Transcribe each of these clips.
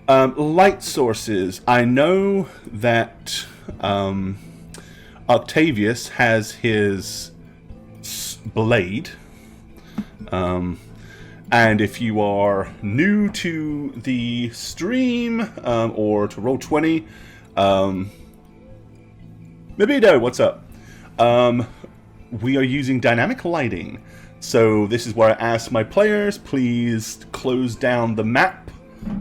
Light sources. I know that Octavius has his blade. And if you are new to the stream or to Roll20, Mibido, what's up? We are using dynamic lighting. So this is where I ask my players, please close down the map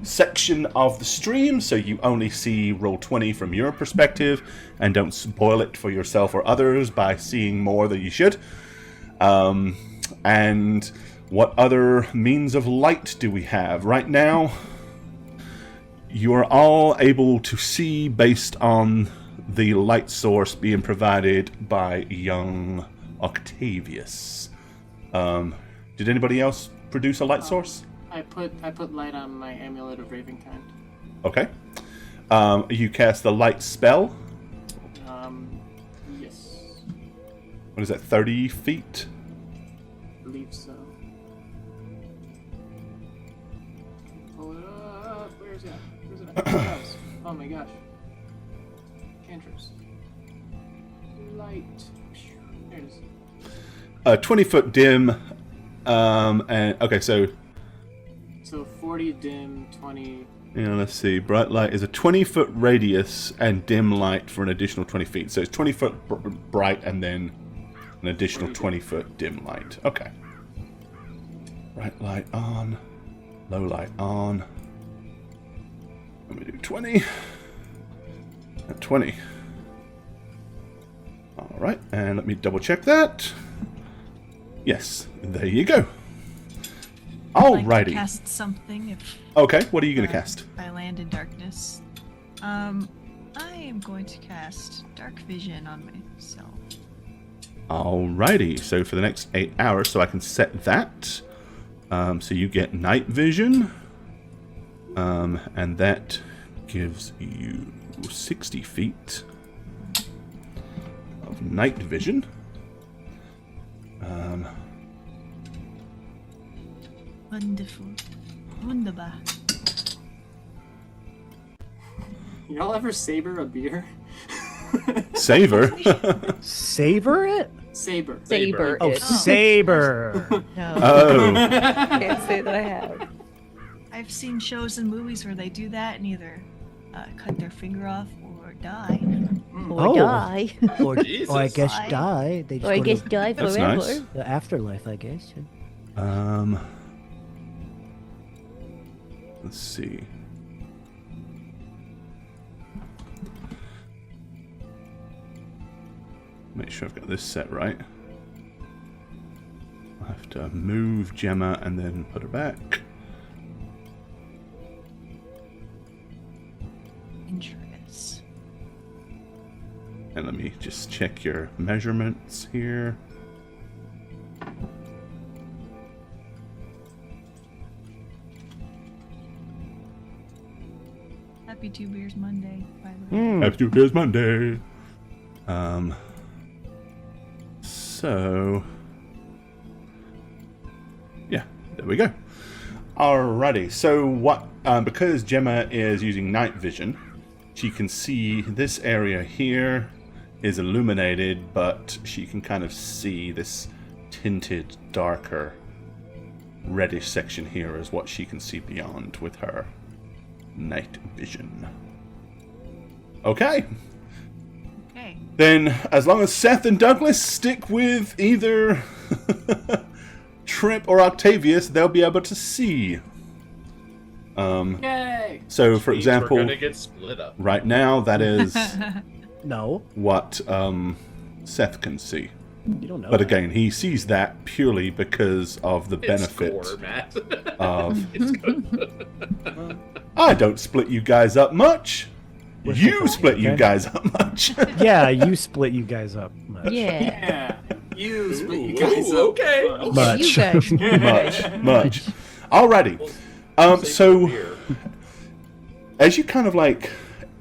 section of the stream so you only see Roll20 from your perspective and don't spoil it for yourself or others by seeing more than you should. And what other means of light do we have? Right now, you are all able to see based on the light source being provided by young Octavius. Did anybody else produce a light source? I put light on my amulet of Ravenkind. Okay. You cast the light spell. Yes. What is that, 30 feet? I believe so. Pull it up. Where is it? Where's it at? Oh my gosh. Cantrips. Light. There it is. 20-foot dim. And okay, so 40 dim, 20. Yeah, let's see. Bright light is a 20-foot radius and dim light for an additional 20 feet. So it's 20-foot bright and then an additional 20-foot dim light. Okay. Bright light on. Low light on. Let me do 20. At 20. Alright, and let me double check that. Yes, there you go. Alrighty. I'd like to cast something if... Okay, what are you going to cast? I land in darkness. I am going to cast Dark Vision on myself. Alrighty, so for the next 8 hours, so I can set that. So you get night vision. And that gives you 60 feet of night vision. Wonderful. Wunderbar. Y'all ever saber a beer? Saber? Savor it? Saber. Saber. Oh, it. saber. No. Oh. Can't say that I have. I've seen shows and movies where they do that and either cut their finger off or die. Or die. Or I guess Die. die. They just Or I go guess to die That's forever. nice. the afterlife, I guess. Let's see. Make sure I've got this set right. I have to move Gemma and then put her back. Interest. And let me just check your measurements here. Happy Two Beers Monday, by the way. Happy 2 Beers Monday. So yeah, there we go. Alrighty, so what? Because Gemma is using night vision, she can see this area here is illuminated, but she can kind of see this tinted, darker, reddish section here is what she can see beyond with her night vision. Okay. Okay. Then, as long as Seth and Douglas stick with either Trip or Octavius, they'll be able to see. Yay! So, for Means example, we're gonna get split up. right now, that is No, what Seth can see. you don't know. But that. again, he sees that purely because of the benefit It's score, Matt. of... It's good. I don't split you guys up much. We're You different, split you okay? guys up much. Yeah, you split you guys up much. Yeah. Yeah. You split you Ooh, guys ooh, up. okay. Much. You guys. much. Alrighty. Save So, beer. as you kind of like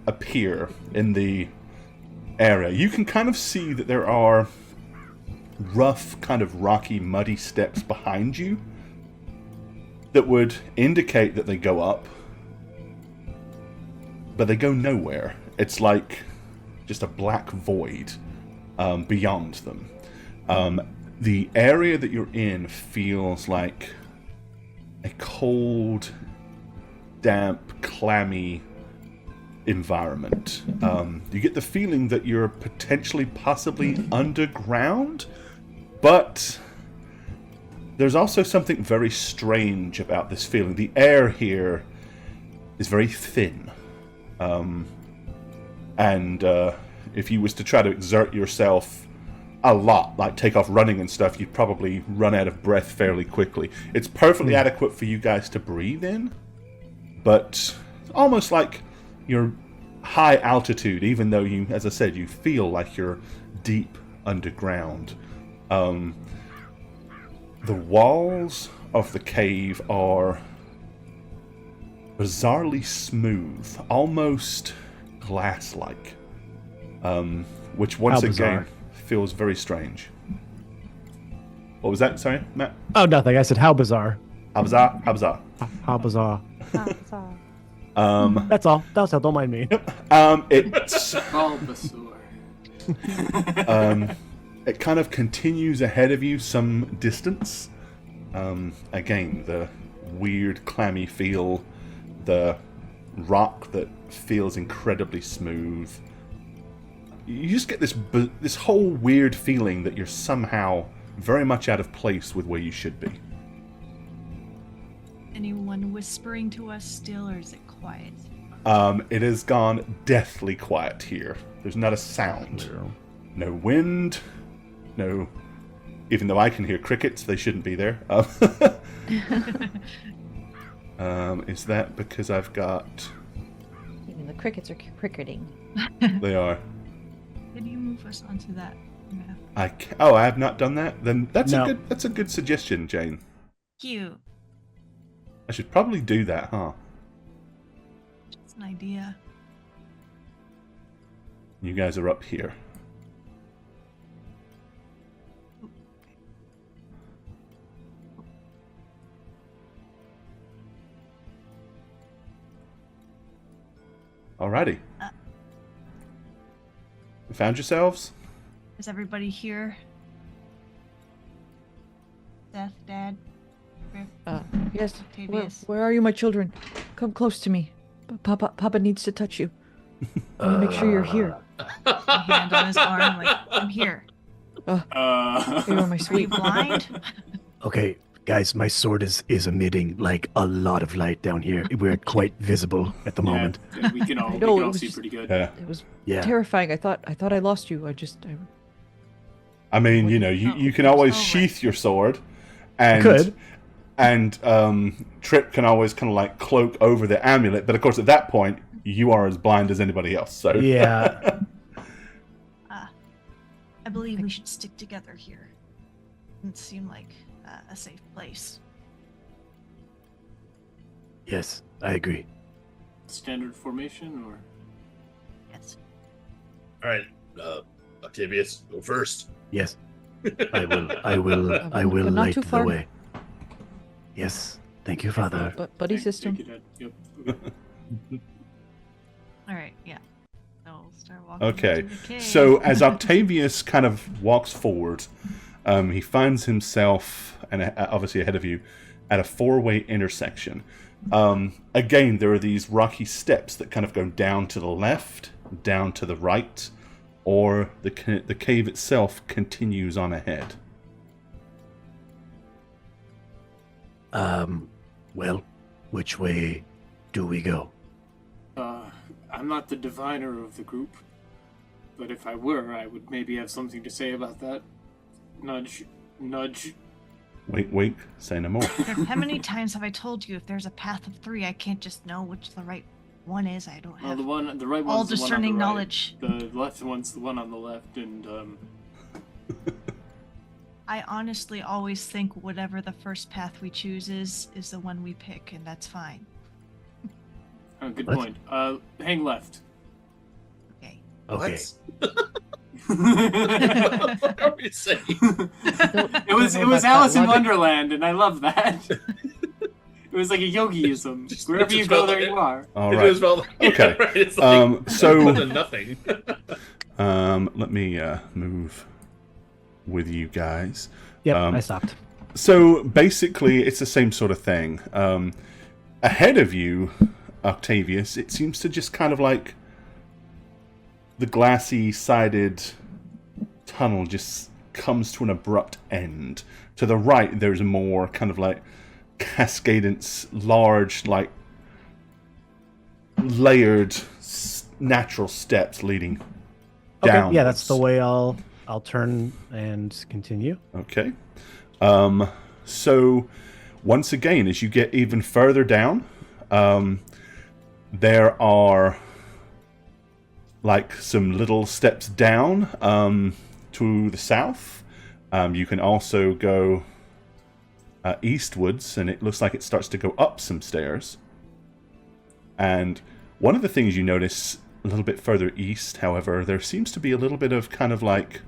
appear in the area, you can kind of see that there are rough, kind of rocky, muddy steps behind you that would indicate that they go up. but they go nowhere. It's like just a black void beyond them. The area that you're in feels like a cold, damp, clammy environment. You get the feeling that you're potentially, possibly underground, but there's also something very strange about this feeling. The air here is very thin. And if you was to try to exert yourself a lot, like take off running and stuff, you'd probably run out of breath fairly quickly. It's perfectly adequate for you guys to breathe in, but almost like you're high altitude, even though you, as I said, you feel like you're deep underground. The walls of the cave are bizarrely smooth, almost glass-like, which once again feels very strange. What was that? Sorry, Matt? Oh, nothing. I said, how bizarre. How bizarre? How bizarre? How bizarre. Ah, That's all. That's all. Don't mind me. It's Bulbasaur. it kind of continues ahead of you some distance. Again, the weird clammy feel, the rock that feels incredibly smooth. You just get this whole weird feeling that you're somehow very much out of place with where you should be. Anyone whispering to us still, or is it quiet? It has gone deathly quiet here. There's not a sound. No wind. No... Even though I can hear crickets, they shouldn't be there. Is that because I've got... even the crickets are cricketing. They are. Can you move us onto that map? I have not done that? Then that's No. a good suggestion, Jane. Cute. I should probably do that, huh? Just an idea. You guys are up here. Alrighty. Found yourselves? Is everybody here? Seth, Dad, Griff, Yes. Octavius. Where are you, my children? Come close to me. Papa needs to touch you. I want to make sure you're here. A hand on his arm, like, I'm here. Here are my Are you sweet. blind? Okay, guys, my sword is emitting like a lot of light down here. We're quite visible at the moment. Yeah, we can all, I know, we can it all was see just- pretty good. Yeah. It was Yeah. terrifying. I thought I lost you. I mean, you know, you can always Oh, right. sheath your sword, and Could. and Trip can always kind of like cloak over the amulet. But of course, at that point, you are as blind as anybody else. So Yeah. I believe we should stick together here. It seemed like a safe place. Yes, I agree. Standard formation, or Yes. All right, Octavius, go first. Yes. I will But not light too the far. way. Yes. Thank you, Father. But buddy Thank system. you, Dad. Yep. Okay. All right. Yeah. So we'll start walking. okay. into the cave. So as Octavius kind of walks forward, he finds himself, and obviously ahead of you, at a four-way intersection. Again, there are these rocky steps that kind of go down to the left, down to the right, or the cave itself continues on ahead. Well, which way do we go? I'm not the diviner of the group, but if I were, I would maybe have something to say about that. Nudge, nudge. Wink, wink, say no more. How many times have I told you if there's a path of three, I can't just know which the right one is? I don't have The right all one's the one on the discerning right. knowledge. The left one's the one on the left, and I honestly always think whatever the first path we choose is the one we pick, and that's fine. good What? point. Hang left. Okay. Okay. What are we saying? It was Alice in Wonderland, and I love that. It It was like a yogiism. Just- Wherever it you just go, felt there like- you are. All It right. just felt like, Okay. right, it's like so- better than nothing. Let me move with you guys. Yep, Um, I stopped. So basically, it's the same sort of thing. Ahead of you, Octavius, it seems to just kind of like the glassy sided tunnel just comes to an abrupt end. To the right, there's more kind of like cascading, large, like layered natural steps leading Okay, down. yeah, that's the way I'll turn and continue. Okay. So once again, as you get even further down, there are like some little steps down to the south. You can also go eastwards, and it looks like it starts to go up some stairs. And one of the things you notice a little bit further east, however, there seems to be a little bit of kind of like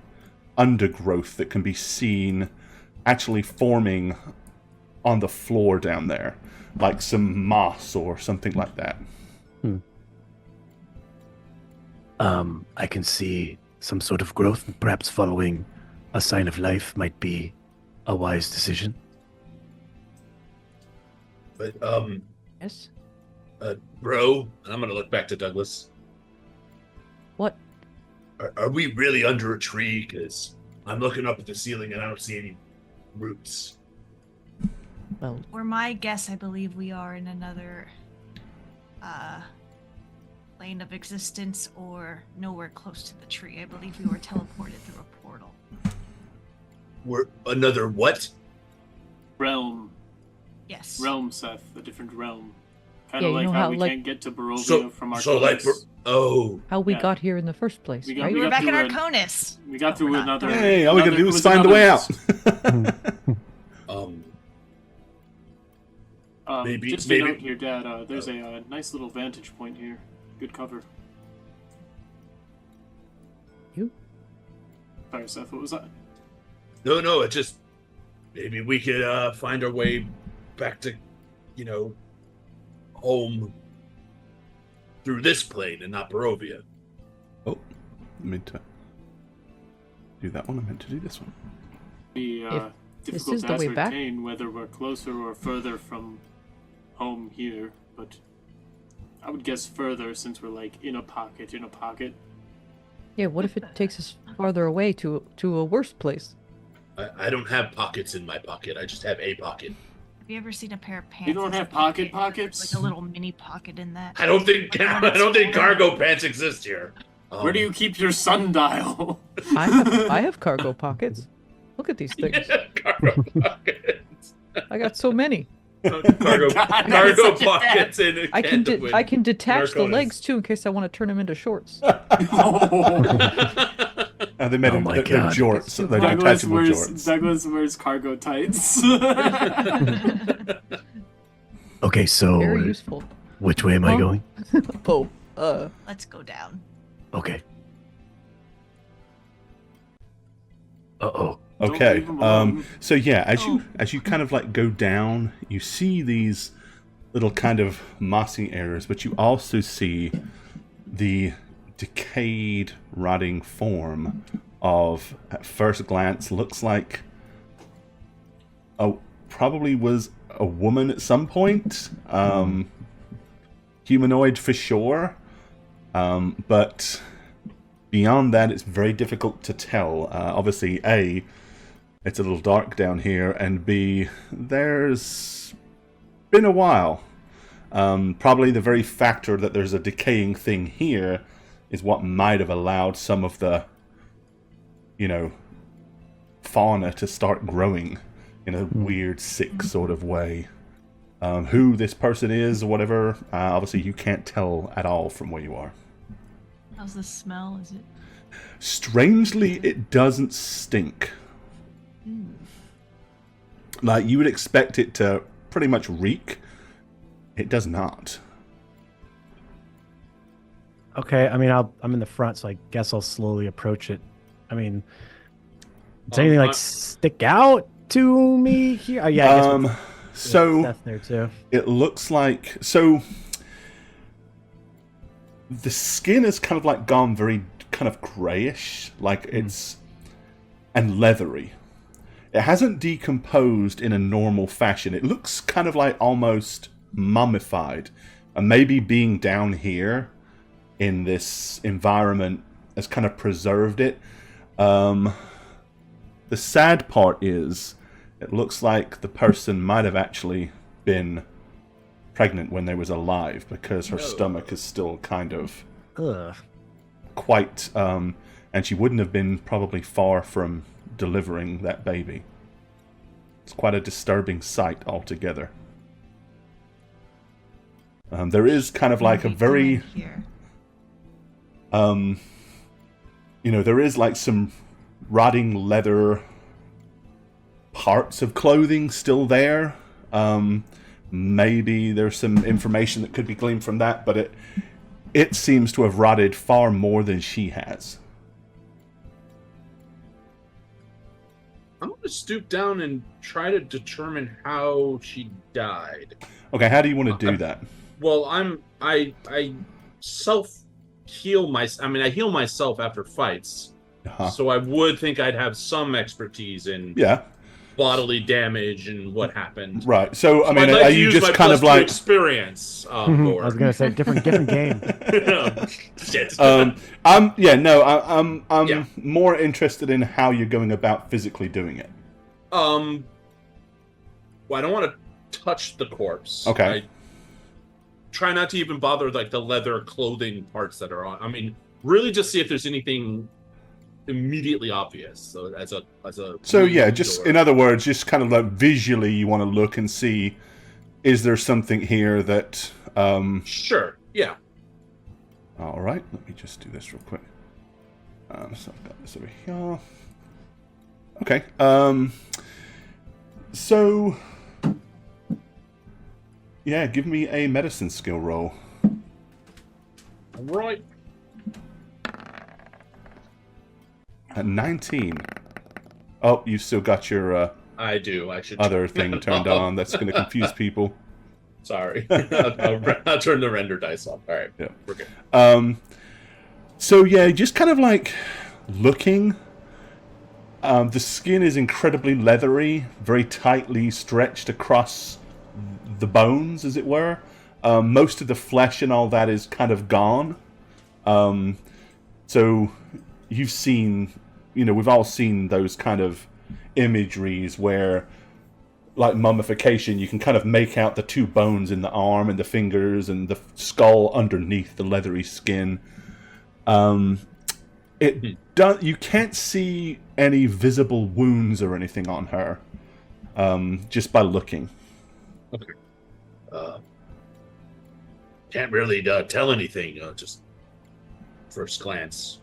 undergrowth that can be seen actually forming on the floor down there, like some moss or something like that. I can see some sort of growth. Perhaps following a sign of life might be a wise decision. But Yes. bro, and I'm gonna look back to Douglas. What? Are we really under a tree? Because I'm looking up at the ceiling and I don't see any roots. Well, Or my guess, I believe we are in another plane of existence or nowhere close to the tree. I believe we were teleported through a portal. We're another what? Realm. Yes. Realm, Seth. A different realm. Kind Yeah, of you like know how how, we like- can't get to Barovia So, from our so like, oh, how we Yeah. got here in the first place, We got- right? we we were back in through a- Arconis. We got Oh, through we're not another. done. Hey, all we gotta another- do it is was find the another- way out. Maybe- just maybe- a note here, Dad. There's a nice little vantage point here. Good cover. You? Sorry, Seth. What was that? no, it just maybe we could find our way back to, home through this plane and not Barovia. Oh, I meant to do that one. I meant to do this one. Be If this difficult is to the way back- ascertain whether we're closer or further from home here, but I would guess further since we're like in a pocket. Yeah, what if it takes us farther away to a worse place? I don't have pockets in my pocket. I just have a pocket. Have you ever seen a pair of pants? You don't as a have pocket pocket? pockets? Like a little mini pocket in that. I don't think cargo pants exist here. Where do you keep your sundial? I have cargo pockets. Look at these things. cargo pockets? I got so many. Cargo God, that is cargo such a pockets in a I can Candlewood. I can detach the Narcotics. legs too in case I want to turn them into shorts. They made Oh them, my they're God. jorts. They're Douglas detachable wears jorts. cargo tights. Okay, so Very useful. which way am I Huh? going? Oh, Let's go down. Okay. Uh-oh. Don't Okay. leave 'em alone. So yeah, as Oh. you kind of like go down, you see these little kind of mossy areas, but you also see the decayed, rotting form of, at first glance, looks like probably was a woman at some point. Humanoid for sure. But beyond that, it's very difficult to tell. Obviously, A, it's a little dark down here, and B, there's been a while. Probably the very factor that there's a decaying thing here is what might have allowed some of the, fauna to start growing in a weird, sick sort of way. Who this person is or whatever, obviously you can't tell at all from where you are. How's the smell? Is it? Strangely, it doesn't stink. Like, you would expect it to pretty much reek. It does not. Okay, I mean, I'm in the front, so I guess I'll slowly approach it. I mean, does Um, anything I- like stick out to me here? Yeah, I guess. So Seth there too. it looks like the skin is kind of like gone very kind of grayish, like it's and leathery. It hasn't decomposed in a normal fashion. It looks kind of like almost mummified, and maybe being down here in this environment has kind of preserved it. The sad part is it looks like the person might have actually been pregnant when they was alive, because her stomach is still kind of quite and she wouldn't have been probably far from delivering that baby. It's quite a disturbing sight altogether. There is kind of like a very there is like some rotting leather parts of clothing still there. Maybe there's some information that could be gleaned from that, but it seems to have rotted far more than she has. I'm going to stoop down and try to determine how she died. Okay, how do you want to do that? Well, I self-heal I heal myself after fights. So I would think I'd have some expertise in bodily damage and what happened. Right. So I mean, I'd like are to you use just my kind of plus two like experience? I was gonna say different game. Shit. I'm more interested in how you're going about physically doing it. Well, I don't want to touch the corpse. Okay. I try not to even bother like the leather clothing parts that are on. I mean, really just see if there's anything immediately obvious. So just in other words, just kind of like visually you want to look and see, is there something here that Sure. Yeah. All right, let me just do this real quick. So I've got this over here. Okay. So yeah, give me a medicine skill roll. Right. At 19. Oh, you've still got your I do. I should other thing turned on. That's going to confuse people. Sorry. I'll turn the render dice off. All right. Yeah. We're good. So yeah, just kind of like looking. The skin is incredibly leathery, very tightly stretched across the bones, as it were. Most of the flesh and all that is kind of gone. So you've seen, we've all seen those kind of imageries where, like mummification, you can kind of make out the two bones in the arm and the fingers and the skull underneath the leathery skin. You can't see any visible wounds or anything on her, just by looking. Okay. Can't really tell anything, just first glance.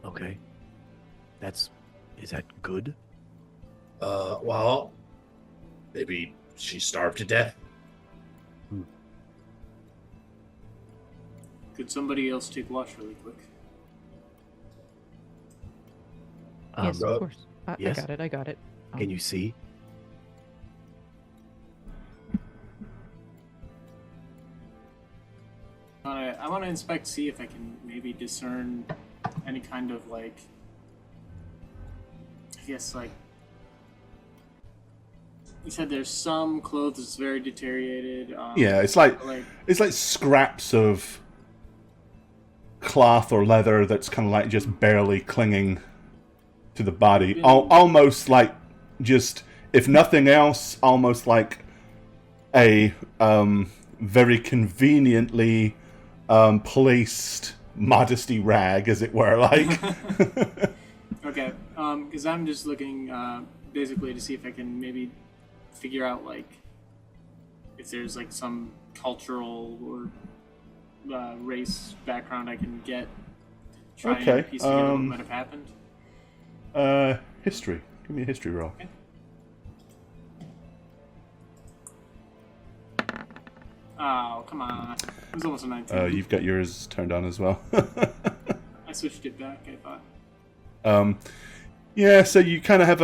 Okay. Is that good? Well, maybe she starved to death. Could somebody else take watch really quick? Yes, of course. yes? I got it. Can you see? I want to inspect, see if I can maybe discern any kind of I guess you said there's some clothes that's very deteriorated. Yeah, it's like scraps of cloth or leather that's kind of like just barely clinging to the body. Almost like just, if nothing else, almost like a very conveniently placed modesty rag, as it were. Okay, because I'm just looking basically to see if I can maybe figure out if there's some cultural or race background I can get to try and piece together what might have happened. History. Give me a history roll. Okay. Oh, come on. It was almost a 19. You've got yours turned on as well. I switched it back, I thought. Yeah, so you kind of have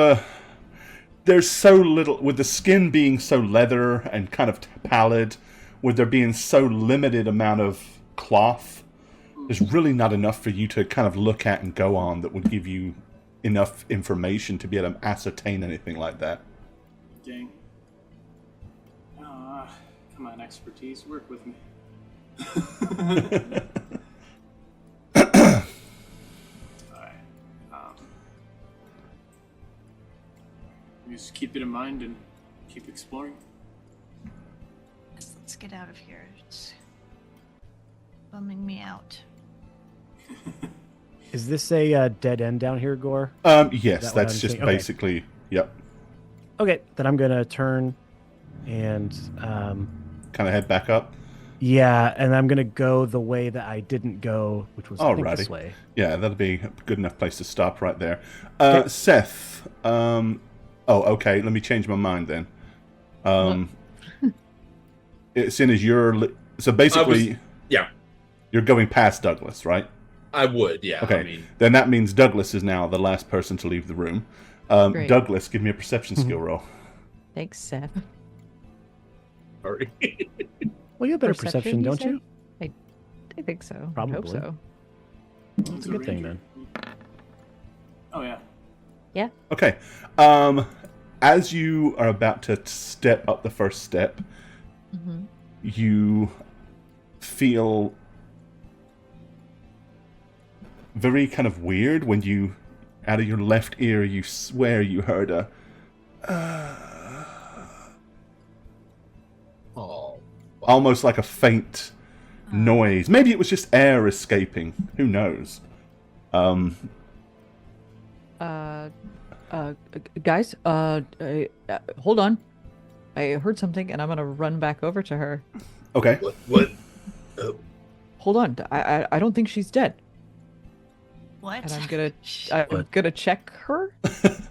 there's so little, with the skin being so leather and kind of pallid, with there being so limited amount of cloth, there's really not enough for you to kind of look at and go on that would give you enough information to be able to ascertain anything like that. Dang. Come on, expertise, work with me. Alright. Just keep it in mind and keep exploring. Let's get out of here. It's bumming me out. Is this a dead end down here, Gore? Yes, what that's I'm just seeing? Okay. basically, yep. Okay, then I'm gonna turn and Kind of head back up. yeah, and I'm gonna go the way that I didn't go, which was I think this Alrighty. way. Yeah, that'll be a good enough place to stop right there. Okay. Seth, okay, let me change my mind then. As soon as you're, so basically, Yeah, you're going past Douglas, right? I would. Yeah. Okay, I mean, then that means Douglas is now the last person to leave the room. Great. Douglas, give me a perception skill roll. Thanks, Seth. sorry. Well, you have better perception, don't say? you? I think so. I hope Probably. so. That's a good thing then. Oh yeah. Okay, as you are about to step up the first step, Mm-hmm. you feel very kind of weird when you, out of your left ear, you swear you heard a Oh. almost like a faint noise. Maybe it was just air escaping. Who knows? Guys, hold on. I heard something, and I'm gonna run back over to her. Okay. What? Hold on. I don't think she's dead, What? and I'm gonna check her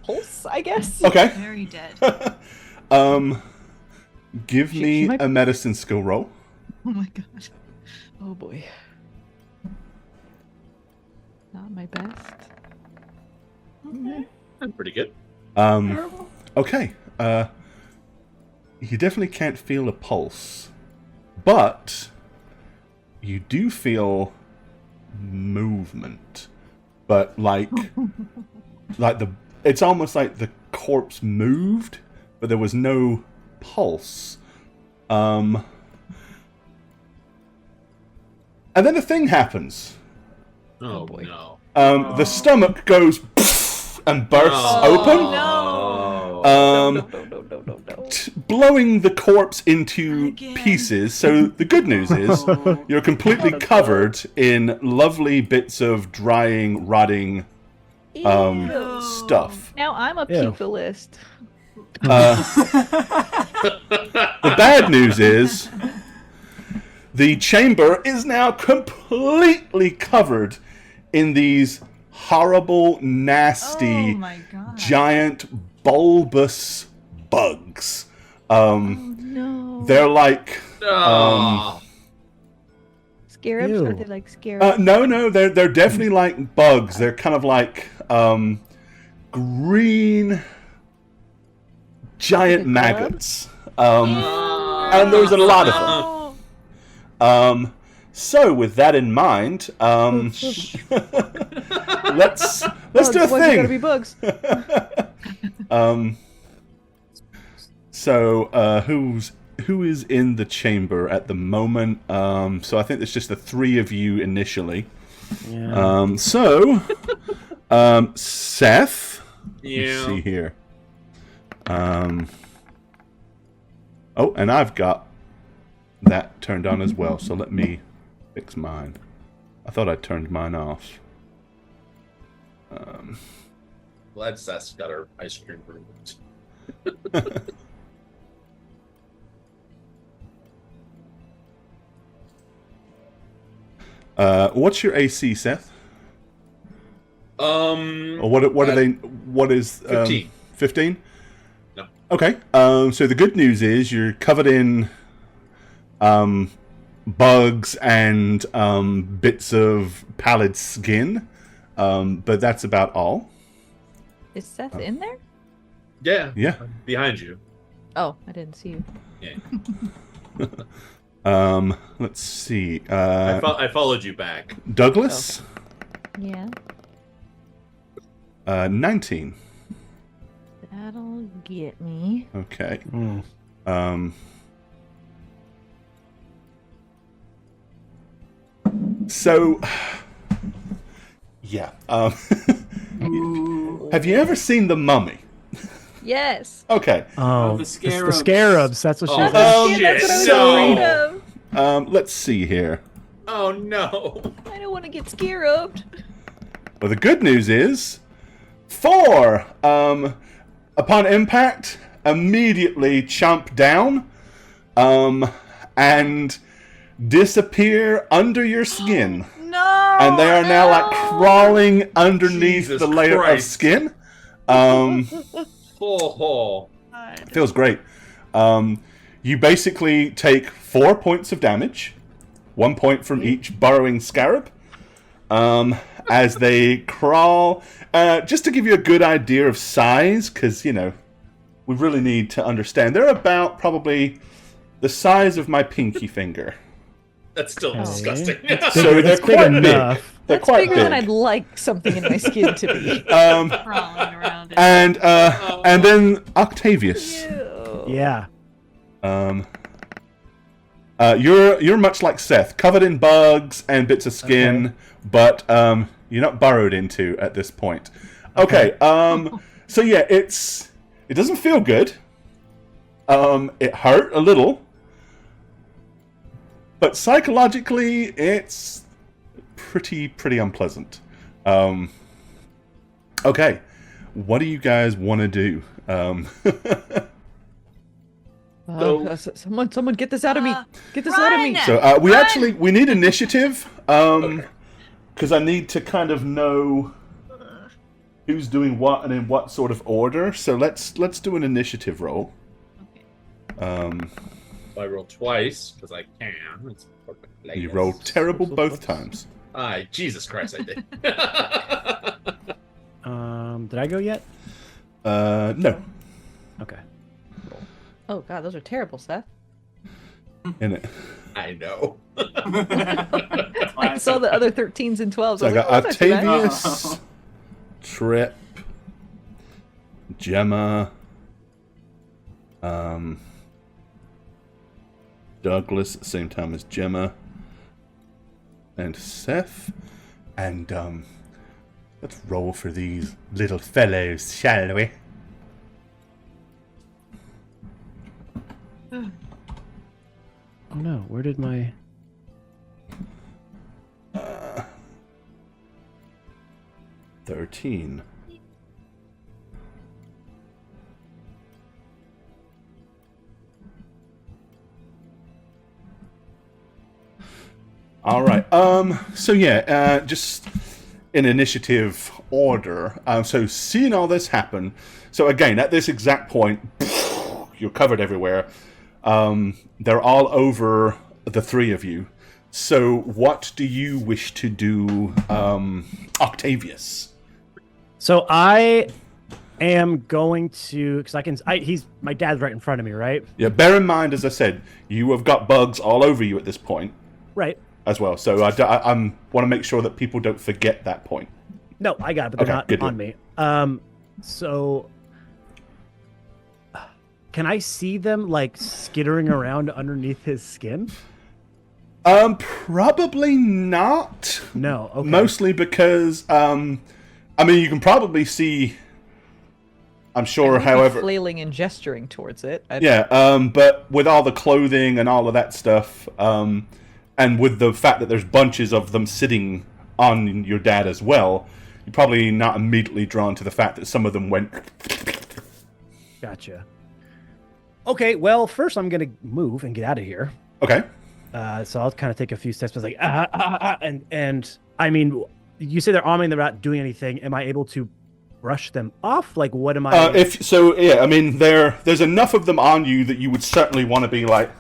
pulse, I guess. Okay. Very dead. Give She me might- a medicine skill roll. Oh my god. Oh boy. Not my best. That's pretty good. Okay. You definitely can't feel a pulse, but you do feel movement. But like it's almost like the corpse moved, but there was no pulse. And then a thing happens. Oh, boy. no. The stomach goes and bursts open. No. No. Blowing the corpse into Again. pieces. So the good news is you're completely covered in lovely bits of drying, rotting stuff. Now I'm a Ew. pizza list. The bad news is the chamber is now completely covered in these horrible, nasty, Oh my god. giant, bulbous bugs. No. They're like Oh. Scarabs? Ew. Are they like scarabs? no, they're definitely like bugs. They're kind of like green giant maggots. And there's a lot of them. Oh. So with that in mind, let's do a Why's it gotta thing. be bugs? So who is in the chamber at the moment? So I think it's just the three of you initially. Yeah. Seth. Let's Yeah. see here. Oh, and I've got that turned on as well. So let me fix mine. I thought I turned mine off. Glad Seth's got her ice cream removed. What's your AC, Seth? Or what are they? What is 15. 15? No. Okay. So the good news is you're covered in bugs and bits of pallid skin, but that's about all. Is Seth in there? Yeah. Yeah. Behind you. Oh, I didn't see you. Yeah. Let's see. I followed you back. Douglas. Yeah. 19. That'll get me. Okay. Mm. So, yeah. Have you ever seen The Mummy? Yes. Okay. Oh, the the scarabs. scarabs. That's what she Oh, said. Oh, That's what I was no. afraid of. Let's see here. Oh no. I don't want to get scarabed. Well, the good news is 4. Upon impact, immediately chomp down, and disappear under your skin. No. And they are now like crawling underneath Jesus the layer of Christ. skin. Oh. Feels great. You basically take 4 points of damage, 1 point from each burrowing scarab, as they crawl. Just to give you a good idea of size, because, you know, we really need to understand. They're about probably the size of my pinky finger. That's still disgusting. So they're It's big quite big. enough. They're That's quite bigger big. than I'd like something in my skin to be. Crawling around it. And then Octavius. Yeah. You're much like Seth, covered in bugs and bits of skin, but you're not burrowed into at this point. Okay. So yeah, it doesn't feel good. It hurt a little, but psychologically, it's pretty unpleasant. Okay, what do you guys want to do? Someone get this out of me. Get this out of me. run! So we need initiative, because I need to kind of know who's doing what and in what sort of order. So let's do an initiative roll. I roll twice because I can. It's perfect. You rolled terrible both times. Aye, Jesus Christ, I did. Did I go yet? No. Okay. Oh god, those are terrible, Seth. In it. I know. I saw the other 13s and 12s. So I got "Oh, that's not too bad." Octavius, Trip, Gemma, Douglas at the same time as Gemma, and Seth. And let's roll for these little fellows, shall we? Oh no, where did my... Uh, 13. All right. So yeah, just in initiative order. So seeing all this happen. So again, at this exact point, you're covered everywhere. They're all over the three of you. So what do you wish to do, Octavius? So I am going to, because my dad's right in front of me, right? Yeah. Bear in mind, as I said, you have got bugs all over you at this point. Right. As well, so I want to make sure that people don't forget that point. No, I got it, but they're Okay, good not on me. So can I see them like skittering around underneath his skin? Probably not. No. Okay. Mostly because, I mean, you can probably see. I'm sure, however, flailing and gesturing towards it. but with all the clothing and all of that stuff, and with the fact that there's bunches of them sitting on your dad as well, you're probably not immediately drawn to the fact that some of them went. Gotcha. Okay, well, first I'm gonna move and get out of here. Okay. So I'll kind of take a few steps, but like and I mean, you say they're on me and they're not doing anything. Am I able to brush them off? Like, what am I? If so, yeah. I mean, there's enough of them on you that you would certainly want to be like.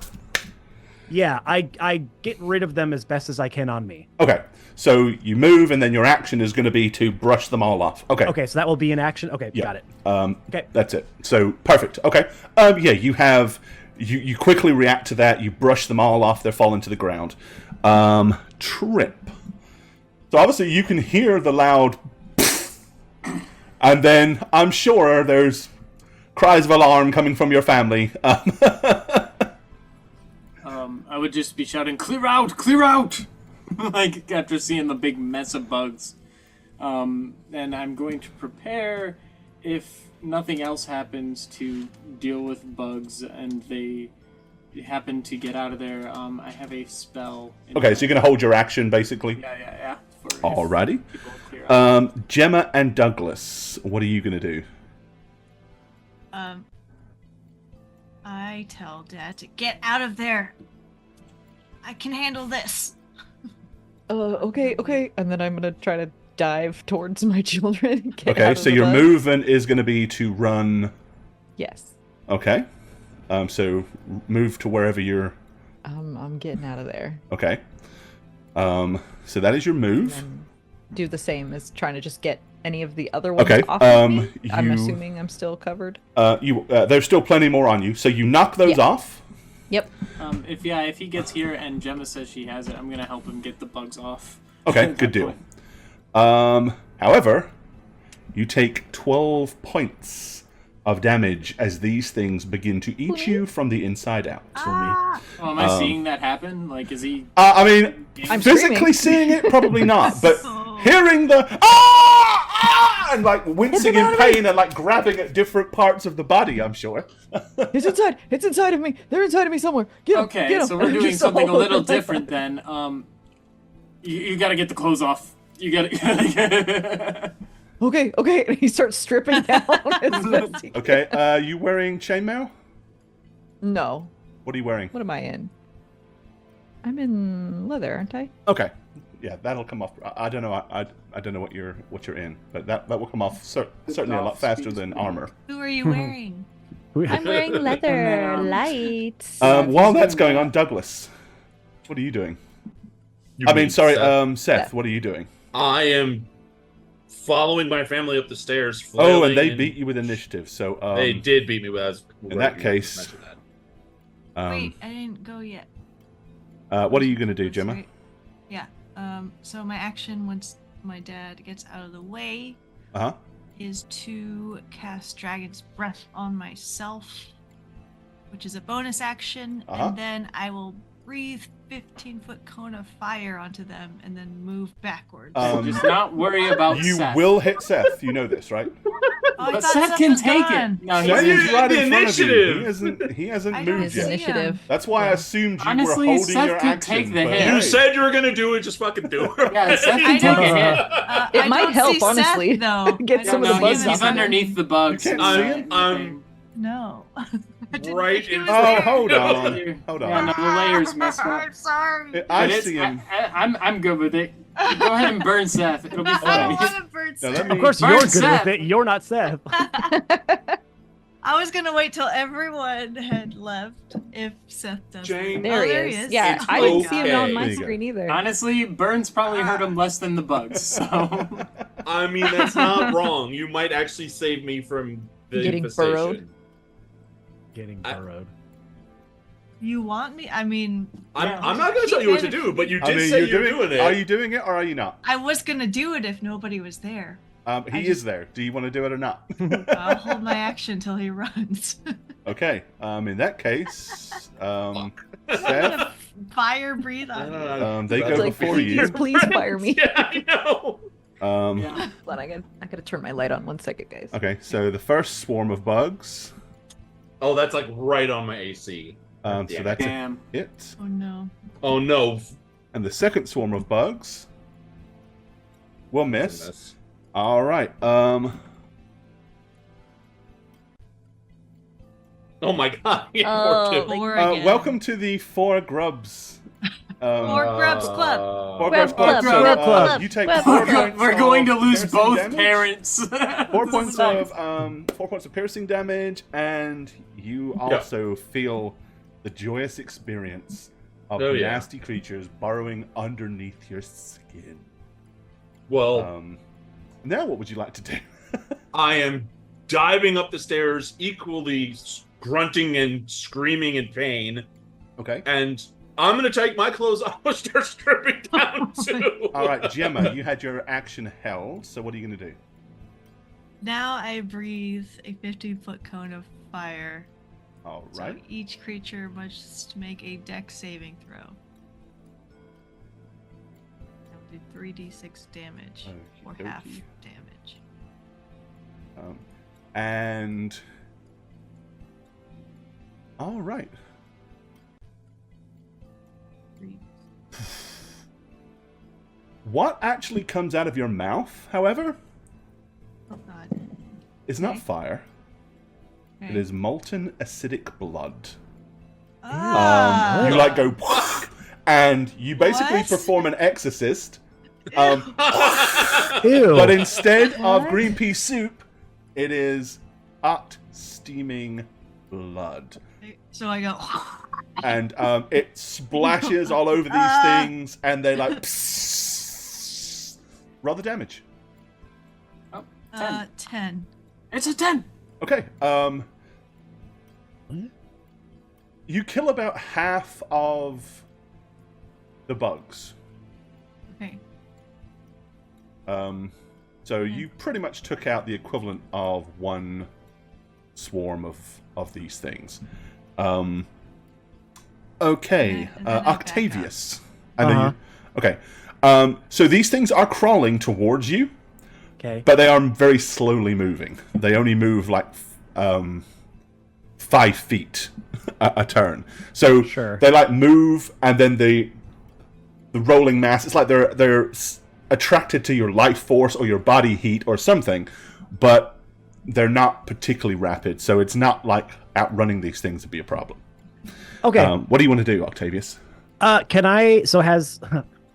Yeah, I get rid of them as best as I can on me. Okay, so you move, and then your action is going to be to brush them all off. Okay. Okay, so that will be an action. Okay, Yeah. got it. Okay. That's it. So perfect. Okay. Yeah, you have you quickly react to that. You brush them all off. They're falling to the ground. Trip. So obviously you can hear the loud, and then I'm sure there's cries of alarm coming from your family. I would just be shouting, "Clear out! Clear out!" like after seeing the big mess of bugs. And I'm going to prepare, if nothing else happens, to deal with bugs and they happen to get out of there. I have a spell. Okay, so you're going to hold your action, basically? Yeah. Alrighty. People clear out. Gemma and Douglas, what are you going to do? I tell Dad to get out of there. I can handle this. Okay. And then I'm gonna try to dive towards my children. And get out Okay, of so the your bug. movement is going to be to run. Yes. Okay. So move to wherever you're. I'm getting out of there. Okay. So that is your move. And do the same as trying to just get any of the other ones Okay, off of me. I'm you- assuming I'm still covered. There's still plenty more on you, so you knock those Yeah. off. Yep. If he gets here and Gemma says she has it, I'm gonna help him get the bugs off. Okay, At good that deal. point. However, you take 12 points of damage as these things begin to eat you from the inside out. Oh, am I seeing that happen? Like, is he? I mean, I'm physically screaming. seeing it, probably not, but So- hearing the and like wincing in pain and like grabbing at different parts of the body, I'm sure. It's inside. It's inside of me. They're inside of me somewhere. Get 'em, Okay, get 'em. so we're And doing just something a all little over my different body. then. You gotta get the clothes off. You gotta. Okay. And he starts stripping down as best he can. Okay, you wearing chainmail? No. What are you wearing? What am I in? I'm in leather, aren't I? Okay, yeah, that'll come off. I don't know. I don't know what you're in, but that will come off certainly a lot faster than armor. Who are you wearing? I'm wearing leather, light. While that's going on, Douglas, what are you doing? You I mean, mean sorry, Seth? Seth, what are you doing? I am following my family up the stairs. Oh, and they flailing, beat you with initiative, so they did beat me with us. in that case, Wait, I didn't go yet. what are you going to do, That's Gemma? right. Yeah. So my action once my dad gets out of the way Uh-huh. is to cast Dragon's Breath on myself, which is a bonus action, Uh-huh. and then I will breathe 15-foot cone of fire onto them and then move backwards. Just not worry about You Seth. will hit Seth. You know this, right? I But thought Seth can was take gone. it. No, Seth he's is in. right in front of you. Initiative. He hasn't I don't moved see yet. him. Initiative. That's why I assumed you Honestly, were holding Seth your could action. take the but- hit. You said you were gonna do it. Just fucking do it. Yeah, Seth I can take a don't- hit. It I might don't help, see Seth, honestly. though. Get I some don't of the see bugs him. He's off. underneath the bugs. You can't I'm- see him? I'm- No. I didn't Right think he in- was Oh, there. hold on. Yeah, Hold no, on. the layers messed up. I'm sorry. I But it's- see him. I'm good with it. Go ahead and burn Seth. It'll be I fine. don't want to burn Now, let Seth. me- Of course, Burn you're good Seth. with it. You're not Seth. I was gonna wait till everyone had left if Seth does. Jane. There Oh, he is. Yeah, It's I didn't see him on okay. my There you go. screen either. Honestly, burns probably hurt him less than the bugs. So I mean, that's not wrong. You might actually save me from the Getting infestation. burrowed. Getting I- burrowed. You want me? I mean, I'm not going to tell you what to do, but you did I mean, say you're doing it. Are you doing it or are you not? I was gonna do it if nobody was there. He is there. Do you want to do it or not? I'll hold my action till he runs. Okay. In that case, I'm Seth, gonna fire breathe on you. they That's go like, before please, you. please fire me. Yeah, I know. yeah. Hold on, I gotta turn my light on 1 second, guys. Okay, so the first swarm of bugs. Oh, that's like right on my AC. So that's a Damn. hit. Oh no. Oh no. And the second swarm of bugs will miss. Goodness. All right. Oh my god. Yeah, Oh, more too. Four again. welcome to the Four Grubs. Four Grubs Club. Four Web Grubs Club. Club, So Web Club, you take Web 4 Club. points. We're going to of lose piercing both damage. parents. 4 This points is nice. of 4 points of piercing damage, and you also feel the joyous experience of Oh, yeah. nasty creatures burrowing underneath your skin. Well, Now what would you like to do? I am diving up the stairs, equally grunting and screaming in pain, Okay. and I'm gonna take my clothes off and start stripping down too. All right, Gemma, you had your action held, so what are you going to do? Now I breathe a 50-foot cone of fire. All So right. each creature must make a dex saving throw. I'll do 3d6 damage, or Okey half dokey. damage. And all right. Three. What actually comes out of your mouth, however, Oh god. is not Okay. fire. It Okay. is molten acidic blood. Ah! You like go, and you basically What? perform an exorcist. Um, Ew. but instead of What? green pea soup, it is hot, steaming blood. So I go. And it splashes all over these Ah. things, and they like roll the damage. 10. It's a 10. Okay. You kill about half of the bugs. Okay. So you pretty much took out the equivalent of one swarm of these things. Okay, And then I back up. Octavius. I know Uh-huh. you. Okay. So these things are crawling towards you, Okay. but they are very slowly moving. They only move like 5 feet a turn. So Sure. they like move, and then the rolling mass. It's like they're attracted to your life force or your body heat or something, but they're not particularly rapid. So it's not like outrunning these things would be a problem. Okay. What do you want to do, Octavius? Can I? So has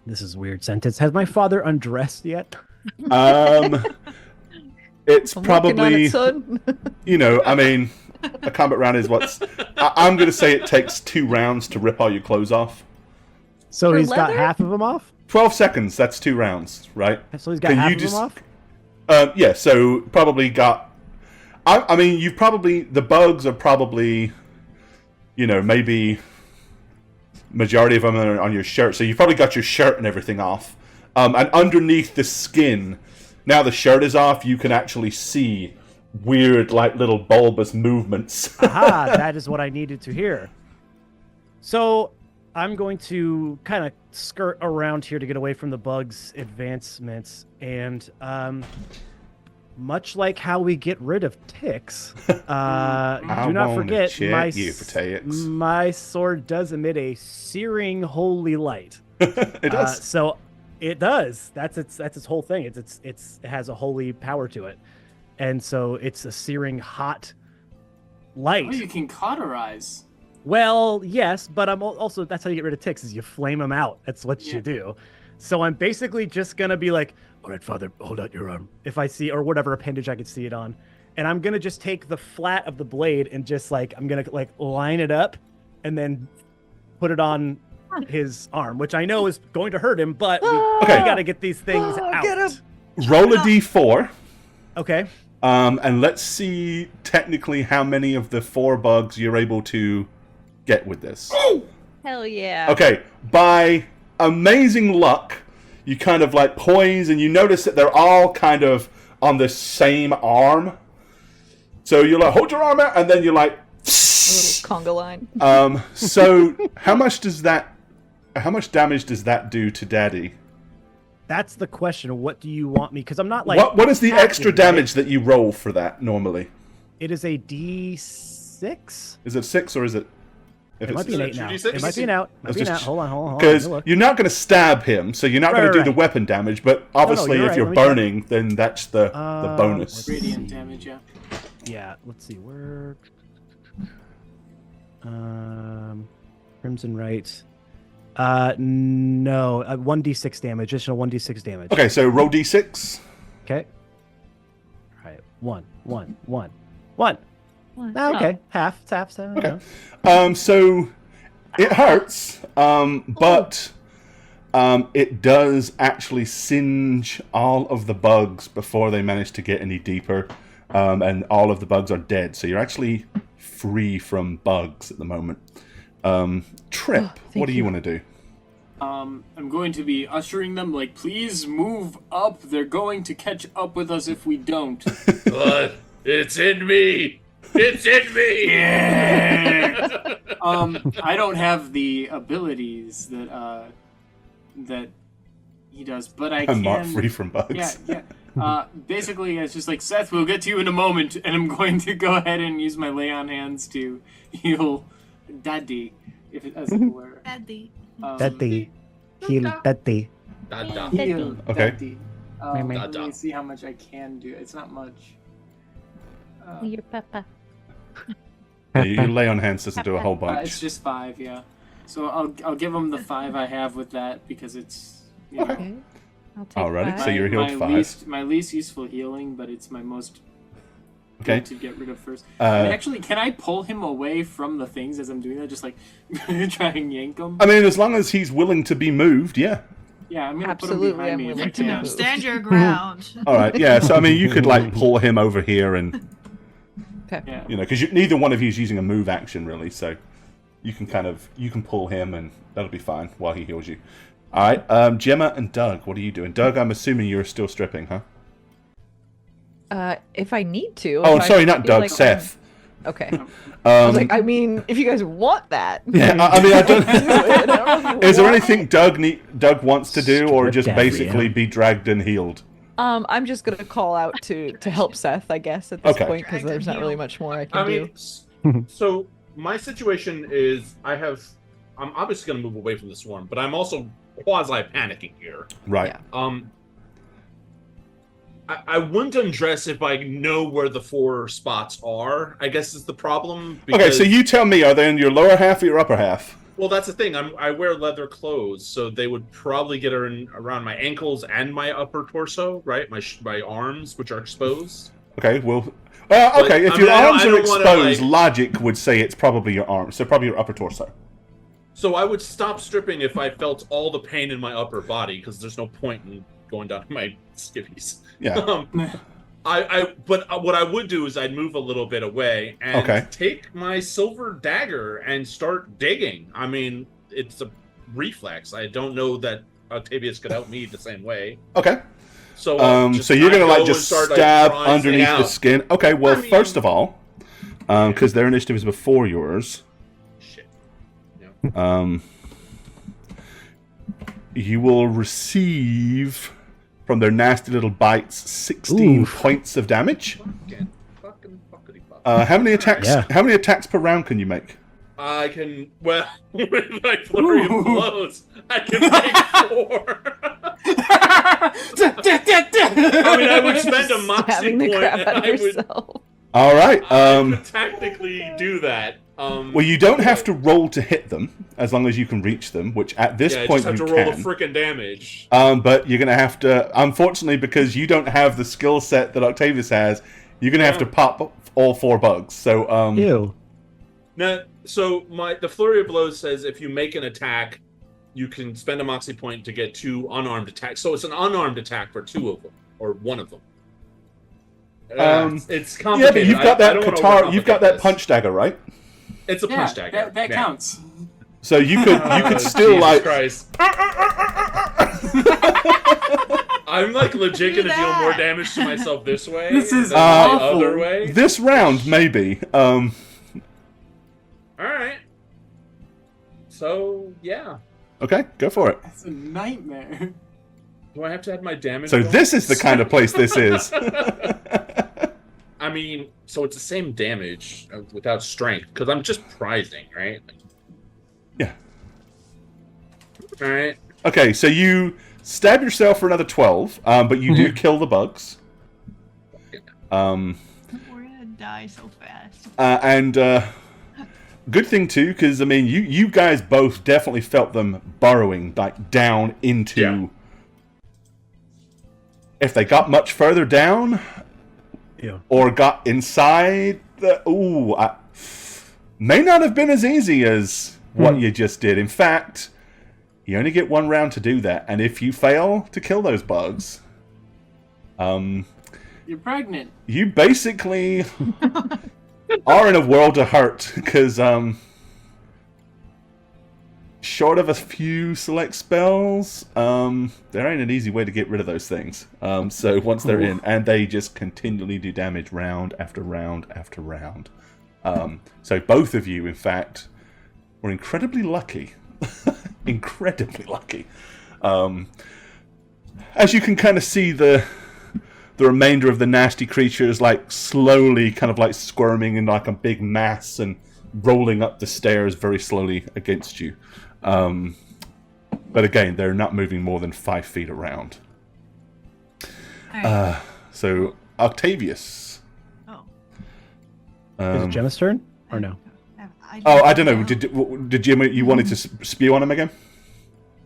this is a weird sentence. Has my father undressed yet? It's I'm working on probably, it, son. I mean, a combat round is I'm going to say it takes 2 rounds to rip all your clothes off. So For he's got leather? half of them off. 12 seconds, that's 2 rounds, right? So he's got Can half you of just- them off. Yeah, so probably got. I mean, you've probably. The bugs are probably. Maybe. Majority of them are on your shirt, so you've probably got your shirt and everything off. And underneath the skin, now the shirt is off, you can actually see weird, like, little bulbous movements. Aha! That is what I needed to hear. So I'm going to kind of skirt around here to get away from the bugs' advancements, and much like how we get rid of ticks, do not wanna forget check you for ticks. my sword does emit a searing holy light. It does. So it does. That's its whole thing. It has a holy power to it, and so it's a searing hot light. Oh, you can cauterize. Well, yes, but I'm also that's how you get rid of ticks is you flame them out. That's what you do. So I'm basically just gonna be like, all right, Father, hold out your arm. If I see or whatever appendage I could see it on, and I'm gonna just take the flat of the blade and just I'm gonna line it up, and then put it on his arm, which I know is going to hurt him, but we Okay. gotta get these things out. Get him. Roll a d4. Okay. And let's see technically how many of the 4 bugs you're able to get with this. Hell yeah. Okay, by amazing luck, you kind of poise and you notice that they're all kind of on the same arm. So you're like, hold your arm out, and then you're like, A little conga line. so how much damage does that do to Daddy? That's the question. What do you want me? Because I'm not What is the hacking, extra right? damage that you roll for that normally? It is a D6. Is it 6 or is it? It might be an it 8 now. 2d6? It might be an out. Might Let's be an out. just- Hold on. Because Let me look. you're not going to stab him, so you're not going to do the right. weapon damage. But obviously, you're if right. you're Let me check. burning, then that's the bonus. let's Radiant see. damage, yeah. Yeah, let's see. Where Crimson Right. No, 1d6 damage. Additional 1d6 damage. Okay, so roll d6. Okay. All right. One. What? Ah, okay. Half. Half. Okay. So It hurts, but it does actually singe all of the bugs before they manage to get any deeper, and all of the bugs are dead. So you're actually free from bugs at the moment. Trip, what do you want to do? I'm going to be ushering them like, please move up. They're going to catch up with us if we don't. But it's in me. It's in me. I don't have the abilities that he does, but I I'm can. not free from bugs. Yeah. Basically, it's just like, Seth, we'll get to you in a moment, and I'm going to go ahead and use my lay on hands to heal Daddy, as it were. Daddy. Daddy. Heal Daddy. Da-da. Heal Okay. Daddy. Da-da. Let me see how much I can do. It's not much. Your papa. Yeah, you lay on hands doesn't do a whole It's bunch. just 5, yeah. So I'll give him the 5 I have with that because it's you know, Okay. I'll take Alrighty, that. so you're healed 5. my least useful healing, but it's my most Okay. good to get rid of first. I mean, Uh, actually, can I pull him away from the things as I'm doing that? Just like try and yank him? I mean, as long as he's willing to be moved, yeah. Yeah, I'm gonna Absolutely, put him behind I'm me if I willing to can. move. Stand your ground. All right, yeah. So I mean, you could like pull him over here, and Okay. Yeah. you know, because neither one of you is using a move action really, so you can pull him, and that'll be fine while he heals you. All right, Gemma and Doug, what are you doing? Doug, I'm assuming you're still stripping, huh? If I need to. Oh, if I sorry, not feel Doug, like Seth. Okay. I was Um, like, I mean, if you guys want that. yeah, I mean, I don't. do it. I don't know if you Is there want anything Doug wants to do, or Strip just Daddy, basically yeah. be dragged and healed? I'm just gonna call out to help Seth, I guess, at this Okay. point, because there's not really much more I can I do. mean, so my situation is I'm obviously going to move away from the swarm, but I'm also quasi panicking here. Right. Yeah. I wouldn't undress if I know where the 4 spots are, I guess is the problem. Okay, so you tell me, are they in your lower half or your upper half? Well, that's the thing. I wear leather clothes, so they would probably get around my ankles and my upper torso, right? My arms, which are exposed. Okay, well, But, okay. If I your mean, I arms are don't wanna, exposed, like- logic would say it's probably your arms, so probably your upper torso. So I would stop stripping if I felt all the pain in my upper body, because there's no point in going down to my skivvies. Yeah. But what I would do is I'd move a little bit away and Okay. take my silver dagger and start digging. I mean, it's a reflex. I don't know that Octavius could help me the same way. Okay. So, So you're gonna like go just and start, like, stab prying underneath the out. skin. Okay. Well, I mean- first of all, because their initiative is before yours, Shit. you will receive from their nasty little bites 16 Oof. points of damage. Fucking fuckity-fuck. How many attacks? Yeah. How many attacks per round can you make? I can, well, with my flurry of blows, I can make 4. I mean, I would spend a moxie Stabbing the point, crap and out of I would, yourself. All right. I could tactically do that. Well, you don't have to roll to hit them as long as you can reach them, which at this yeah, I point just have you to roll can. the frickin' damage. But you're gonna have to, unfortunately, because you don't have the skill set that Octavius has, you're gonna have to pop all 4 bugs. So, Ew. Now, so the flurry of blows says if you make an attack, you can spend a moxie point to get 2 unarmed attacks. So it's an unarmed attack for 2 of them, or 1 of them. It's yeah, complicated. but you've got I that don't wanna katana, you've got overcomplicate that this. punch dagger, right? It's a punch dagger. That Yeah. counts. So you could still Jesus like. Christ. I'm like legit Do gonna deal more that. damage to myself this way This is than the awful. other way. This round, maybe. All right. So yeah, Okay, go for it. That's a nightmare. do I have to add my damage? So bonus? this is the kind of place this is. I mean, so it's the same damage without strength because I'm just prizing, right? Yeah. All right. Okay, so you stab yourself for another 12, but you do kill the bugs. We're gonna die so fast. And good thing too, because I mean, you guys both definitely felt them burrowing like down into. Yeah. If they got much further down, Yeah. or got inside the may not have been as easy as what you just did. In fact, you only get 1 round to do that, and if you fail to kill those bugs, you're pregnant. You basically are in a world of hurt because, short of a few select spells, there ain't an easy way to get rid of those things. So once they're in, and they just continually do damage round after round after round. So both of you, in fact, were incredibly lucky. Incredibly lucky. As you can kind of see the remainder of the nasty creatures like slowly kind of like squirming in like a big mass and rolling up the stairs very slowly against you. But again, they're not moving more than 5 feet around. Alright. So Octavius. Oh. Is it Gemma's turn or no? I don't know. Did you wanted to spew on him again?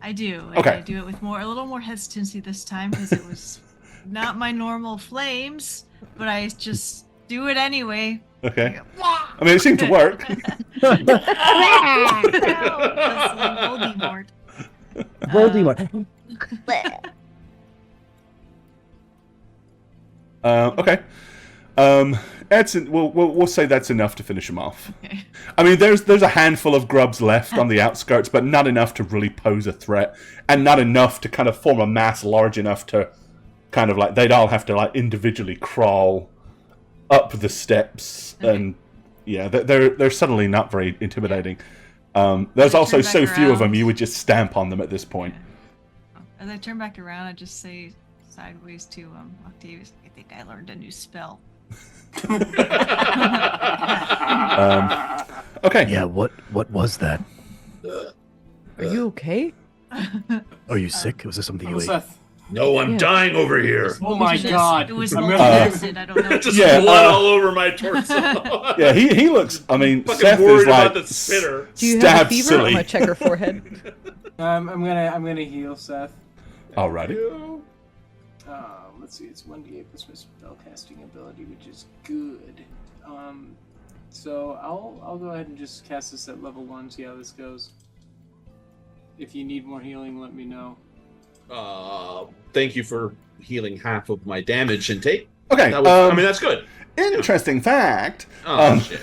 I do. Okay. I do it with a little more hesitancy this time because it was not my normal flames, but I just do it anyway. Okay. I mean, it seemed to work. Voldemort. Voldemort. Okay. We'll say that's enough to finish him off. Okay. I mean, there's a handful of grubs left on the outskirts, but not enough to really pose a threat, and not enough to kind of form a mass large enough to kind of like they'd all have to like individually crawl up the steps, and yeah, they're suddenly not very intimidating. There's also so few of them, you would just stamp on them at this point. As I turn back around, I just say sideways to Octavius, I think I learned a new spell. Okay. Yeah, what was that? Are you okay? Are you sick? Was there something you ate? Seth. No, I'm dying over here. Oh my god. It was I'm molten gonna- acid. I don't know. Just Yeah, blood all over my torso. Yeah, he looks. I mean, Fucking Seth is worried like about the spitter. Do you have a stabbed fever? silly. I'm gonna check her forehead. I'm gonna heal Seth. Alrighty. Let's see, it's 1d8 plus my spellcasting ability, which is good. So I'll go ahead and just cast this at level 1, see how this goes. If you need more healing, let me know. Thank you for healing half of my damage intake. Okay. That was, I mean, that's good. Interesting fact. Oh, shit.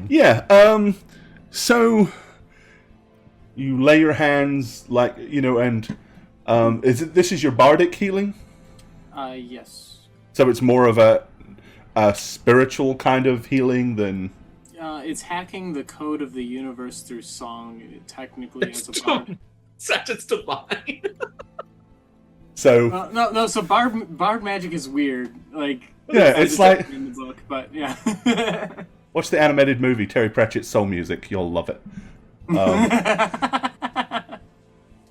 Yeah. So you lay your hands like and this is your bardic healing? Yes. So it's more of a spiritual kind of healing than. It's hacking the code of the universe through song, technically, as a bard. Such it's divine. So No. So bard magic is weird. Like yeah, it's like in the book, but yeah. watch the animated movie Terry Pratchett's Soul Music. You'll love it.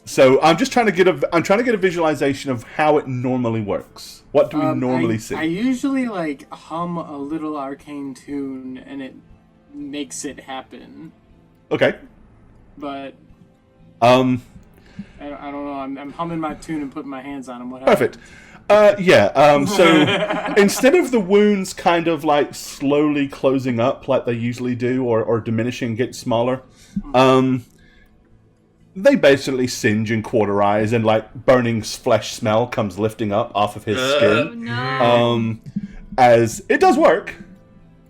So I'm just trying to get a visualization of how it normally works. What do we normally see? I usually like hum a little arcane tune, and it makes it happen. Okay. But I I don't know. I'm humming my tune and putting my hands on them. What happened? Perfect. So instead of the wounds kind of like slowly closing up like they usually do, or diminishing, get smaller, they basically singe and cauterize, and like burning flesh smell comes lifting up off of his skin. Oh, no. As it does work.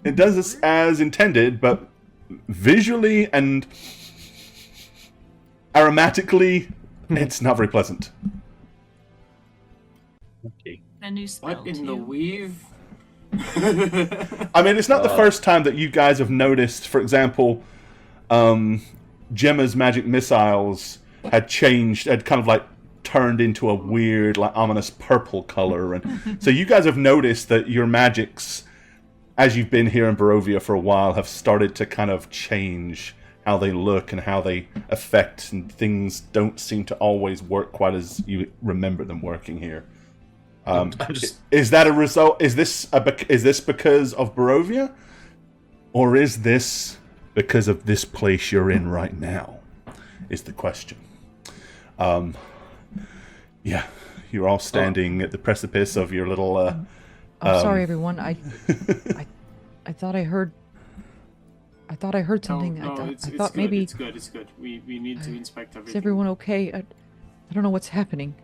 It does this as intended, but visually and aromatically, it's not very pleasant. Okay. A new spell, What in too. the weave? I mean, it's not the first time that you guys have noticed, for example, Gemma's magic missiles had kind of like turned into a weird, like ominous purple color. And so you guys have noticed that your magics, as you've been here in Barovia for a while, have started to kind of change how they look and how they affect, and things don't seem to always work quite as you remember them working here. Is that a result? Is this because of Barovia, or is this because of this place you're in right now? Is the question. Yeah, you're all standing at the precipice of your little. I'm sorry, everyone. I thought I heard I thought I heard No, something. no, I it's thought good. maybe. It's good. We need to inspect everything. Is everyone okay? I don't know what's happening.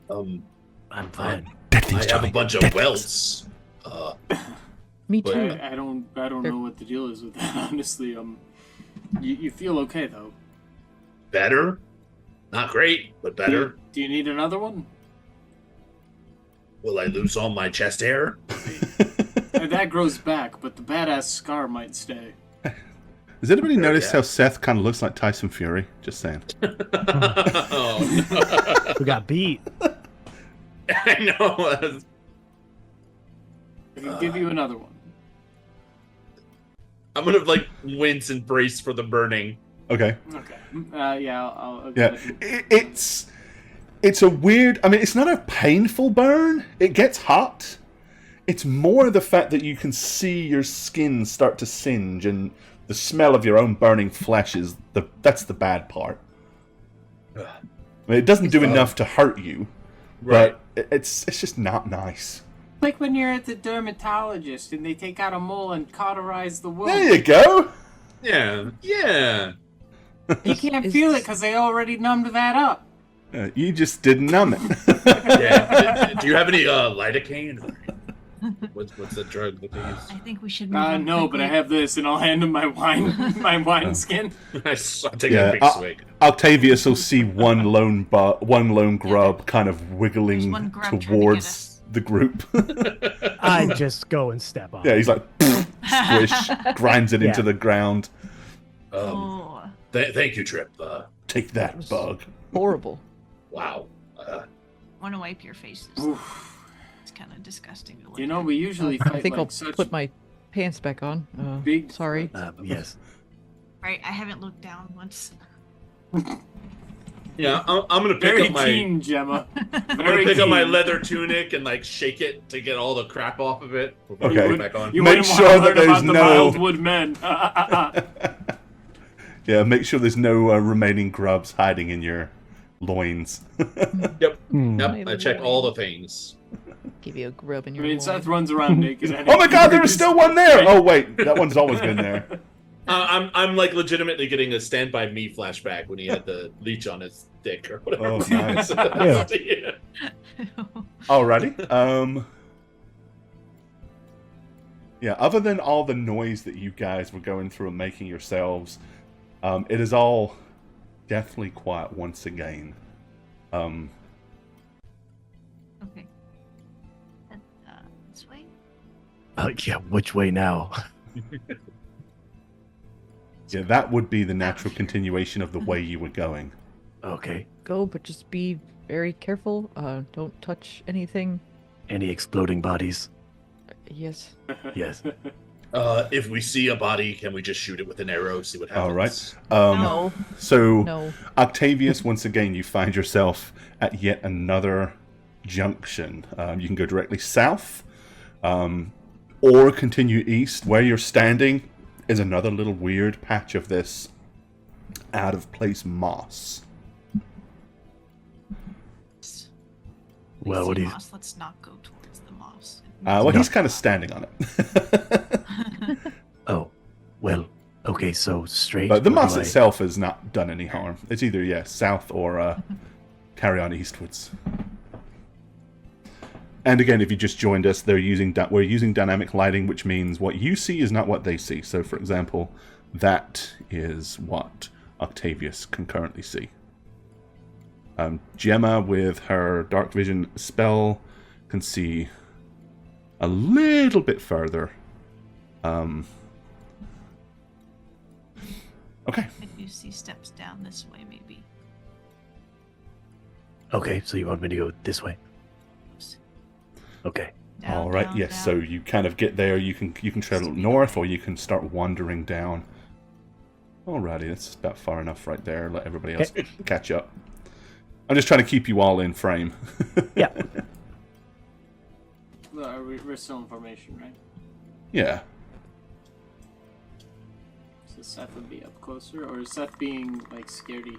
Um, I'm fine. Dead I things, have a Johnny. bunch Dead of things. welts. Me But- too. I don't know what the deal is with that. Honestly, you feel okay though. Better? Not great, but better. Do you need another one? Will I lose all my chest hair? That grows back, but the badass scar might stay. Has anybody noticed yeah. how Seth kind of looks like Tyson Fury? Just saying. Oh, We got beat. I know. I can give you another one. I'm gonna like wince and brace for the burning. Okay. Okay. Yeah, I'll Yeah. It's a weird. I mean, it's not a painful burn. It gets hot. It's more the fact that you can see your skin start to singe, and the smell of your own burning flesh is that's the bad part. I mean, it doesn't do enough to hurt you, Right. but it's just not nice. Like when you're at the dermatologist and they take out a mole and cauterize the wound. There you go. Yeah. Yeah. You can't Is- feel it because they already numbed that up. You just didn't numb it. Yeah. Do you have any lidocaine? What's the drug that they use? I think we should move on No, but I quickly. have this, and I'll hand him my wine skin. I'm taking Yeah, a big swig. Octavius will see one lone grub kind of There's wiggling one grub trying to get towards us. the group. I just go and step on. Yeah, he's like squish, grinds it into Yeah. the ground. Oh, Thank you, Trip. Take that, bug. Horrible. Wow. want to wipe your faces. Oof. It's kind of disgusting to look You know, at. we usually fight I think like I'll such put my pants back on. big. Sorry. Yes. Right, I haven't looked down once. Yeah. I'm gonna pick Very up my. keen, Gemma. I'm gonna Very pick up my keen. leather tunic and like shake it to get all the crap off of it. before I Okay. put it back on. You Make wouldn't sure want to that learn there's about no- the Wildwood men. Yeah, make sure there's no remaining grubs hiding in your loins. Yep. Hmm. Yep. I check all the things. Give you a grub in I your mean, loin. Seth runs around naked. Oh my god, there was still one there! Oh wait, that one's always been there. I'm like legitimately getting a Stand By Me flashback when he had the leech on his dick or whatever. Oh, nice. Yeah. Alrighty. Yeah, other than all the noise that you guys were going through and making yourselves, it is all deathly quiet once again. Okay. This way? Yeah, which way now? Yeah, that would be the natural continuation of the way you were going. Okay. Go, but just be very careful. Don't touch anything. Any exploding bodies? Yes. Yes. If we see a body, can we just shoot it with an arrow, see what happens? All right. No. So, No. Octavius, once again, you find yourself at yet another junction. You can go directly south, or continue east. Where you're standing is another little weird patch of this out-of-place moss. We Well, what see do you- moss. Let's not go towards the moss. Well, he's kind of standing on it. Oh, well. Okay, so straight. But the where moss do I- itself has not done any harm. It's either, south or carry on eastwards. And again, if you just joined us, we're using dynamic lighting, which means what you see is not what they see. So, for example, that is what Octavius can currently see. Gemma, with her dark vision spell, can see a little bit further. Okay. If you see steps down this way, maybe. Okay, so you want me to go this way? Okay. Down, All right. down, Yes. down. So you kind of get there. You can travel north, or you can start wandering down. Alrighty, that's about far enough right there. Let everybody else catch up. I'm just trying to keep you all in frame. Yeah. We're still in formation, right? Yeah. So Seth would be up closer, or is Seth being like scaredy?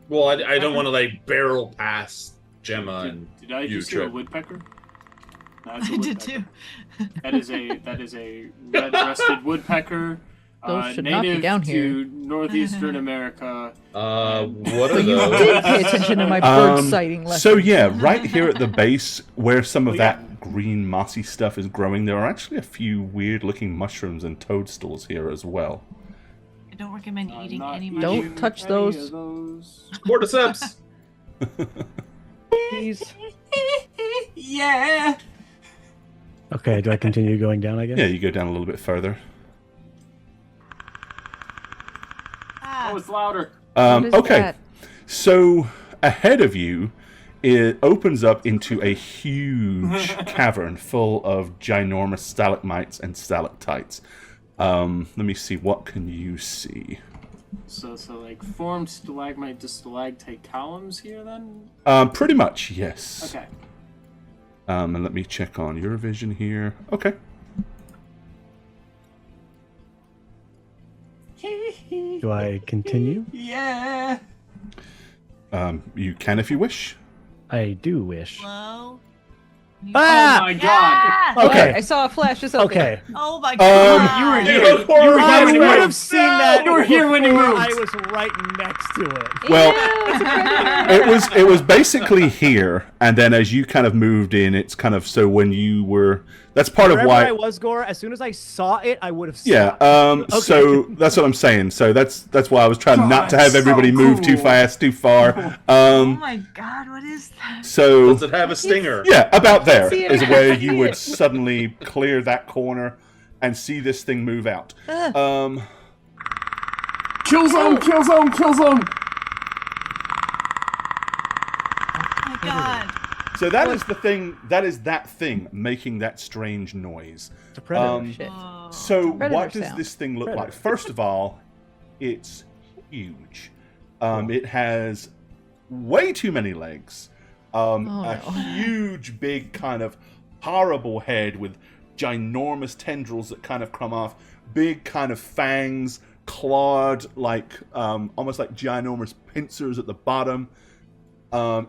Well, I don't want to like barrel past Gemma and Did I you just hear a trip. woodpecker? That's a I did woodpecker. too. That is a red-breasted woodpecker. Those should not be native down to here. northeastern America. What So are you those? did pay attention to my bird sighting lesson. So yeah, right here at the base where some of Oh, yeah. that green mossy stuff is growing, there are actually a few weird looking mushrooms and toadstools here as well. I don't recommend eating Not any eating Don't mushrooms. touch any those. of those. Cordyceps. Please. Yeah. Okay, do I continue going down, I guess? Yeah, you go down a little bit further. Ah, Oh, it's louder. What is Okay, that? so ahead of you, it opens up into a huge cavern full of ginormous stalagmites and stalactites. Let me see, what can you see? So like formed stalagmite to stalactite columns here then? Pretty much, yes. Okay. And let me check on your vision here. Okay. Do I continue? Yeah. You can if you wish. I do wish. hello? Ah! Oh my god. Ah! Okay. I saw a flash. Just open. Okay. Oh my god. You were You here. were poor You were I here when would you have moved. seen that. You were here when you before moved. I was right next to it. It was basically here, and then as you kind of moved in, it's kind of so when you were. That's part Wherever of why. I was, Gore, as soon as I saw it, I would have Yeah. stopped. Okay. So that's what I'm saying. So that's why I was trying not to God, have everybody so move too cool. fast, too far. Oh my god, what is that? So Does it have a stinger? yeah, about there see it. is I where can't you see would it. suddenly clear that corner and see this thing move out. Kill zone, kill zone, kill zone. Oh my god. So that is the thing. That is that thing making that strange noise. It's a predator. Shit. Oh. So Predator what does sound. this thing look Predator. like? First of all, it's huge. It has way too many legs. A no. huge, big, kind of horrible head with ginormous tendrils that kind of come off. Big, kind of fangs, clawed, like almost like ginormous pincers at the bottom.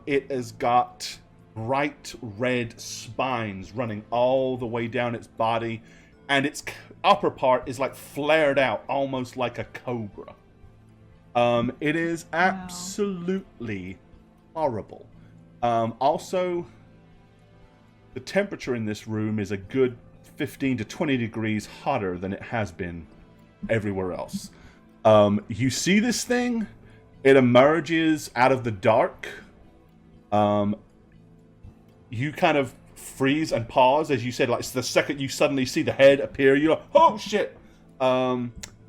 It has got bright red spines running all the way down its body, and its upper part is like flared out, almost like a cobra. It is absolutely horrible. Also, the temperature in this room is a good 15 to 20 degrees hotter than it has been everywhere else. You see this thing, it emerges out of the dark. You kind of freeze and pause, as you said, like the second you suddenly see the head appear, you're like, oh shit!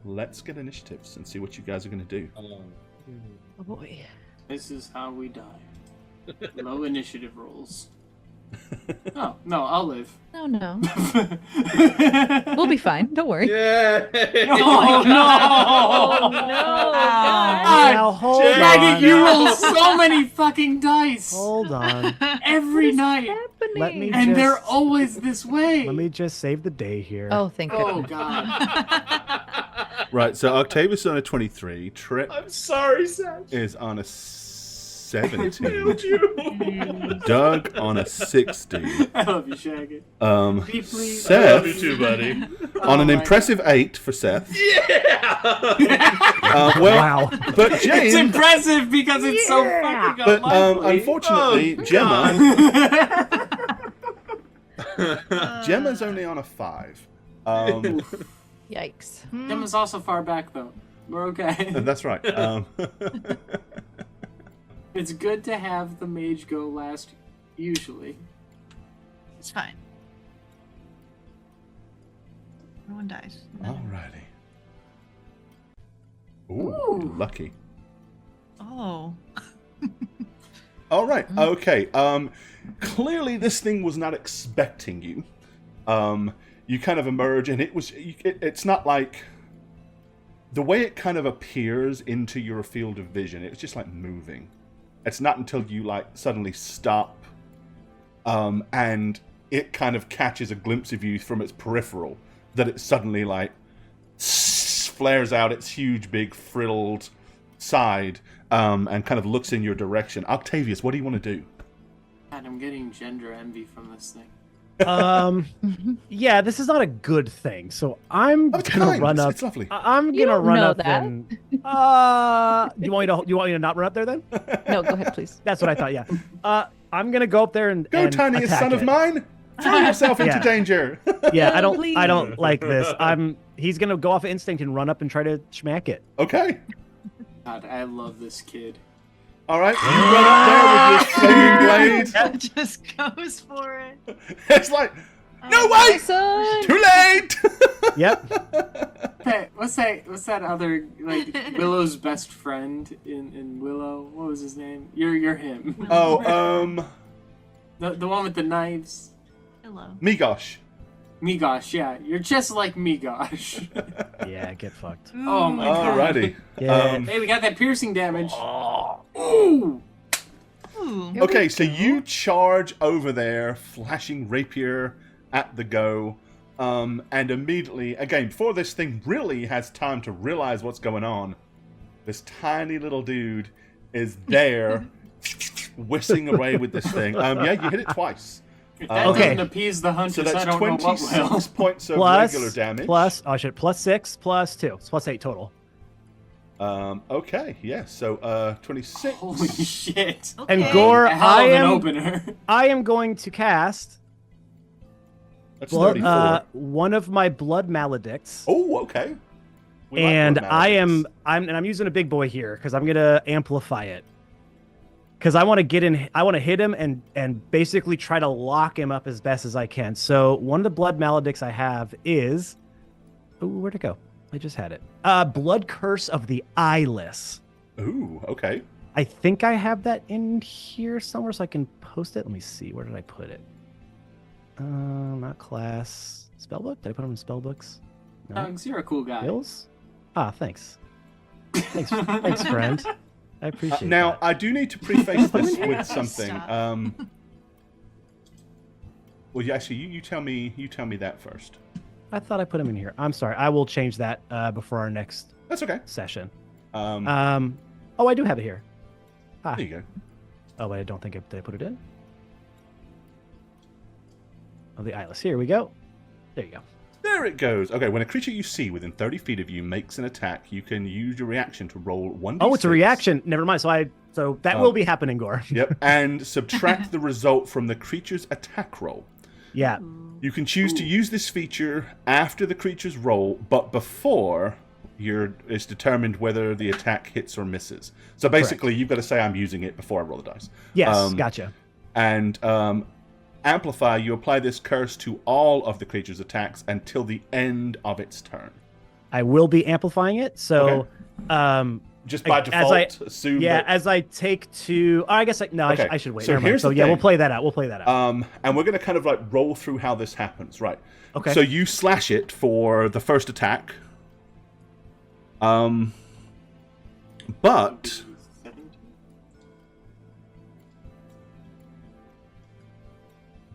Let's get initiatives and see what you guys are going to do. Oh boy. This is how we die. Low initiative rolls. Oh, no, I'll live. No, no. We'll be fine. Don't worry. Yeah. Oh, no! Oh, no. God. Now hold Maggot, on. you roll so many fucking dice Hold on. every night, Happening. Let me and just- they're always this way. Let me just save the day here. Oh, thank Oh, goodness. God. Right, so Octavius is on a 23, Trip I'm sorry, Satch. is on a 17, Failed you. Doug on a 60, I love you, Shaggy. Deeply. I love you Seth too, buddy. on an Oh, my impressive 8 for Seth. Yeah. Well, Wow. but It's James, impressive because it's so fucking but unlikely. unfortunately, Oh, Gemma, Gemma's only on a 5. Yikes. Gemma's also far back, though. We're okay. That's right. It's good to have the mage go last, usually. It's fine. Everyone dies. Alrighty. Ooh, lucky. Oh. All right. Okay. Clearly, this thing was not expecting you. You kind of emerge, and it's not like the way it kind of appears into your field of vision. It's just like moving. It's not until you like suddenly stop, and it kind of catches a glimpse of you from its peripheral that it suddenly like flares out its huge, big, frilled side, and kind of looks in your direction. Octavius, what do you want to do? God, I'm getting gender envy from this thing. Yeah, this is not a good thing. So I'm Oh, it's gonna kind. run up. It's lovely. I'm You gonna don't run know up that. and. You want me to not run up there then? No, go ahead, please. That's what I thought. Yeah. I'm gonna go up there and Go, and tiniest attack son of it. mine! Throw yourself into Yeah. danger! Yeah, I Please. don't like this. He's gonna go off of instinct and run up and try to smack it. Okay. God, I love this kid. All right, you run up there with your flaming blade. Just goes for it. It's like, no Oh, way! Son! Too late! Yep. Hey, what's that other like Willow's best friend in Willow? What was his name? You're him. Oh, The one with the knives. Hello. Migosh. Migosh, yeah. You're just like Migosh. Yeah, get fucked. Oh my god. Alrighty. Yeah. Hey, we got that piercing damage. Oh. Ooh. Ooh. Okay, so you charge over there, flashing rapier at the go, and immediately, again, before this thing really has time to realize what's going on, this tiny little dude is there, whistling away with this thing. Yeah, you hit it twice. If that Okay. doesn't appease the So hunters, that's I don't know what 26 will. points of Plus regular damage. plus 6 plus 2. It's plus 8 total. Okay, yeah, so 26. Holy shit. And Okay. Gore, A hell of an opener. I am going to cast That's 34. one of my blood maledicts. Oh, okay. We like And blood maledicts. I'm using a big boy here because I'm gonna amplify it. Because I want to get in, I want to hit him and basically try to lock him up as best as I can. So one of the blood maledicts I have is, ooh, where'd it go? I just had it. Blood Curse of the Eyeless. Ooh, okay. I think I have that in here somewhere so I can post it. Let me see. Where did I put it? Not class. Spellbook? Did I put them in spellbooks? No. Alex, you're a cool guy. Skills? Ah, thanks. Thanks, friend. I appreciate Now, that. I do need to preface this with something. Stop. Well, actually, you tell me that first. I thought I put them in here. I'm sorry. I will change that before our next That's okay. session. Um, Oh, I do have it here. Ah. there you go. Oh, but I don't think did I put it in? Oh, the eyeless. Here we go. There you go. There it goes. Okay, when a creature you see within 30 feet of you makes an attack, you can use your reaction to roll 1d6. Oh, it's a reaction. Never mind. So that will be happening, Gore. Yep, and subtract the result from the creature's attack roll. Yeah. You can choose to use this feature after the creature's roll, but before it's determined whether the attack hits or misses. So basically, you've got to say, I'm using it before I roll the dice. Yes. Gotcha. And Amplify, you apply this curse to all of the creature's attacks until the end of its turn. I will be amplifying it. So, Just by as default, assume that... as I take 2. Oh, I guess Okay, I should wait. so Never mind. here's So the yeah, we'll thing. play that out. We'll play that out. And we're going to kind of like roll through how this happens, right? Okay. So you slash it for the first attack. But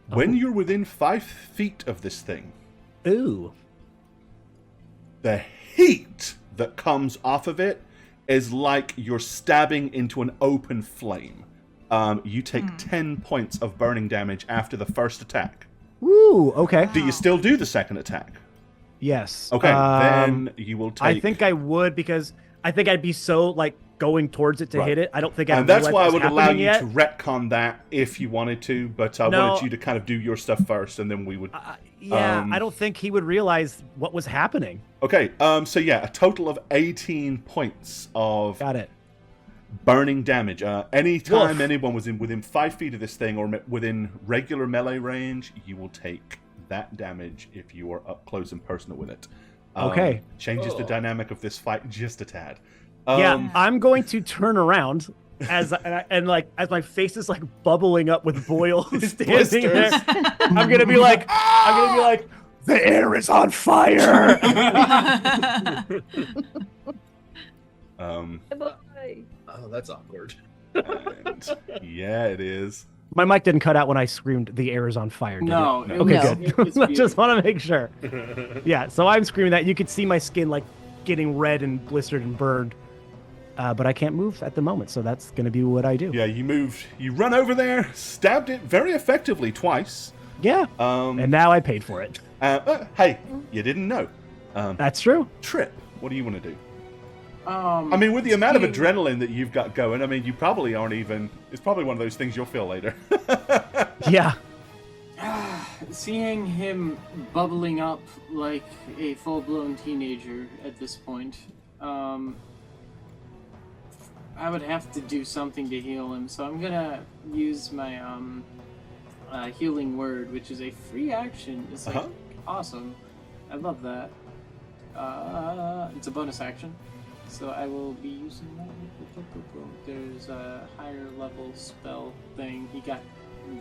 when you're within 5 feet of this thing, Ooh. the heat that comes off of it is like you're stabbing into an open flame. You take 10 points of burning damage after the first attack. Woo. Okay. Do you still do the second attack? Yes. Okay, then you will take... I think I would because I think I'd be so like going towards it to Right. hit it. I don't think I'd And that's realize why I what's would allow happening you yet. to retcon that if you wanted to, but I No. wanted you to kind of do your stuff first, and then we would... Yeah, I don't think he would realize what was happening. Okay, so yeah, a total of 18 points of Got it. burning damage. Anytime Woof. anyone was within 5 feet of this thing or within regular melee range, you will take that damage if you are up close and personal with it. Okay. Changes the dynamic of this fight just a tad. Yeah, I'm going to turn around as my face is like bubbling up with boils standing there. blisters. I'm gonna be like, the air is on fire. Oh, that's awkward. And yeah, it is. My mic didn't cut out when I screamed, "The air is on fire." Did No. it? it Okay, was- No. it was good. I just beautiful. want to make sure. Yeah, so I'm screaming that. You could see my skin like getting red and blistered and burned, but I can't move at the moment, so that's gonna be what I do. Yeah, you moved. You run over there, stabbed it very effectively twice. Yeah. And now I paid for it. Hey, you didn't know. That's true. Trip, what do you want to do? I mean, with the amount of adrenaline that you've got going, I mean, you probably aren't even... It's probably one of those things you'll feel later. Yeah. Seeing him bubbling up like a full-blown teenager at this point, I would have to do something to heal him. So I'm gonna use my healing word, which is a free action. It's like awesome. I love that. It's a bonus action. So I will be using that. There's a higher level spell thing. He got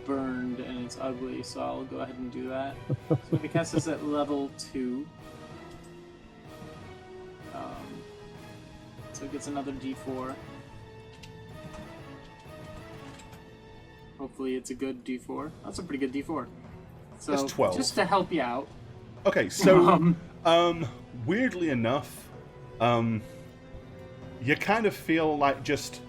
burned and it's ugly, so I'll go ahead and do that. So I'm gonna cast this at level 2. So it gets another D4. Hopefully it's a good D4. That's a pretty good D4. So That's 12. Just to help you out. Okay, so weirdly enough, you kind of feel like just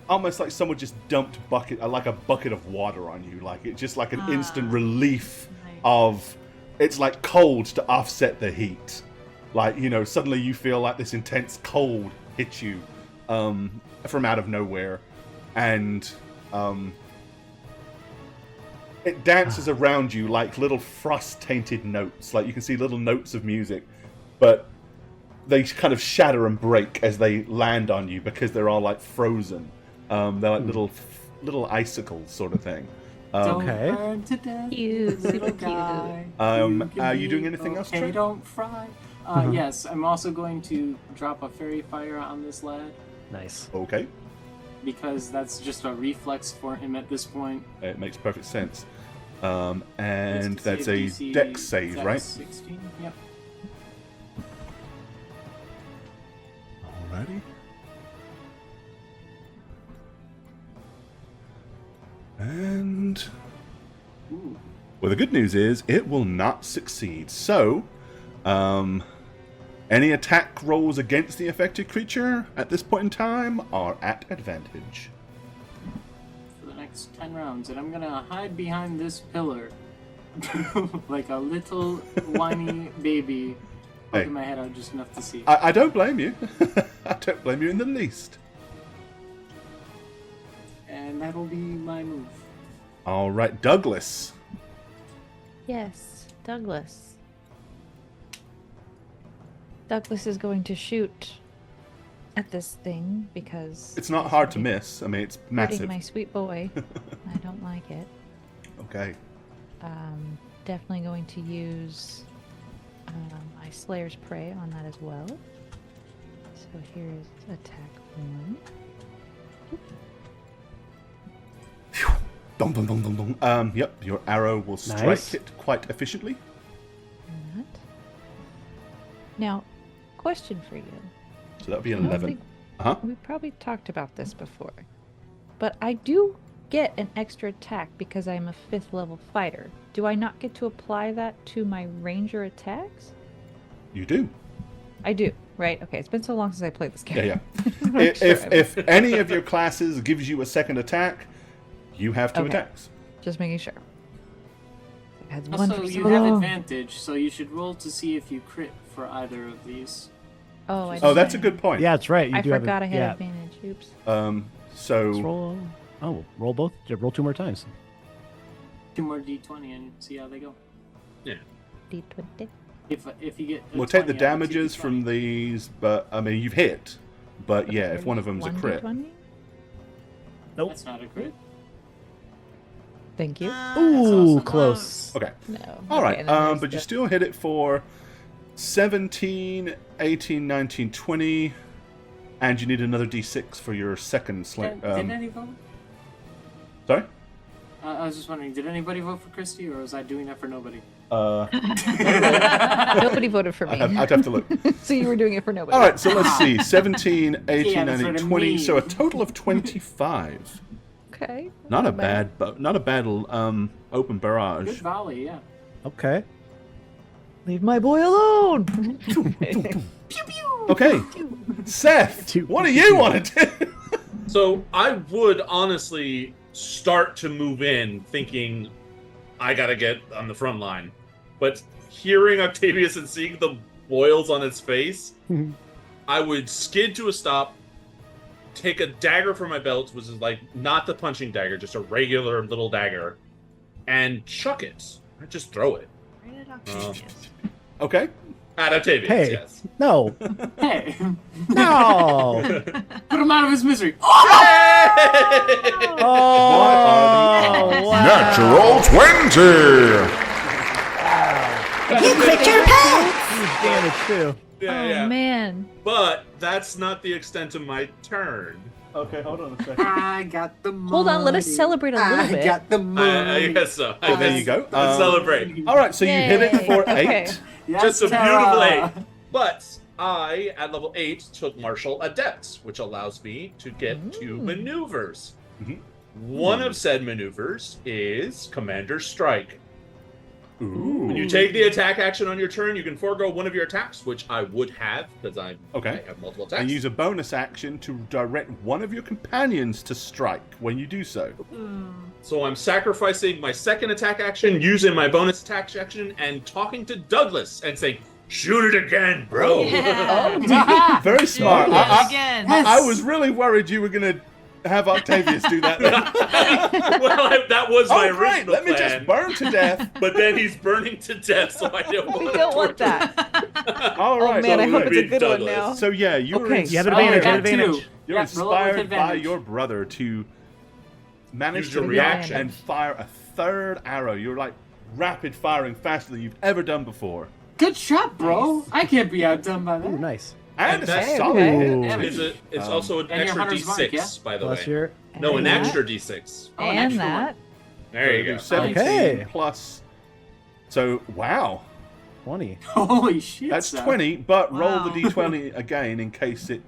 almost like someone just dumped like a bucket of water on you. Like it's just like an instant relief of it's like cold to offset the heat. Like, you know, suddenly you feel like this intense cold hits you from out of nowhere, and it dances around you like little frost-tainted notes. Like you can see little notes of music, but they kind of shatter and break as they land on you because they're all like frozen. They're like little icicles sort of thing. Okay. Don't burn to death, Cute, little super guy. Are you doing anything else, Okay, Trent? don't fry. Yes, I'm also going to drop a fairy fire on this lad Nice. Okay, because that's just a reflex for him at this point. it makes perfect sense. And It's to that's save a DC dex save, Dex right? 16. Yep. Alrighty. And Ooh. well, the good news is it will not succeed. So, any attack rolls against the affected creature at this point in time are at advantage. For the next 10 rounds, and I'm gonna hide behind this pillar like a little whiny baby, poking my head out just enough to see. I don't blame you. I don't blame you in the least. And that'll be my move. All right, Douglas. Yes, Douglas. Douglas is going to shoot at this thing because It's not hard to miss. I mean, it's hurting massive. my sweet boy. I don't like it. Okay. Definitely going to use my Slayer's Prey on that as well. So here is attack 1. Dum, dum, dum, dum, dum. Yep, your arrow will strike Nice. it quite efficiently. That. Now, question for you. So that would be I don't 11. think- Uh-huh. We probably talked about this before, but I do get an extra attack because I'm a 5th level fighter. Do I not get to apply that to my ranger attacks? You do. I do, right? Okay, it's been so long since I played this game. Yeah, yeah. If any of your classes gives you a second attack, you have 2 Okay. attacks. Just making sure. I've had one Also, for you so have long. advantage, so you should roll to see if you crit for either of these. Oh, I Oh, that's a didn't. good point. Yeah, that's right. You I do have forgot I had yeah. advantage. Oops. Let's So roll. Oh, roll both. Roll 2 more times. 2 more d20 and see how they go. D20. If you get a we'll take the 20 out of damages 2d20. from these, but I mean, you've hit. But yeah, if one of them's a crit. 1d20? Nope. That's not a crit. Thank you. Ooh, also close. Okay. No. All right. Okay, then there's But you the- still hit it for 17, 18, 19, 20. And you need another d6 for your second slam. Did any vote? Sorry? I was just wondering, did anybody vote for Christy, or was I doing that for nobody? Nobody voted for me. I'd have to look. So you were doing it for nobody. All right, so let's see. 17, 18, Yeah, that's 19, what I 20. mean. So a total of 25. Okay. Not a bad open barrage. Good volley, yeah. Okay. Leave my boy alone. Okay. Seth, what do you want to do? So I would honestly start to move in, thinking I gotta get on the front line. But hearing Octavius and seeing the boils on his face, I would skid to a stop, take a dagger from my belt, which is like not the punching dagger, just a regular little dagger, and chuck it. I'd just throw it. Right at Octavius. Okay. At Octavius, Hey. yes. No. Hey, No. put him out of his misery. Oh, wow. Natural 20! You quit your pants! Huge damage too. Yeah, Oh yeah. man. But that's not the extent of my turn. Okay, hold on a second. I got the money. Hold on, let us celebrate a little bit. I got the I money. guess so. Oh, there you go. Let's celebrate. All right, so you hit it for 8. Okay. Yes, Just a Tara. beautiful 8. But I, at level 8, took Martial Adept, which allows me to get 2 maneuvers. Mhm. One of said maneuvers is Commander Strike. Ooh. When you take the attack action on your turn, you can forego one of your attacks, which I would have because I have multiple attacks. And use a bonus action to direct one of your companions to strike when you do so. So I'm sacrificing my second attack action, using my bonus attack action, and talking to Douglas and saying, "Shoot it again, bro." Yeah. Very smart. Yeah, again. I was really worried you were going to have Octavius do that. Then. That was my Oh, great. original Let me plan. just burn to death. But then he's burning to death, so I don't want We don't want that. All right. Man, I so hope it it's a would be good one Douglas. now. So, yeah, you were Okay. You have inspired. advantage. You have got advantage. two. You're Yeah, roll it with inspired by advantage. your brother to manage Use to your react reaction. and fire a third arrow. You're like rapid firing faster than you've ever done before. Good shot, bro. I can't be outdone by that. Ooh, nice. And it's a that's- solid Ooh. hit. It's also an And your extra hunter's D6, mark, yeah? by the Plus way. your. No, an And that. extra D6. Oh, an And extra that. one. There you go. 17 Okay. plus. So, wow. 20. Holy shit. That's son. 20, but roll Wow. the d20 again in case could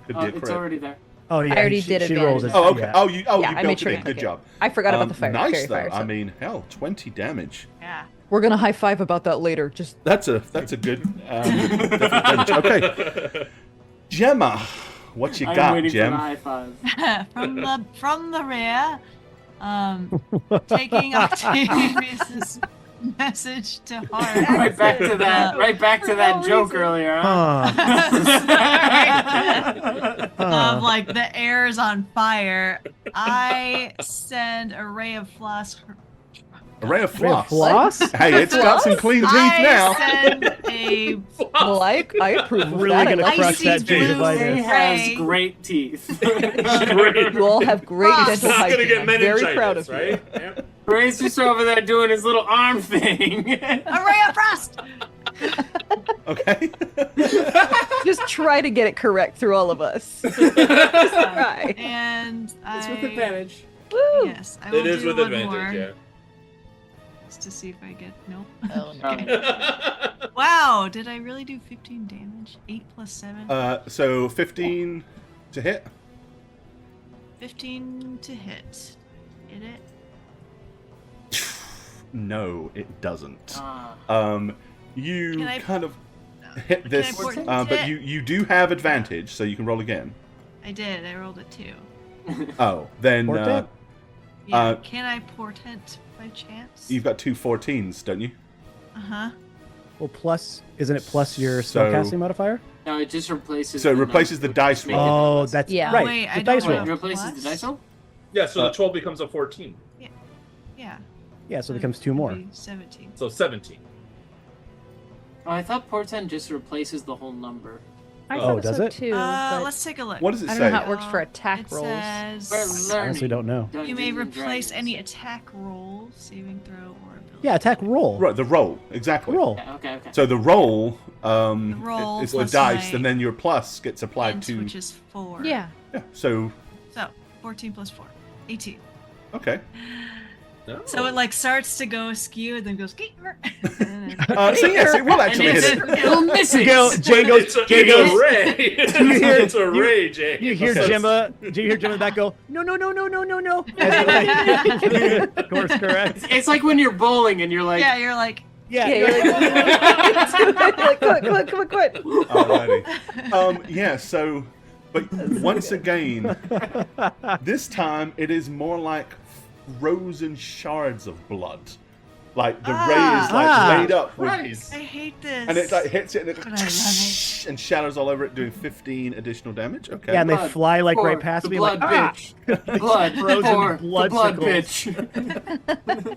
be Oh, a it's crit. already there. Oh yeah. I already she, did she advantage. rolled it. Oh, okay. Yeah. Oh, you Yeah, I built made it sure in. to Good make it. job. I forgot about the fire. Nice fairy though. fire. I So. mean, hell, 20 damage. Yeah. We're gonna high five about that later. Just That's a good definite damage. Okay, Gemma, what you I'm got, waiting Gem? for the high five. from the rear, taking Octavius's message to heart. Right back to that. Right back to that joke earlier. Huh? Of like the air is on fire. I send a ray of floss. A ray of Ray of floss. floss? Hey, it's got some clean teeth now. I send a well, I approve of Really that. gonna I like crush icy that blue gingivitis. He ray. has great teeth. Great. You all have great Frost. dental He's gonna hygiene. get I'm very meningitis, proud of you. right? Yep. Ray's just over there doing his little arm thing. A ray of frost. Okay. Just try to get it correct through all of us. Just try. And It's with I- Woo! advantage. Yes, I will It is do with one advantage, more, just to see if I get nope. Oh, no. yeah. Wow, did I really do 15 damage? 8 plus 7. So 15 to hit. 15 to hit. Hit it. No, it doesn't. Ah. You Can I- kind of hit Can this, I portent but it? you do have advantage, so you can roll again. I did. I rolled a 2. Oh, then Portent? Yeah. Can I portent by chance? you've got 2 14s, don't you? Uh-huh. Well, plus, isn't it plus your So- spellcasting modifier? No, it just replaces. So it the replaces the number. dice Make it roll. Oh, less. that's Yeah. right. Wait, the I dice don't roll. have- It replaces Plus? the dice roll. Yeah, so the 12 becomes a 14. Yeah. Yeah, so it becomes 2 more. 17. So 17. Oh, I thought portent just replaces the whole number. I Oh, thought does so it? too. but Let's take a look. What does it I say? don't know how it works for attack it rolls. Says, We're I honestly don't know. you may Dungeons and replace Dragons. any attack roll, saving throw, or ability. Yeah, attack roll. Right, the roll, exactly. Roll. Yeah, okay. So the roll, roll it's the plus dice, my and then your plus gets applied Int, to. which is 4. Yeah. Yeah. So 14 plus 4. 18. okay. No. So it like starts to go askew and then goes. So yes, it will actually hit it. It'll miss it. Jay goes. It's a, Jay it's goes. a ray. It's a ray, Jay. You hear Okay. Gemma? Do you hear Gemma back go? No, no, no, no, no, no, no. As you, like, course correct. It's like when you're bowling and you're like, Yeah, you're like. Yeah. Yeah, you're like, like, come on. Alrighty. Yeah. So, but once again, this time it is more like frozen shards of blood. Like the ray is like laid up with, Christ. I hate this. and it like hits it and it But I love it. and shatters all over it, doing 15 additional damage. Okay. Yeah, and they Blood fly like for right past the me. blood Like, ah! bitch. Blood frozen for blood the blood sickles. bitch.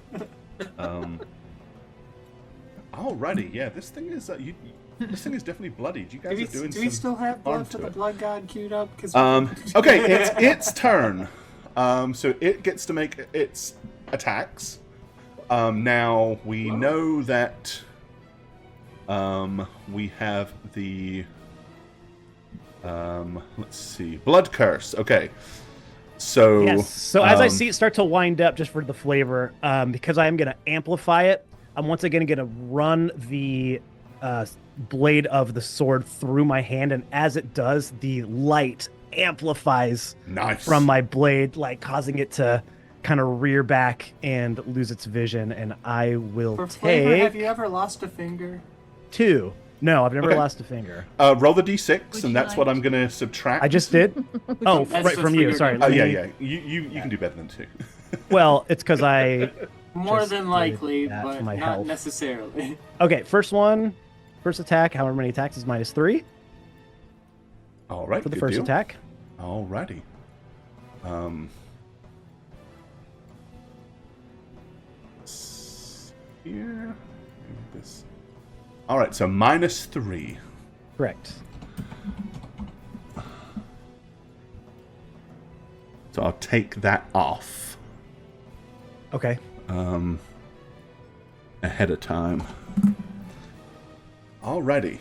Alrighty, yeah, this thing is this thing is definitely bloodied. You guys are doing Do we some still have harm blood for to the it. blood god queued up? 'Cause Okay, it's its turn. So it gets to make its attacks. Now we know that we have the let's see, blood curse. Okay, so Yes. So as I see it start to wind up, just for the flavor, because I am going to amplify it, I'm once again going to run the blade of the sword through my hand, and as it does, the light amplifies nice from my blade, like causing it to kind of rear back and lose its vision. And I will For flavor, have take you ever lost a finger? 2. No, I've never Okay. lost a finger. roll the d6, Would and you that's what like I'm gonna subtract. I just did. Oh, That's right just from for you. your Sorry. damage. Oh let yeah, me- yeah. You can do better than 2. Well, it's because I. More Just than did likely, that but for my not health. necessarily. Okay, first attack. However many attacks is -3 All right, for the good first deal. attack. Alrighty. Here. This. All right, so -3. Correct. So I'll take that off Okay. ahead of time. Alrighty.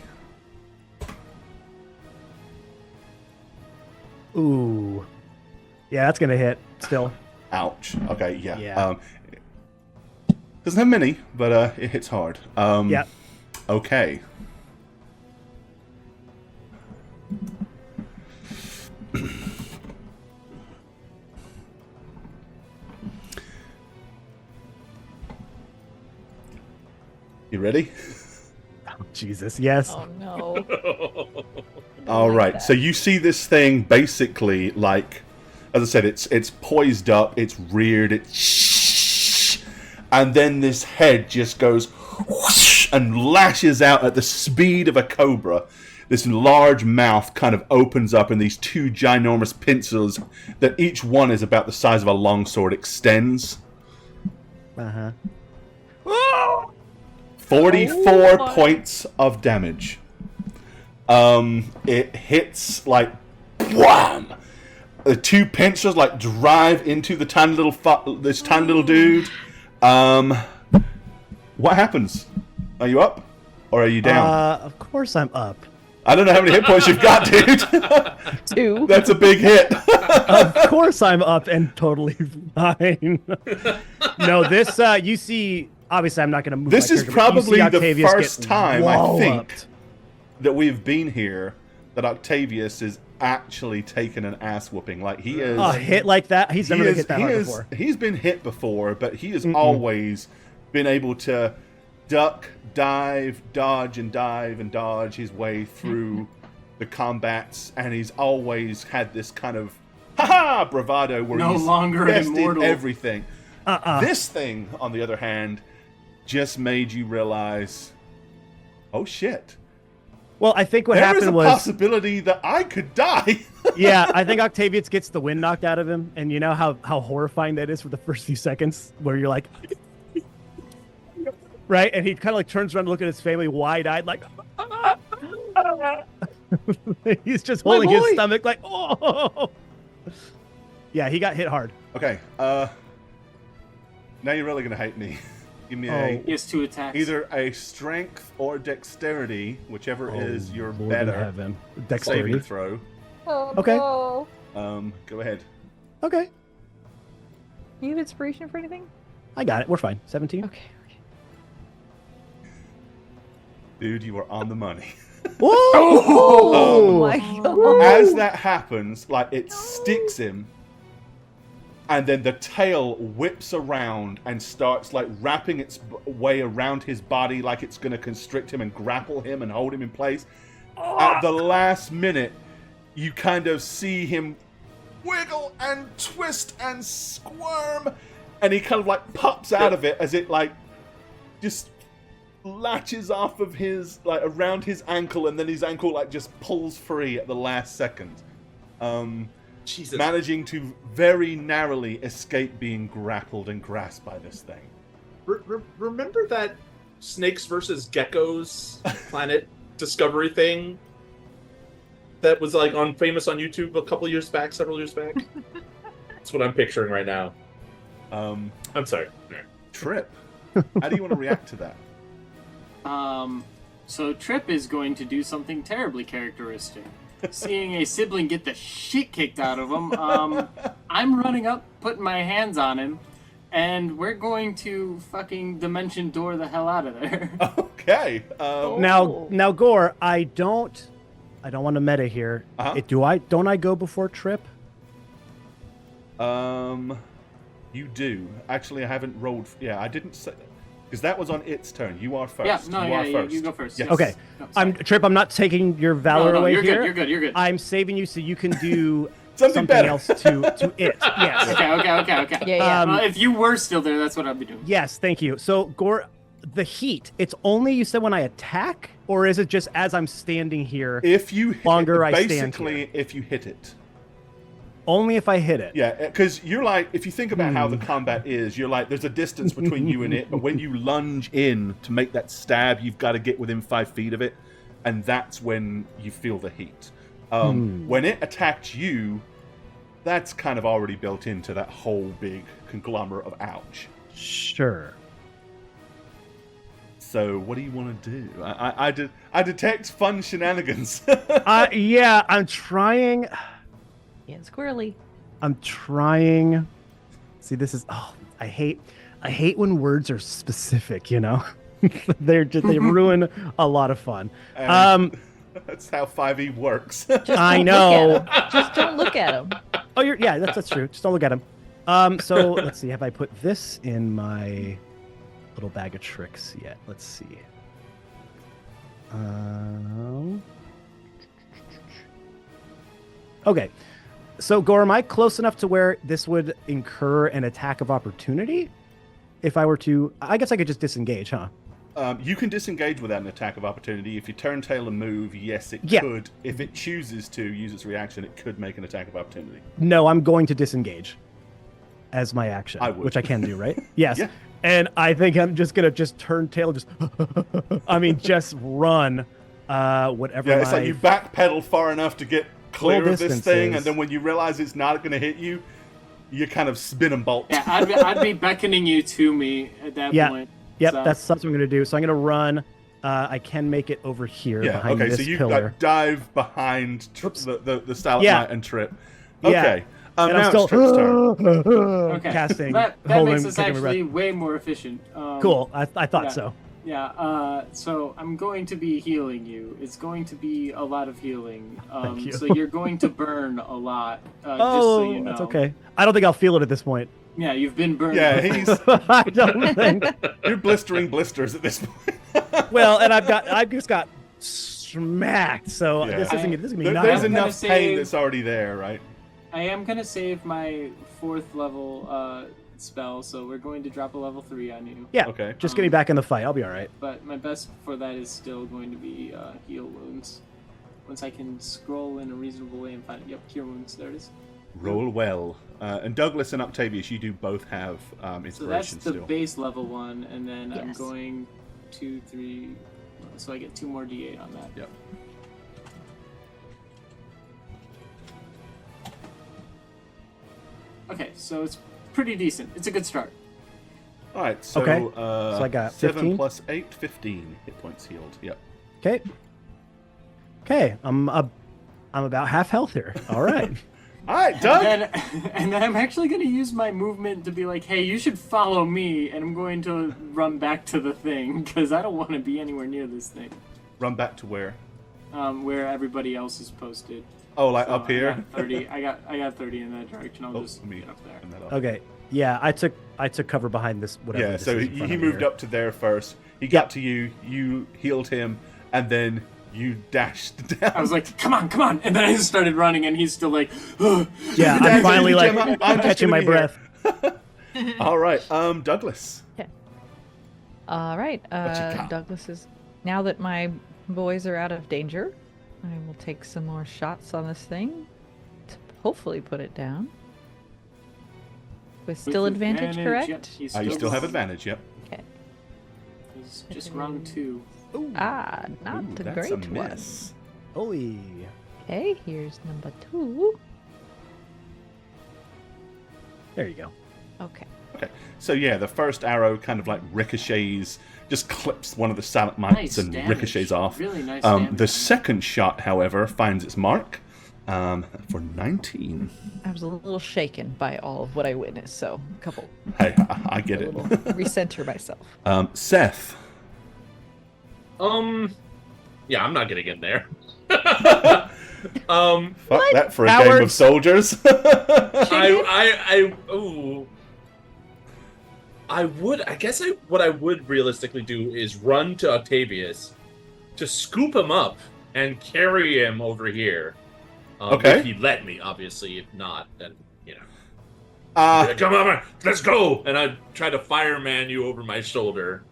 Ooh. Yeah, that's gonna hit. Still. Ouch. Okay, yeah. Yeah. Doesn't have many, but it hits hard. Yeah. Okay. You ready? Oh, Jesus. Yes. Oh no. All right. So you see this thing basically like, as I said, it's poised up, it's reared, and then this head just goes whoosh and lashes out at the speed of a cobra. This large mouth kind of opens up, and these 2 ginormous pincers that each one is about the size of a longsword extends. Uh huh. 44 points of damage. It hits like wham. The 2 pincers like drive into the tiny little this tiny little dude. What happens? Are you up or are you down? Of course I'm up. I don't know how many hit points you've got, dude. 2. That's a big hit. Of course I'm up and totally fine. No, this you see. Obviously, I'm not going to move. This my is character, but you see probably the Octavius first get time, I think, walloped. that we've been here that Octavius is actually taking an ass whooping. Like he is A hit like that, he's never been hit that hard before. He's been hit before, but he has always been able to duck, dive, dodge, and dive and dodge his way through the combats, and he's always had this kind of ha-ha bravado where No he's longer bested immortal. everything. This thing, on the other hand, just made you realize, oh shit. Well, I think what There is happened a was, possibility that I could die. yeah, I think Octavius gets the wind knocked out of him, and you know how horrifying that is for the first few seconds, where you're like, right, and he kind of like turns around to look at his family, wide-eyed, like, he's just holding his stomach, like, oh, yeah, he got hit hard. Okay, now you're really gonna hate me. Give me He has 2 attacks. either a strength or dexterity, whichever is your Lord in better heaven. saving Dexterity. throw. Oh, Okay. no. Go ahead. Okay, Do you have inspiration for anything? I got it. We're fine. 17. Okay. Dude, you are on the money. Whoa! Oh my god. As that happens, like it sticks him, and then the tail whips around and starts like wrapping its way around his body like it's going to constrict him and grapple him and hold him in place. At the last minute, you kind of see him wiggle and twist and squirm, and he kind of like pops out of it as it like just latches off of his like around his ankle, and then his ankle like just pulls free at the last second. Jesus. Managing to very narrowly escape being grappled and grasped by this thing. Remember that snakes versus geckos planet discovery thing that was like famous on YouTube several years back? That's what I'm picturing right now. I'm sorry. Trip, how do you want to react to that? So Trip is going to do something terribly characteristic. Seeing a sibling get the shit kicked out of him, I'm running up, putting my hands on him, and we're going to fucking dimension door the hell out of there. Okay. Now, Gore, I don't want to meta here. Don't I go before Trip? You do. Actually, I haven't rolled. Yeah, I didn't say. Because that was on its turn. You are first. Yeah, no, you are yeah, first. you go first. Yes. Okay. No, Trip, I'm not taking your valor away you're here. Good, you're good. I'm saving you so you can do Something better. else to it. Yes. Okay. Yeah. Well, if you were still there, that's what I'd be doing. Yes, thank you. So, Gore, the heat, it's only, you said, when I attack? Or is it just as I'm standing here, If you hit, longer I stand basically, here? if you hit it. Only if I hit it? Yeah, because you're like, if you think about how the combat is, you're like, there's a distance between you and it, but when you lunge in to make that stab, you've got to get within 5 feet of it, and that's when you feel the heat. When it attacked you, that's kind of already built into that whole big conglomerate of ouch. Sure. So what do you want to do? I detect fun shenanigans. Yeah, I'm trying. Yeah, squirrely. I'm trying. See, this is. Oh, I hate when words are specific. You know, they ruin a lot of fun. That's how 5e works. I know. Just don't look at him. Oh, that's true. Just don't look at him. So let's see. Have I put this in my little bag of tricks yet? Let's see. Okay. So, Gore, am I close enough to where this would incur an attack of opportunity? If I were to, I guess I could just disengage, huh? You can disengage without an attack of opportunity. If you turn tail and move, yes, it could. If it chooses to use its reaction, it could make an attack of opportunity. No, I'm going to disengage as my action, which I can do, right? Yes. Yeah. And I think I'm just going to turn tail, just run whatever. Yeah, it's like you backpedal far enough to get clear of this thing, and then when you realize it's not going to hit you, you kind of spin and bolt. Yeah, I'd be beckoning you to me at that point. Yep, so. that's what I'm going to do. So I'm going to run. I can make it over here behind this so you pillar. dive behind the stalagmite and Trip. Okay. And now I'm still it's Trip's turn. Okay. casting. That holding, makes us taking my breath. actually way more efficient. Cool. I thought so. Yeah, so I'm going to be healing you. It's going to be a lot of healing. Thank you. So you're going to burn a lot. Just Oh, so you know. that's okay. I don't think I'll feel it at this point. Yeah, you've been burned. Yeah, before. I don't think. You're blistering blisters at this point. Well, and I've just got smacked. So this is gonna be nice. There's I'm enough gonna pain save- that's already there, right? I am going to save my 4th level spell, so we're going to drop a level 3 on you. Yeah. Okay. Just get me back in the fight. I'll be all right. But my best for that is still going to be heal wounds. Once I can scroll in a reasonable way and find it. Yep, cure wounds. There it is. Roll well. And Douglas and Octavius, you do both have So inspiration that's the still. base level 1, and then I'm Yes. going 2, 3. So I get 2 more d8 on that. Yep. Okay, so it's pretty decent. It's a good start. All right, so, Okay. So I got 7 15? plus 8, 15 hit points healed. Yep. Okay. I'm about half health here. All right. All right, Doug. And then I'm actually going to use my movement to be like, hey, you should follow me, and I'm going to run back to the thing, because I don't want to be anywhere near this thing. Run back to where? Where everybody else is posted. Oh, like So up here? I got 30. I got 30 in that direction. I'll just let me get up there. turn that off. Okay. Yeah, I took cover behind this. Whatever. Yeah, this so is in front he of me moved here. up to there first. He got to you. You healed him, and then you dashed down. I was like, come on. And then I just started running, and he's still like, "Ugh." Yeah, Dad, I'm finally Jim, like I'm just catching gonna my be here. breath. All right, Douglas. All right. you got? Douglas is. Now that my boys are out of danger, I will take some more shots on this thing to hopefully put it down. With still advantage, correct? Yep, You still have advantage, yep. Okay. It's just round 2. Not Ooh, a that's great a one. miss. Oi. Okay, here's number 2. There you go. Okay. Okay, so yeah, the first arrow kind of like ricochets, just clips one of the stalagmites Nice and damage. ricochets off. Really nice damage. The second shot, however, finds its mark for 19. I was a little shaken by all of what I witnessed, so a couple. Hey, I get A it. little recenter myself. Seth. Yeah, I'm not getting in there. Fuck that for a game of Cowards. soldiers. What I would realistically do is run to Octavius to scoop him up and carry him over here. Okay. If he'd let me, obviously. If not, then, Uh, come on, let's go! And I'd try to fireman you over my shoulder.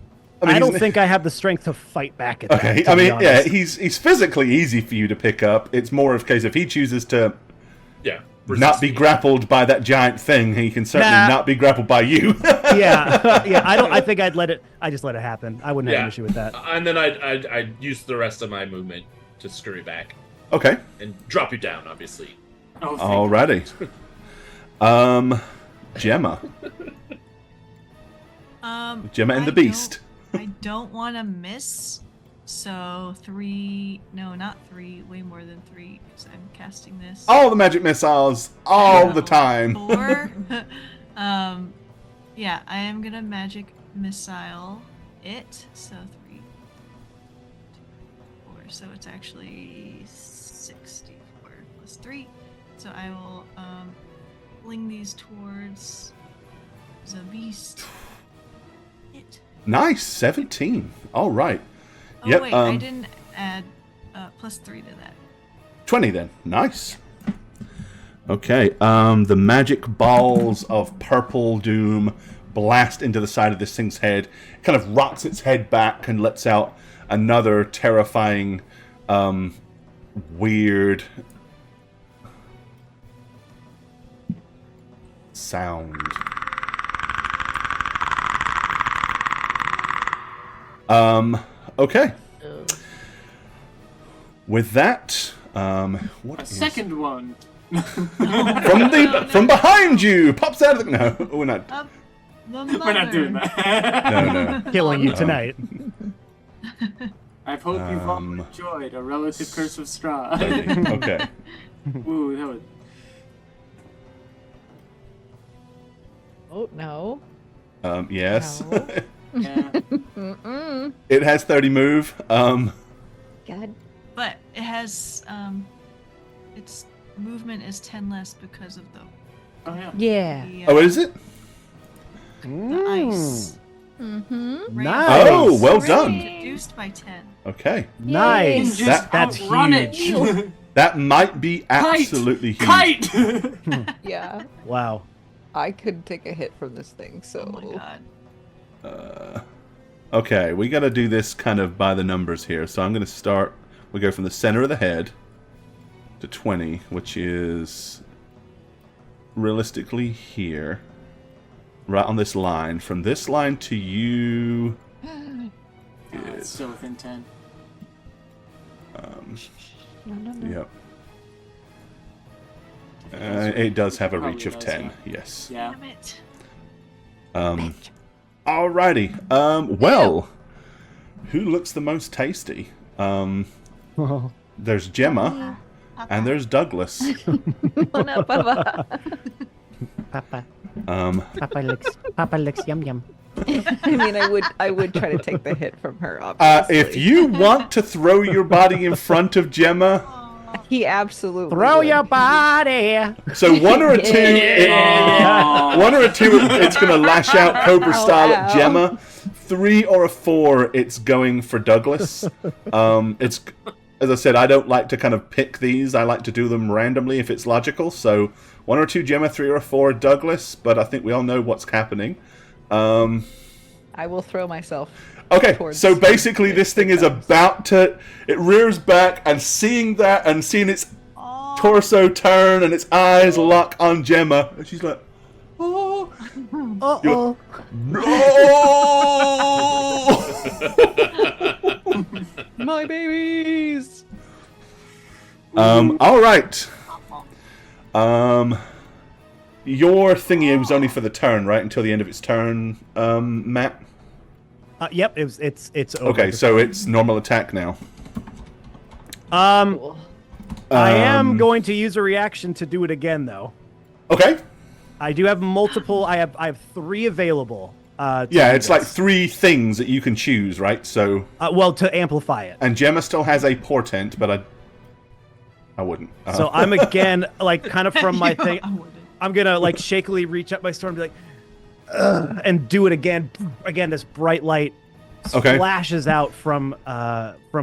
I don't he's- think I have the strength to fight back at that. Okay, to I be mean, yeah, honest. he's physically easy for you to pick up. It's more of a case if he chooses to Yeah. not be resist me. grappled by that giant thing, he can certainly Nah. not be grappled by you. yeah. I think I'd let it. I just let it happen. I wouldn't have Yeah. an issue with that. And then I'd use the rest of my movement to scurry back Okay, and drop you down, obviously. Oh, thank alrighty. Gemma. Gemma and the Beast. I don't want to miss. So 3, no, not 3, way more than 3, because I'm casting this. All the magic missiles, all No, the time. 4. Yeah, I am gonna magic missile it. So 3, 2, 4. So it's actually 64 plus 3. So I will fling these towards the beast. It. Nice, 17. All right. Oh Yep, wait, I didn't add plus 3 to that. 20 then. Nice. Okay, the magic balls of purple doom blast into the side of this thing's head, kind of rocks its head back and lets out another terrifying, weird sound. Okay. With that, what A is... second one. from behind you pops out of the... No, we're not. The We're not doing mother. that. No. Killing you tonight. I hope you've all enjoyed a relative Curse of Strahd. Okay. Ooh, that was... Oh, no. Yes. No. Yeah. It has 30 move. God. But it has its movement is 10 less because of the Oh, yeah. Yeah. Oh, is it? the ice. Mm-hmm. Nice. Oh, well done. Reduced by 10. Okay. Nice. Just That's outrun huge. it. That might be absolutely huge. Kite! Yeah. Wow. I couldn't take a hit from this thing, so. Oh my god. Okay, we got to do this kind of by the numbers here. So I'm going to start. We go from the center of the head to 20, which is realistically here, right on this line. From this line to you It's still within 10. Yep. It does have a Probably reach of does, 10. yeah. Yes. Yeah. Damn it. Alrighty. Well, who looks the most tasty? There's Gemma, and there's Douglas. Oh, no, Baba. Papa. Um, Papa licks yum yum. I mean, I would try to take the hit from her, obviously. if you want to throw your body in front of Gemma, He absolutely Throw would. your body. so one or two, Yeah. one or two, it's going to lash out Cobra style at Ow. Gemma. 3 or a 4, it's going for Douglas. It's as I said, I don't like to kind of pick these. I like to do them randomly if it's logical. So 1 or 2 Gemma, 3 or 4 Douglas, but I think we all know what's happening. I will throw myself. Okay, towards so basically this thing is about to... It rears back, and seeing that, and seeing its torso turn, and its eyes lock on Gemma, and she's like, oh... Uh-oh. No! My babies. All right. Your thingy was only for the turn, right? Until the end of its turn, Matt? Yep, it's over. Okay, so it's normal attack now. Cool. I am going to use a reaction to do it again, though. Okay. I do have multiple. I have 3 available. Yeah, it's like 3 things that you can choose, right? So. Well, to amplify it. And Gemma still has a portent, but I wouldn't. So I'm again like kind of from my thing. I wouldn't. I'm gonna like shakily reach up my sword and be like, "Ugh," and do it again. Again, this bright light flashes out from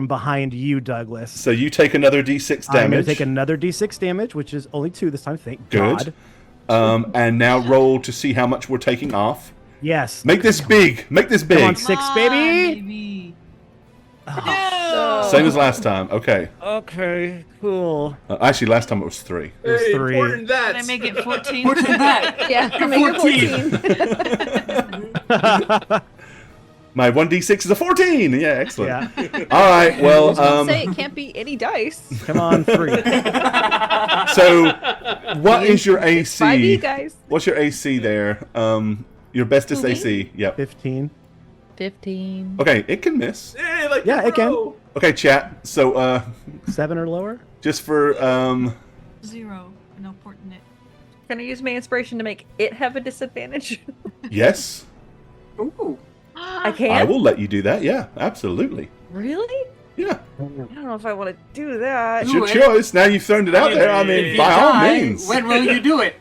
behind you, Douglas. So you take another d6 damage. I'm gonna take another d6 damage, which is only 2 this time. Thank God. And now roll to see how much we're taking off. Yes. Make this big. Make this big. Come on, 6, baby. No. Same as last time. Okay. Okay. Cool. Actually, last time it was 3. It was 3. Important that. Can I make it 14? More than that. Yeah, make it 14. My 1d6 is a 14. Yeah, excellent. Yeah. All right. Well, Say it can't be any dice. Come on, 3. so what is your AC? 5e, guys. What's your AC there? Your bestest Me? AC. Yep. 15. 15. Okay, it can miss. Hey, like Yeah, it can. Okay, chat. So 7 or lower. just for 0. No port in it. Can I use my inspiration to make it have a disadvantage? yes, Ooh. I can. I will let you do that. Yeah, absolutely. Really? Yeah, I don't know if I want to do that. it's your Do it. choice. Now you've thrown it out there. I mean, by all means. When will you do it?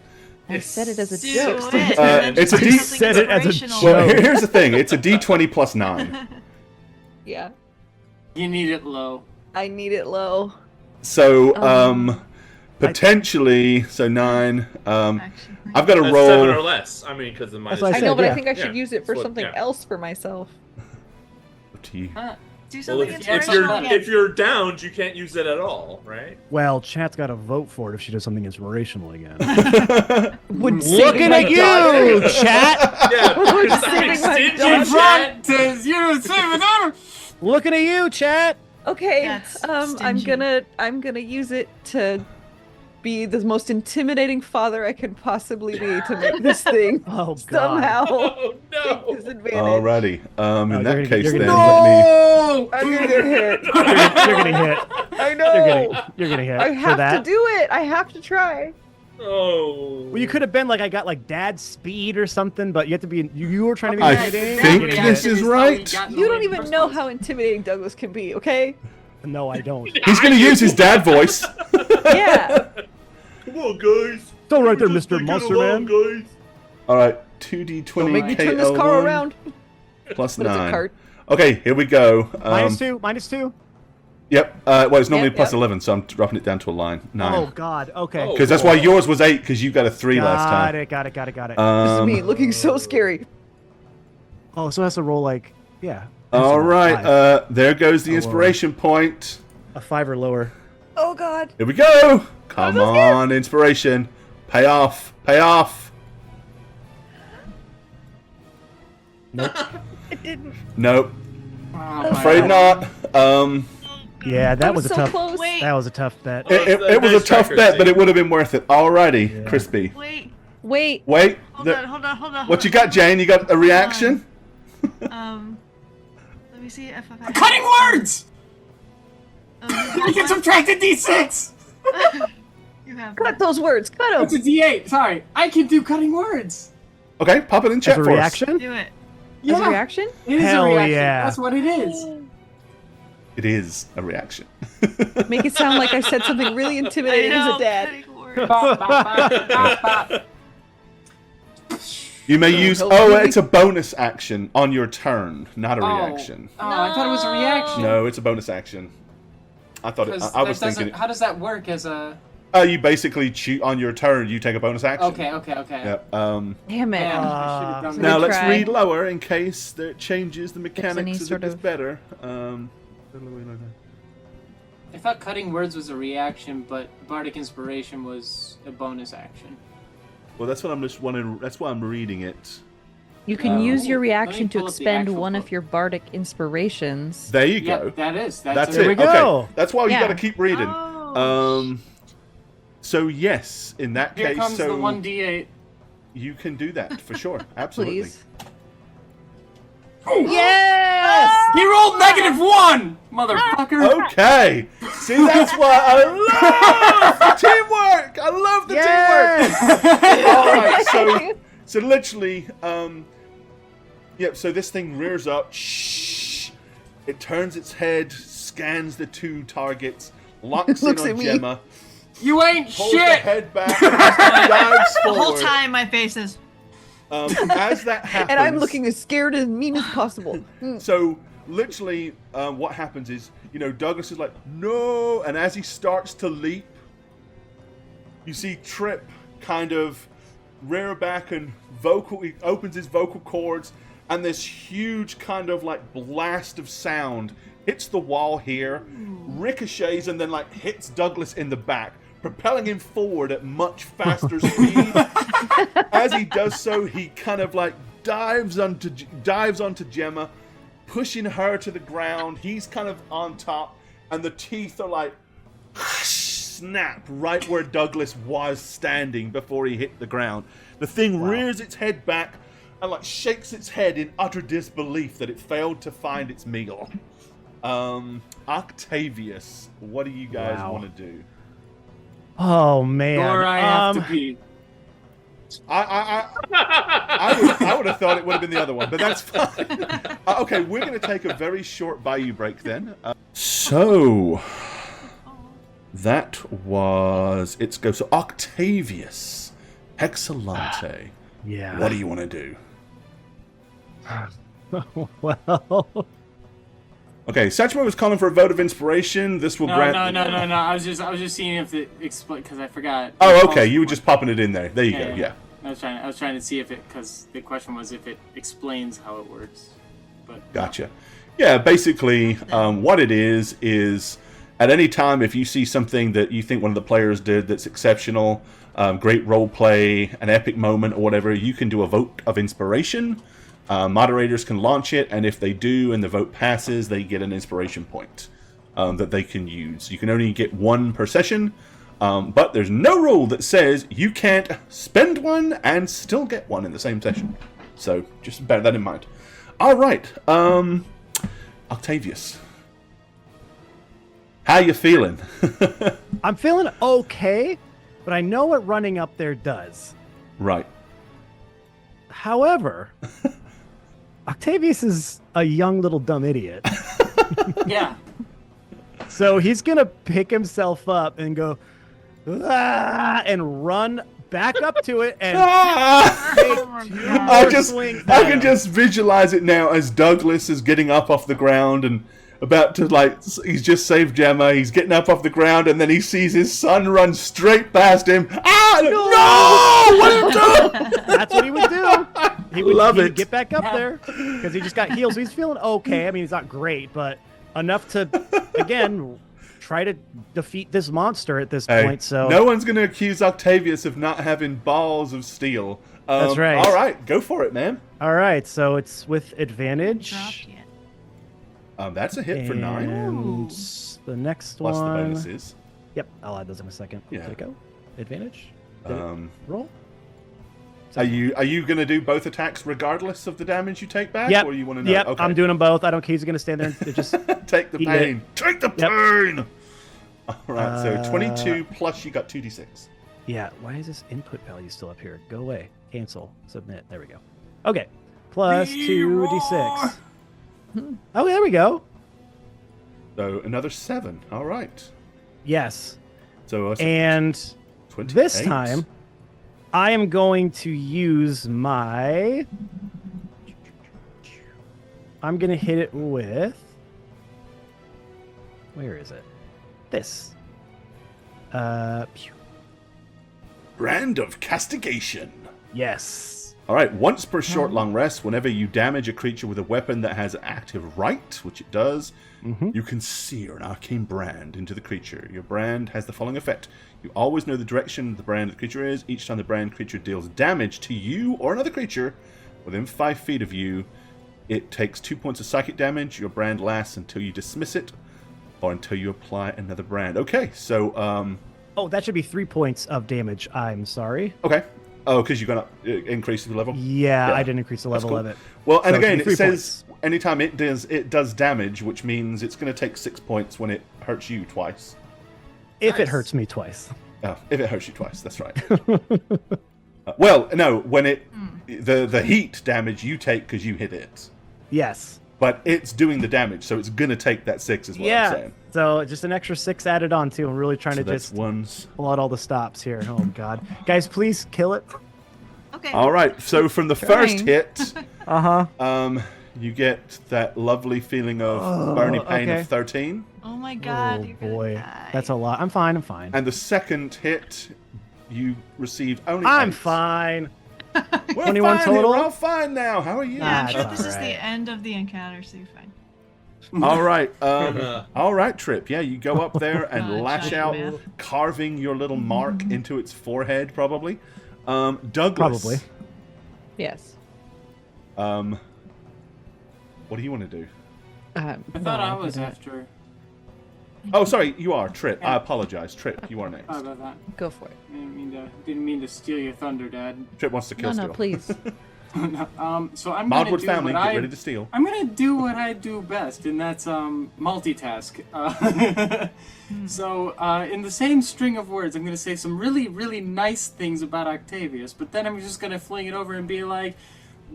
I said it as a Do joke. it. It's a Do D- something said it as a inspirational. joke. Well, here's the thing. It's a D20 plus 9. Yeah. You need it low. I need it low. So potentially, so 9. Actually, I've got to That's roll. 7 or less. I mean, because the minus. what I know, said, but yeah. I think I should Yeah, use it for that's what- something yeah. else for myself. To you. Do Well, something if inspirational. you're downed, you can't use it at all, right? Well, chat's got to vote for it if she does something inspirational again. Would Looking at you, chat. Yeah, because I'm saving my extended daughter. chat. to 079. Looking at you, chat. Okay, That's I'm stingy. gonna use it to be the most intimidating father I can possibly be to make this thing Oh God. somehow Oh take no! disadvantage. Alrighty. In you're that gonna- case, you're then gonna- let me. No! I'm gonna get hit. You're gonna hit. I know. You're gonna hit I for have that. to do it. I have to try. Oh. Well, you could have been like, I got like dad speed or something, but you have to be. You were trying to be I intimidating. think You're gonna this hit. is right. You don't even know how intimidating Douglas can be, okay? No, I don't. He's going to use his dad voice. Yeah. Come on, guys. Still right there, We're just Mr. get Monster along, Man. guys. All right, 2d20 Don't make me turn this car KO1 around. plus But it's a 9. cart. Okay, here we go. Minus two. Yep. Well, it's normally Yep, plus yep. 11, so I'm dropping it down to a line. 9. Oh God. Okay. Oh. Because that's why yours was 8, because you got a 3 last time. Got it. This is me looking so scary. Oh, so it has to roll like, yeah. All right, 5. there goes the Oh, inspiration point. A 5 or lower. Oh God. Here we go. Come on, inspiration. Pay off. Pay off. It didn't. Nope. Oh, Afraid not. Yeah, that was a so tough. close. Wait. That was a tough bet. It was a tough bet, but it would have been worth it. Alrighty, Yeah. Crispy. Wait. Wait. Wait. Hold on. What you got, Jane? You got a reaction? Let me see if I Cutting words! I can subtract a d6! You have Cut those words. Cut them. It's a d8. Sorry. I can do cutting words. Okay, pop it in As chat a for us. reaction. do it. As a reaction? It is Hell a reaction. yeah. That's what it is. It is a reaction. Make it sound like I said something really intimidating as a dad. cutting words. Bop, bop, bop, bop, bop. You may use. no, Oh, really? it's a bonus action on your turn, not a reaction. Oh, I thought it was a reaction. No, it's a bonus action. I thought Because I was thinking. how does that work as a? You basically choose on your turn. You take a bonus action. Okay. Yep. Damn it. Man, I should have done Now that. let's try. read lower in case that changes the any mechanics as it sort gets of- better. I thought cutting words was a reaction, but bardic inspiration was a bonus action. Well, that's what I'm just wondering. That's why I'm reading it. You can use your Let me reaction to pull up the expend actual one book. of your bardic inspirations. There you Yeah, go. that's That's a- it. we Okay, go. that's why you Yeah. got to keep reading. Oh, So yes, in that Here case, comes so the 1d8. you can do that for sure. Absolutely. Please. Yes! He rolled -1, motherfucker. Okay. See, that's why I love the teamwork. I love the teamwork. All right. So literally, yep. So this thing rears up. Shh. It turns its head, scans the two targets, locks in Looks on at me. Gemma, You ain't pulls the shit. head back, dives the whole forward. time my face is. As that happens, And I'm looking as scared and mean as possible. So literally, what happens is, Douglas is like, no, and as he starts to leap, you see Trip kind of rear back and he opens his vocal cords, and this huge kind of like blast of sound hits the wall here, ricochets, and then like hits Douglas in the back, propelling him forward at much faster speed. As he does so, he kind of like dives onto Gemma, pushing her to the ground. He's kind of on top, and the teeth are like snap right where Douglas was standing before he hit the ground. The thing rears its head back and like shakes its head in utter disbelief that it failed to find its meal. Octavius, what do you guys Wow. want to do? Oh man. Or I have to pee. I would have thought it would have been the other one, but that's fine. Okay, we're going to take a very short bayou break then. So that was its go. So Octavius, Hexalante, Yeah. what do you want to do? Well. Okay, Satchmo was calling for a vote of inspiration. This will grant. No. I was just seeing if it explain because I forgot. Oh, okay. You were just popping it in there. There you go. Yeah. I was trying to see if it because the question was if it explains how it works. But Gotcha. Yeah, basically, what it is at any time if you see something that you think one of the players did that's exceptional, great role play, an epic moment or whatever, you can do a vote of inspiration. Moderators can launch it, and if they do and the vote passes, they get an inspiration point that they can use. You can only get one per session, but there's no rule that says you can't spend one and still get one in the same session. So just bear that in mind. All right, Octavius, how you feeling? I'm feeling okay, but I know what running up there does. Right. However, Octavius is a young little dumb idiot. yeah, So he's going to pick himself up and go, "Ah," and run back up to it and I can just visualize it now as Douglas is getting up off the ground and about to he's just saved Gemma. He's getting up off the ground and then he sees his son run straight past him. Ah, no! What are you doing? That's what he would do. He would Love he would it. get back up there because he just got healed. So he's feeling okay. I mean, he's not great, but enough to, again, try to defeat this monster at this point. So no one's going to accuse Octavius of not having balls of steel. That's right. All right, go for it, man. All right, so it's with advantage. Dropped yet. That's a hit for 9. And the next Plus the one. bonuses. Yep, I'll add those in a second. Yeah. There we go. Advantage. Did it Um, roll. Are you going to do both attacks regardless of the damage you take back? Yep. Or you want to know? Yep, Okay. I'm doing them both. I don't care. He's going to stand there and just. Take the Eat it. pain. Take the Yep. pain. All right, so 22 Uh, plus you got 2d6. Yeah, why is this input value still up here? Go away. Cancel. Submit. There we go. Okay. Plus 2d6. Oh, there we go. So another 7. All right. Yes. So And 28. this time, I am going to use my. I'm going to hit it with. Where is it? this. Pew. Brand of Castigation. Yes. All right, once per short long rest, whenever you damage a creature with a weapon that has active right, which it does, you can sear an arcane brand into the creature. Your brand has the following effect. You always know the direction the brand of the creature is. Each time the brand creature deals damage to you or another creature within 5 feet of you, it takes 2 points of psychic damage. Your brand lasts until you dismiss it or until you apply another brand. Okay, so... Oh, that should be 3 points of damage. I'm sorry. Okay. Oh, because you're going to increase the level? Yeah, I didn't increase the level cool. of it. Well, and So again, it'd be it 3 says anytime it does damage, which means it's going to take 6 points when it hurts you twice. If it Nice. hurts me twice. Oh, if it hurts you twice, that's right. Well, no, when the heat damage you take because you hit it, Yes. but it's doing the damage, so it's going to take that 6 is what I'm Yeah. saying. So just an extra 6 added on too. I'm really trying So to that's just ones. pull out all the stops here. Oh god, guys, please kill it. Okay. All right, so from the first Trying. hit, You get that lovely feeling of burning pain okay. of 13. Oh my god, Oh you're gonna boy, die. that's a lot. I'm fine. I'm fine. And the second hit, you received only I'm 8. fine. We're 21 fine total? Here. We're all fine now. How are you? Yeah, I'm That's sure this is alright. the end of the encounter, so you're fine. All right. All right, Trip. Yeah, you go up there and lash giant out, man. carving your little mark into its forehead, probably. Douglas. Probably. Yes. What do you want to do? I thought I was after. Oh, sorry, you are Trip. I apologize, Trip. You are next. Sorry about that. Go for it. I didn't mean to steal your thunder, Dad. Trip wants to kill No, Steel. please. So I'm gonna Modwood do family, what get I ready to steal. I'm gonna do what I do best, and that's multitask. So in the same string of words, I'm gonna say some really, really nice things about Octavius, but then I'm just gonna fling it over and be like,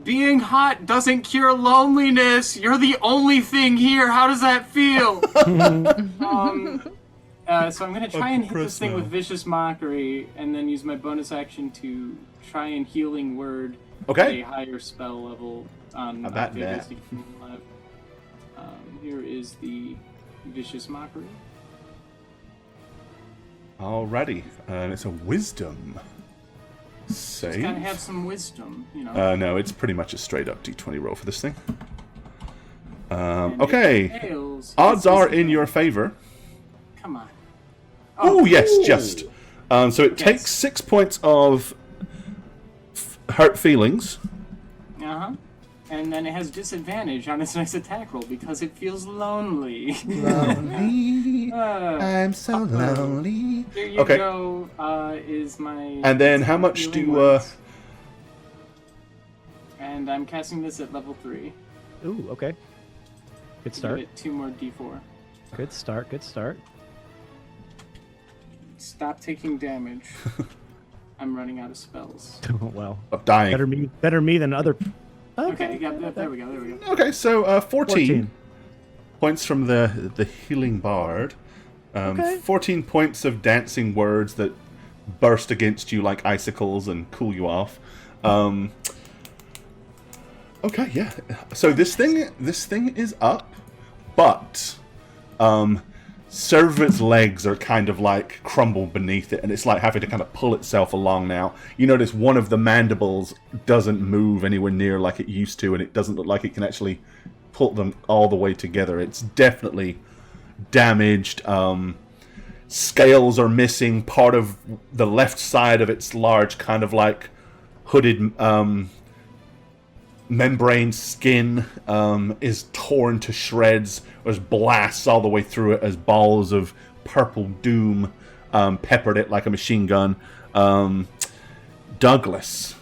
"Being hot doesn't cure loneliness. You're the only thing here. How does that feel?" So I'm gonna try and hit this thing with vicious mockery, and then use my bonus action to try and healing word. Okay. A higher spell level on About Octavius. that. You can let- here is the vicious mockery. Alrighty. And it's a wisdom save. Just gotta have some wisdom, you know. No, it's pretty much a straight up d20 roll for this thing. And if Okay. it fails, Odds it's are just- in your favor. Come on. Oh, yes, cool. just. So it takes 6 points of hurt feelings. Uh-huh. And then it has disadvantage on its next attack roll because it feels lonely. Lonely. I'm so lonely. Here you Okay. go, is my... And then how much healing do... words. And I'm casting this at level 3. Ooh, okay. Good start. Give it 2 more d4. Good start. Good start. Stop taking damage. I'm running out of spells. Well, Of dying. better me than other. Okay, yeah, there we go. Okay, so 14 14. points from the healing bard. Okay. 14 points of dancing words that burst against you like icicles and cool you off. Okay, yeah. So this thing is up, but Servant's legs are kind of like crumbled beneath it, and it's like having to kind of pull itself along now. You notice one of the mandibles doesn't move anywhere near like it used to, and it doesn't look like it can actually pull them all the way together. It's definitely damaged. Scales are missing. Part of the left side of its large kind of like hooded membrane skin is torn to shreds. There's blasts all the way through it as balls of purple doom peppered it like a machine gun. Douglas.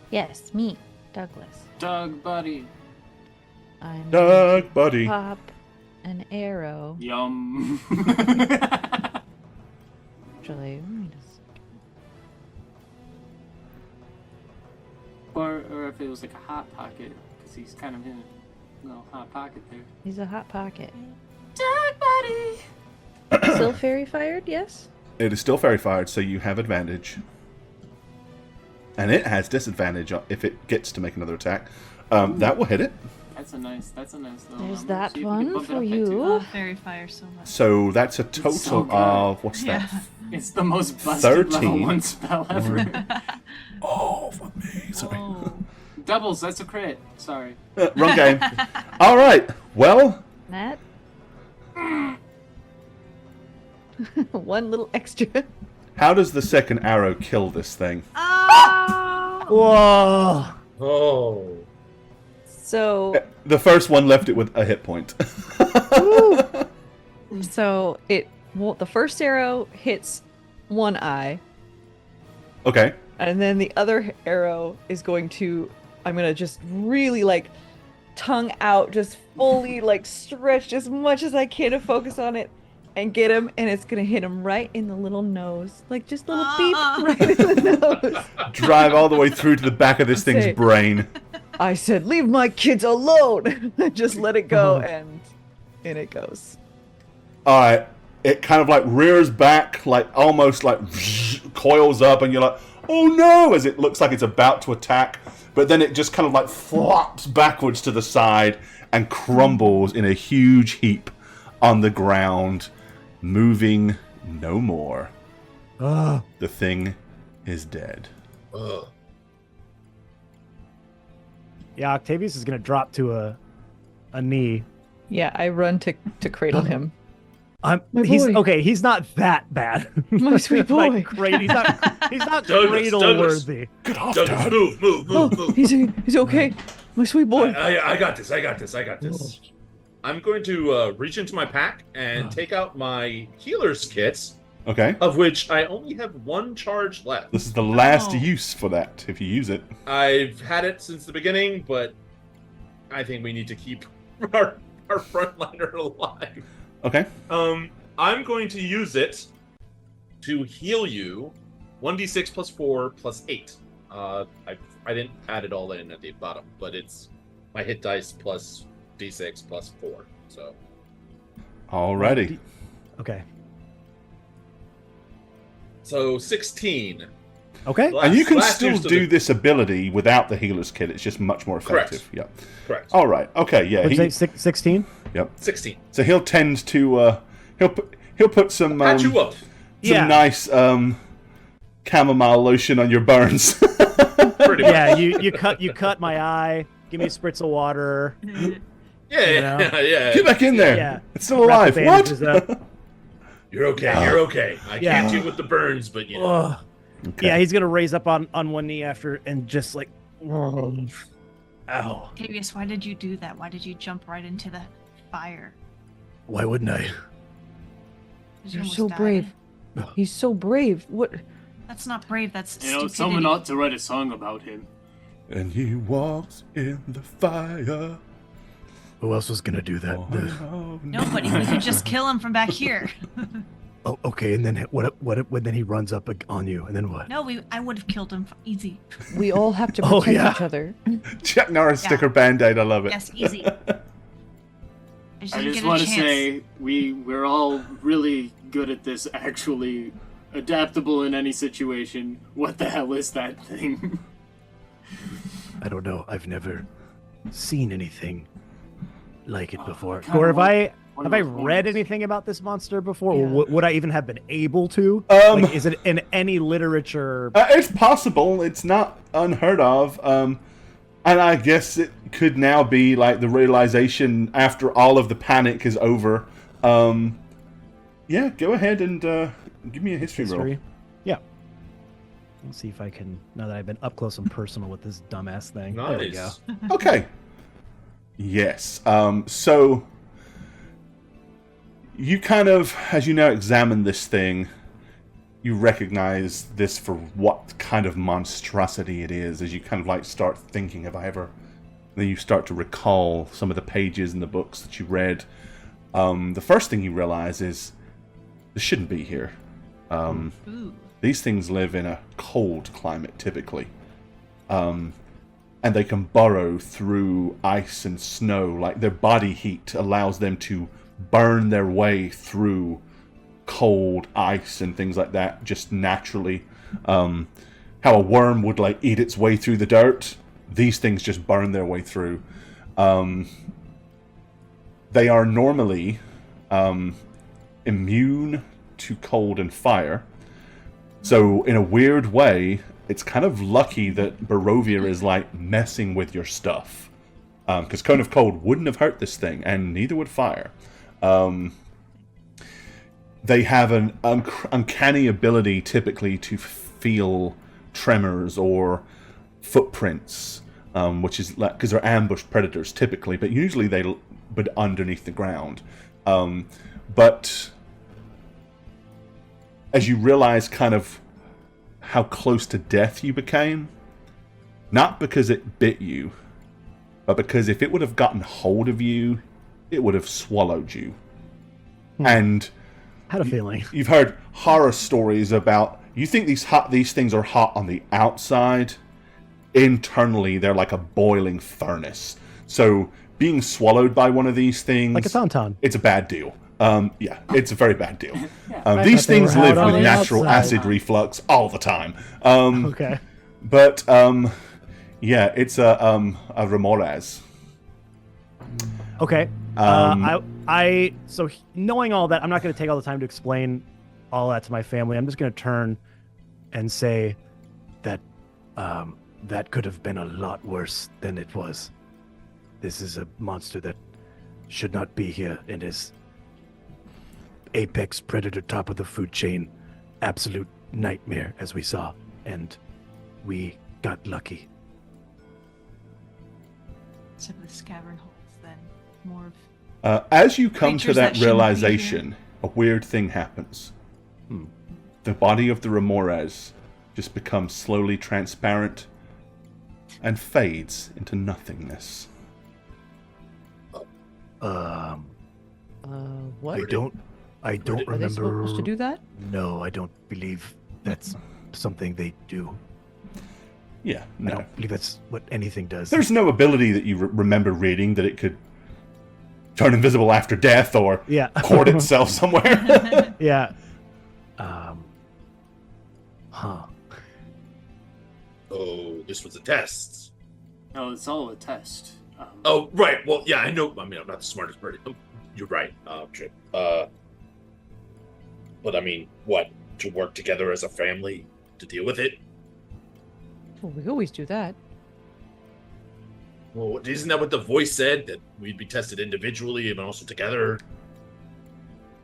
Yes, me, Douglas. Doug, buddy. I'm Doug, buddy. pop an arrow. Yum. Actually, let me just. or if it was like a hot pocket, because he's kind of in a little hot pocket there. He's a hot pocket. Doug, buddy. Still fairy fired, yes? It is still fairy fired, so you have advantage. And it has disadvantage if it gets to make another attack. That will hit it. That's a nice little There's number. that See if we can one bump it for up by you. two. Love fairy fire so much. So that's a so total good. of what's Yeah. that? It's the most busted level 13. 1 spell ever. Oh, fuck me. Sorry. Oh. Doubles, that's a crit. Sorry. Wrong game. All right. Well, Matt? One little extra. how does the second arrow kill this thing? Oh! Whoa! Oh. So, The first one left it with a hit point. so the first arrow hits one eye, Okay. and then the other arrow is going to, I'm gonna just really like tongue out, just fully like stretch as much as I can to focus on it and get him, and it's gonna hit him right in the little nose, like just a little beep right in the nose. Drive all the way through to the back of this thing's Say- brain. I said, "Leave my kids alone." Just let it go, and in it goes. All right. It kind of like rears back, like almost like coils up, and you're like, oh no, as it looks like it's about to attack. But then it just kind of like flops backwards to the side and crumbles in a huge heap on the ground, moving no more. Ugh. The thing is dead. Ugh. Yeah, Octavius is gonna drop to a knee. Yeah, I run to cradle him. My He's boy. okay. He's not that bad. My sweet boy. Like, great. He's not Douglas, cradle Douglas. worthy. Get off, Douglas, Dad. move. He's okay. My sweet boy. I got this. I'm going to reach into my pack and take out my healer's kits, Okay. of which I only have one charge left. This is the last Oh. use for that, if you use it. I've had it since the beginning, but I think we need to keep our frontliner alive. Okay. I'm going to use it to heal you 1d6 plus 4 plus 8. I didn't add it all in at the bottom, but it's my hit dice plus d6 plus 4. So Alrighty. Okay. so 16. Okay. And you can Last still use of do the- this ability without the healer's kit. It's just much more Correct. effective. Yep. Correct. All right. Okay. Yeah. What'd you say? 16? Yep. 16. So he'll tend to he'll put some Patch you up. Yeah. nice chamomile lotion on your burns. Pretty much. Yeah. You cut my eye. Give me a spritz of water. Yeah. Get back in there. Yeah. It's still Wrap alive. the What? bandages up. You're okay. You're okay. I Yeah. can't deal with the burns, but you know. Ugh. Okay. Yeah, he's gonna raise up on one knee after and just like, ow. Octavius, why did you do that? Why did you jump right into the fire? Why wouldn't I? 'Cause you You're almost so died. brave. He's so brave. What? That's not brave. That's You know, stupidity. someone ought to write a song about him. And he walks in the fire. Who else was gonna do that? Oh, Nobody. We could just kill him from back here. Oh, okay. And then what? When then he runs up on you, and then what? No, I would have killed him easy. We all have to Oh, protect yeah. each other. Chuck Norris Yeah. sticker band-aid. I love it. Yes, easy. I I didn't just get a want to chance. say we're all really good at this, actually adaptable in any situation. What the hell is that thing? I don't know. I've never seen anything like it before. Kinda Or have I one have of I those read ones. anything about this monster before? Yeah. Or would I even have been able to? Um, Is it in any literature? It's possible. It's not unheard of. And I guess it could now be like the realization after all of the panic is over. Yeah, go ahead and give me a history roll. History? Yeah. Let's see if I can. Now that I've been up close and personal with this dumbass thing. There we go. Nice. Okay. Yes. So you kind of, as you now examine this thing, you recognize this for what kind of monstrosity it is. As you kind of like start thinking, have I ever? Then you start to recall some of the pages in the books that you read. The first thing you realize is this shouldn't be here. Ooh. These things live in a cold climate typically. And they can burrow through ice and snow. Like their body heat allows them to burn their way through cold ice and things like that just naturally. How a worm would like eat its way through the dirt. These things just burn their way through. They are normally immune to cold and fire. So in a weird way, it's kind of lucky that Barovia is like messing with your stuff. Because Cone of Cold wouldn't have hurt this thing, and neither would fire. They have an uncanny ability typically to feel tremors or footprints, which is like because they're ambush predators typically, but usually but underneath the ground. But as you realize kind of how close to death you became, not because it bit you, but because if it would have gotten hold of you, it would have swallowed you. And had a feeling. You've heard horror stories about, you think these things are hot on the outside. Internally, they're like a boiling furnace. So being swallowed by one of these things, like a tauntaun, it's a bad deal. Yeah, it's a very bad deal. These things live with natural acid reflux all the time. Okay. But yeah, it's a remorhaz. Okay. So knowing all that, I'm not going to take all the time to explain all that to my family. I'm just going to turn and say that that could have been a lot worse than it was. This is a monster that should not be here and is apex predator, top of the food chain, absolute nightmare, as we saw, and we got lucky. So the cavern holes, then more of. As you come to creatures that that shouldn't be realization, a weird thing happens. The body of the remorhaz just becomes slowly transparent and fades into nothingness. What? I don't Are they remember. supposed to do that? No, I don't believe that's something they do. Yeah, I no. don't believe that's what anything does. There's no ability that you remember reading that it could turn invisible after death or hoard itself somewhere. Yeah. Huh. Oh, this was a test. No, it's all a test. Oh, right. Well, yeah, I know. I mean, I'm not the smartest person. You're right, Chip. But I mean, what? To work together as a family to deal with it? Well, we always do that. Well, isn't that what the voice said? That we'd be tested individually and also together?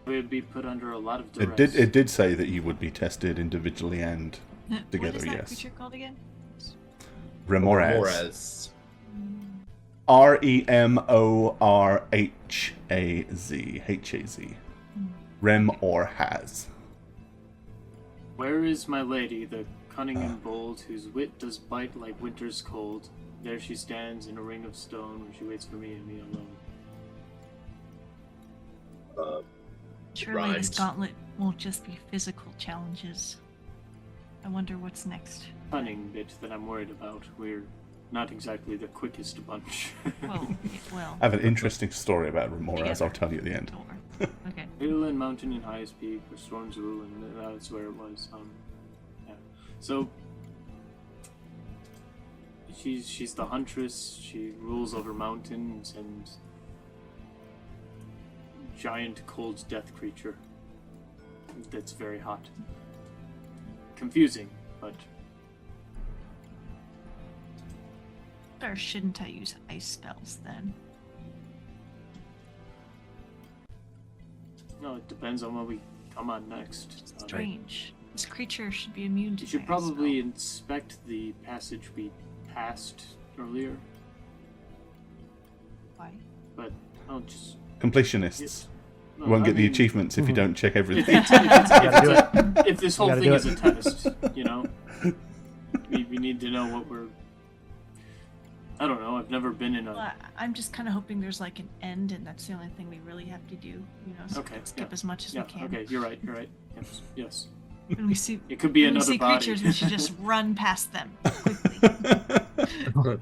We would be put under a lot of duress. It did say that you would be tested individually and together, What is that yes. creature called again? Remorhaz. Remorhaz. H-A-Z. Remorhaz. Where is my lady, the cunning and bold, whose wit does bite like winter's cold? There she stands in a ring of stone, where she waits for me and me alone. Surely this rhymes. gauntlet won't just be physical challenges. I wonder what's next. Cunning bit that I'm worried about. We're not exactly the quickest bunch. Well, I have an interesting story about Remorhaz. I'll tell you at the end. Okay. Hill and mountain and highest peak, where storms rule, and that's where it was. Yeah. So she's the huntress. She rules over mountains and giant cold death creature that's very hot. Confusing, but Or shouldn't I use ice spells then? no, it depends on what we come on next. Strange. This creature should be immune to You should my ice probably spell. inspect the passage we passed earlier, Why? but I'll just. Completionists. No, You won't I get the mean, achievements if you don't check everything. If this whole gotta thing do is a it. test, you know, we need to know what we're. I don't know. I've never been in a. Well, I'm just kind of hoping there's like an end, and that's the only thing we really have to do. You know, so Okay, skip yeah. as much as Yeah. we can. Okay. You're right. You're right. Yes. Yes. When we see It could be when we another see body. creatures, we should just run past them quickly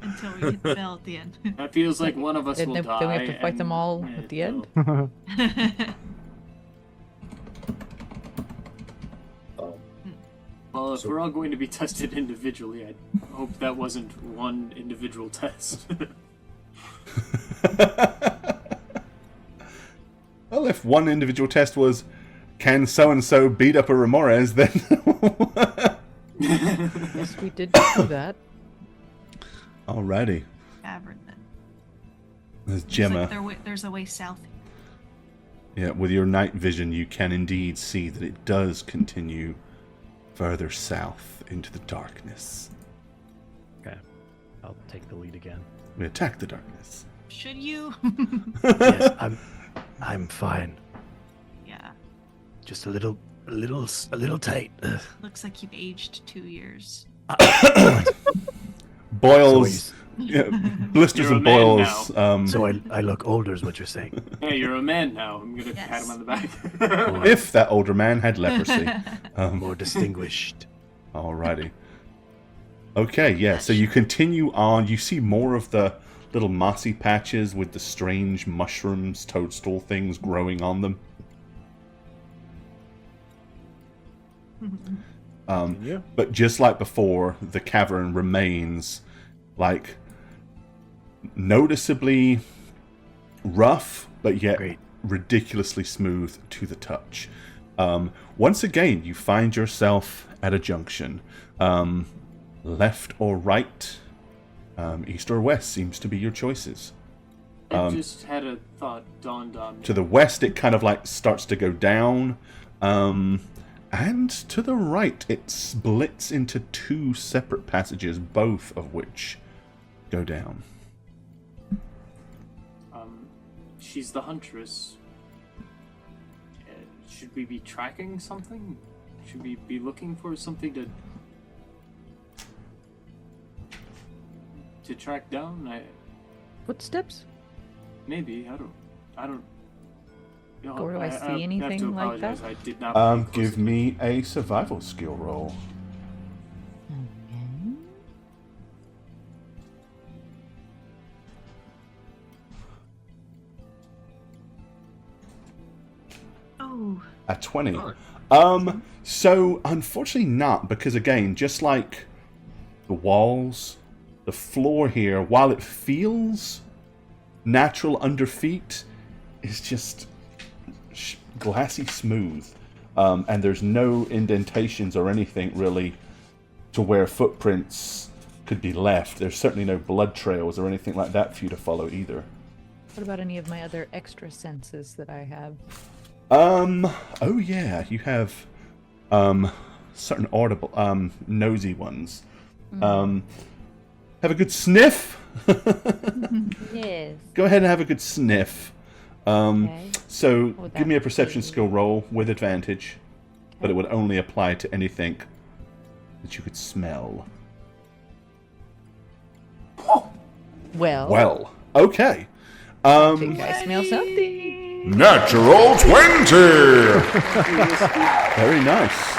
until we hit the bell at the end. That feels like one of us Then will we die. have to fight them and all at the end? it'll- Well, if we're all going to be tested individually, I hope that wasn't one individual test. Well, if one individual test was, can so-and-so beat up a Ramores, then... Yes, we did do that. Alrighty. Cavern then. There's Looks Gemma. like there's a way south. Yeah, with your night vision, you can indeed see that it does continue further south into the darkness. Okay. I'll take the lead again. We attack the darkness. Should you? Yes, I'm fine. Yeah. Just a little tight. Ugh. Looks like you've aged 2 years. Boils, yeah, blisters You're a and man boils. So I look older, is what you're saying. Hey, you're a man now. I'm gonna pat him on the back. If that older man had leprosy. More distinguished. Alrighty. Okay, yeah, so you continue on. You see more of the little mossy patches with the strange mushrooms, toadstool things growing on them. Continue. But just like before, the cavern remains like noticeably rough, but yet Great. ridiculously smooth to the touch. Once again, you find yourself at a junction. Left or right, east or west seems to be your choices. I just had a thought dawned on me. To the west, it kind of like starts to go down. And to the right, it splits into 2 separate passages, both of which go down. She's the huntress. Should we be tracking something? Should we be looking for something to track down? Footsteps? Maybe. I don't. You know, Or do I see have to anything like apologize. that? I did not. pay close Give me a survival skill roll. Oh. A 20. So unfortunately not, because again, just like the walls, the floor here, while it feels natural under feet, is just glassy smooth. And there's no indentations or anything really to where footprints could be left. There's certainly no blood trails or anything like that for you to follow either. What about any of my other extra senses that I have? Oh yeah, you have certain audible nosy ones. Have a good sniff. Yes. Go ahead and have a good sniff. Okay. So What would give me a that perception be? skill roll with advantage, but it would only apply to anything that you could smell. Well, Okay. I think I smell something. Natural 20! Very nice.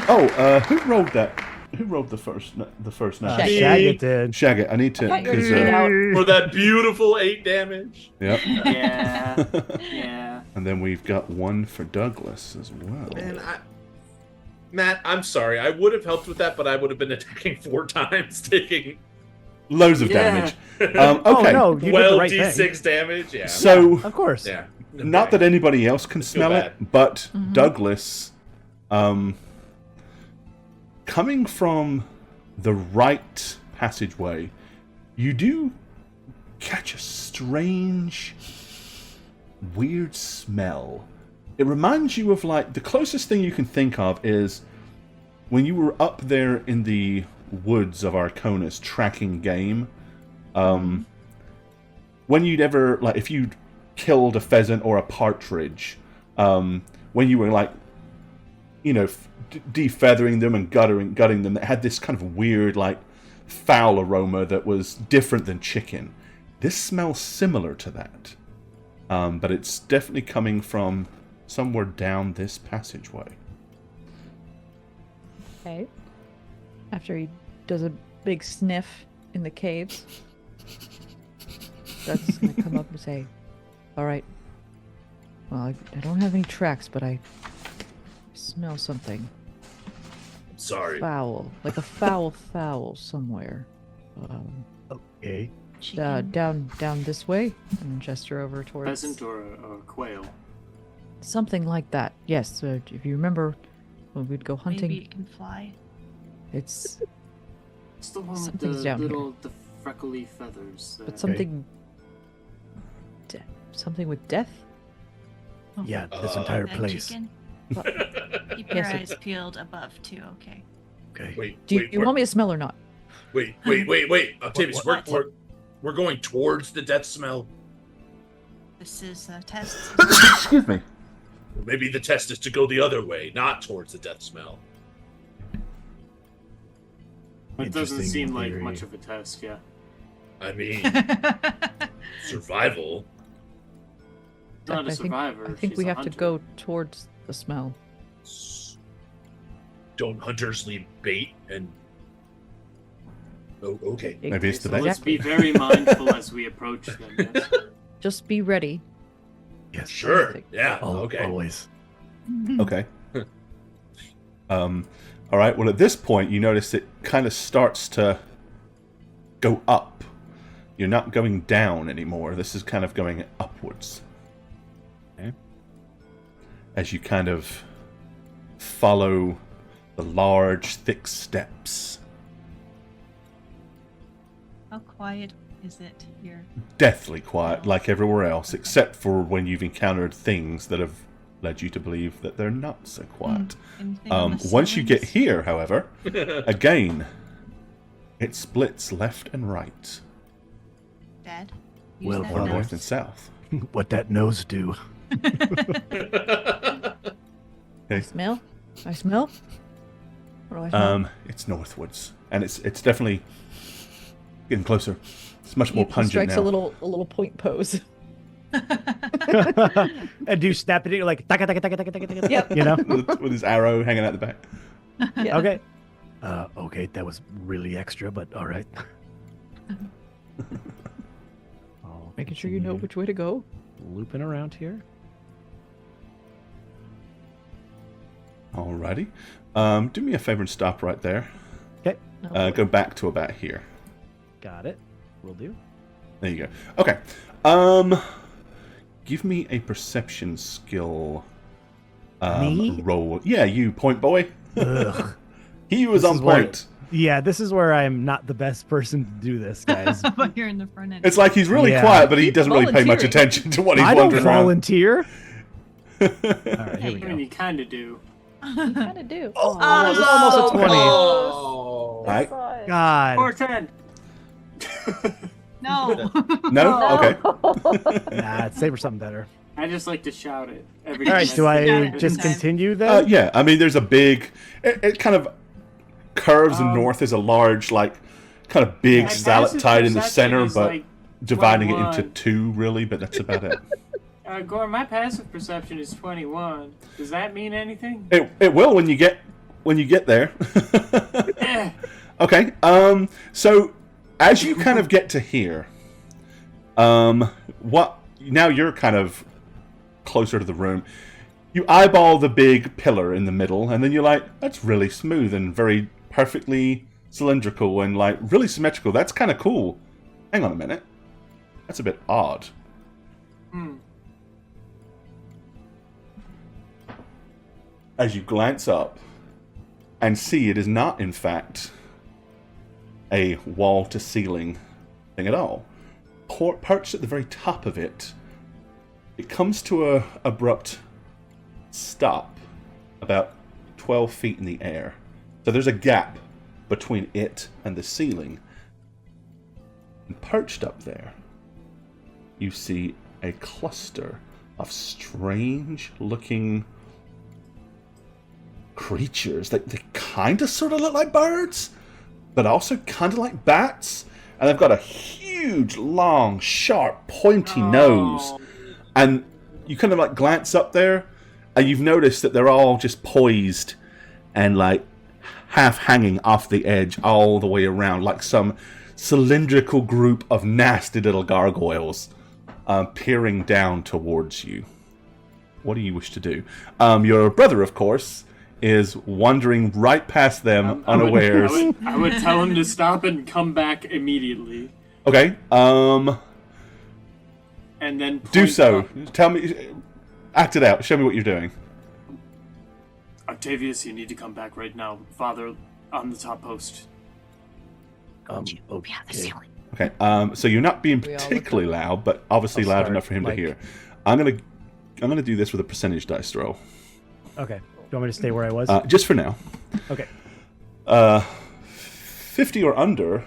Oh, who rolled that? Who rolled the first nat? Shaggy. Shaggy did. Shaggy, I need to. thought you were 'cause, reading out. For that beautiful 8 damage. Yep. Yeah. Yeah. And then we've got one for Douglas as well. Man, Matt, I'm sorry. I would have helped with that, but I would have been attacking 4 times, taking Loads of Yeah. damage. Okay. Oh no, you did the 12 right d6 thing. damage. Yeah. So, Of course. Yeah. not Okay. that anybody else can Let's feel smell bad. it, but Douglas, coming from the right passageway, you do catch a strange, weird smell. It reminds you of, like, the closest thing you can think of is when you were up there in the woods of Arconis tracking game. When you'd ever, like, if you'd killed a pheasant or a partridge, when you were, like, you know, defeathering them and gutting them, that had this kind of weird, like, foul aroma that was different than chicken. This smells similar to that, but it's definitely coming from somewhere down this passageway. Okay. After he does a big sniff in the caves, Doug's gonna come up and say, "All right. Well, I don't have any tracks, but I smell something Sorry. foul, like a foul somewhere." Okay. Chicken. down this way, and gesture over towards Pheasant or quail? something like that. Yes, if you remember when we'd go hunting, Maybe it can fly. it's It's the one with Something's the down here. little, the freckly feathers. but something, something with death. Yeah, this entire That place. chicken. Keep your Yes, eyes peeled above too. Okay. Okay. Wait, Do you, wait, you want me to smell or not? wait, Octavius, we're going towards the death smell. This is a test. Excuse me. Maybe the test is to go the other way, not towards the death smell. It doesn't Interesting seem like theory. much of a test, yeah. I mean, survival. Not a I think, survivor. I think she's we a have to hunter. go towards the smell. Don't hunters leave bait and? Oh, okay. Maybe it's the So bait. let's be very mindful as we approach them. Yes. Just be ready. Yes. Sure. Yeah. Al- Okay. Always. Okay. All right. Well, at this point, you notice it kind of starts to go up. You're not going down anymore. This is kind of going upwards. Okay. As you kind of follow the large, thick steps. How quiet is it here? Deathly quiet, like everywhere else, except for when you've encountered things that have led you to believe that they're not so quiet. Anything on the Once you get ceilings? here, however, again, it splits left and right, Dad? Well, that well, nose? north and south. What that nose do? Okay. Smell? I smell? What do I smell? It's northwards, and it's definitely getting closer. It's much more He pungent strikes now. a little point pose. And do you snap it? You're like, taka, taka, taka, taka, taka, taka, Yep. you know? with his arrow hanging out the back. Yeah. Okay. Okay, that was really extra, but all right. I'll Making sure you know continue which way to go. looping around here. Alrighty. Do me a favor and stop right there. Okay, Go back to about here. got it. Will do. There you go. Okay. Give me a perception skill Me? roll. Yeah, you, point boy. Ugh. He was This on is where- point. Yeah, this is where I'm not the best person to do this, guys. But you're in the front end. It's like he's really Yeah. quiet, but he doesn't really pay much volunteering. attention to what he's I don't wondering around. volunteer. All right, here we I mean, go. you kind of do. You kind of do. Almost a 20. Oh. Right? God. Or 10. No. No? Okay. Nah, save for something better. I just like to shout it every All time. right, do Got I it. just Time. continue then? Yeah, I mean, there's a big... It kind of curves and north. There's a large, like, kind of big My passive stalactite in the perception center, is, but like, dividing it into 21. two, really, but that's about it. Gore, my passive perception is 21. Does that mean anything? It will when you get there. Eh. Okay. So as you kind of get to here, what now you're kind of closer to the room. You eyeball the big pillar in the middle, and then you're like, "That's really smooth and very perfectly cylindrical and like really symmetrical. That's kind of cool." Hang on a minute. That's a bit odd. As you glance up and see it is not, in fact, a wall-to-ceiling thing at all. Perched at the very top of it, it comes to a abrupt stop about 12 feet in the air. So there's a gap between it and the ceiling. And perched up there, you see a cluster of strange-looking creatures. They kind of sort of look like birds, but also kind of like bats. And they've got a huge, long, sharp, pointy nose. And you kind of like glance up there, and you've noticed that they're all just poised and like half hanging off the edge all the way around, like some cylindrical group of nasty little gargoyles peering down towards you. What do you wish to do? Your brother, of course, is wandering right past them unawares. I would tell him to stop and come back immediately. Okay. And then Do point so. up. Tell me. Act it out. Show me what you're doing. Octavius, you need to come back right now. Father on the top post. Behind the Okay. ceiling. Okay. So you're not being We all look particularly loud, but obviously I'll loud start, enough for him like- to hear. I'm gonna do this with a percentage dice roll. Okay. Do you want me to stay where I was? Just for now. Okay. 50 or under,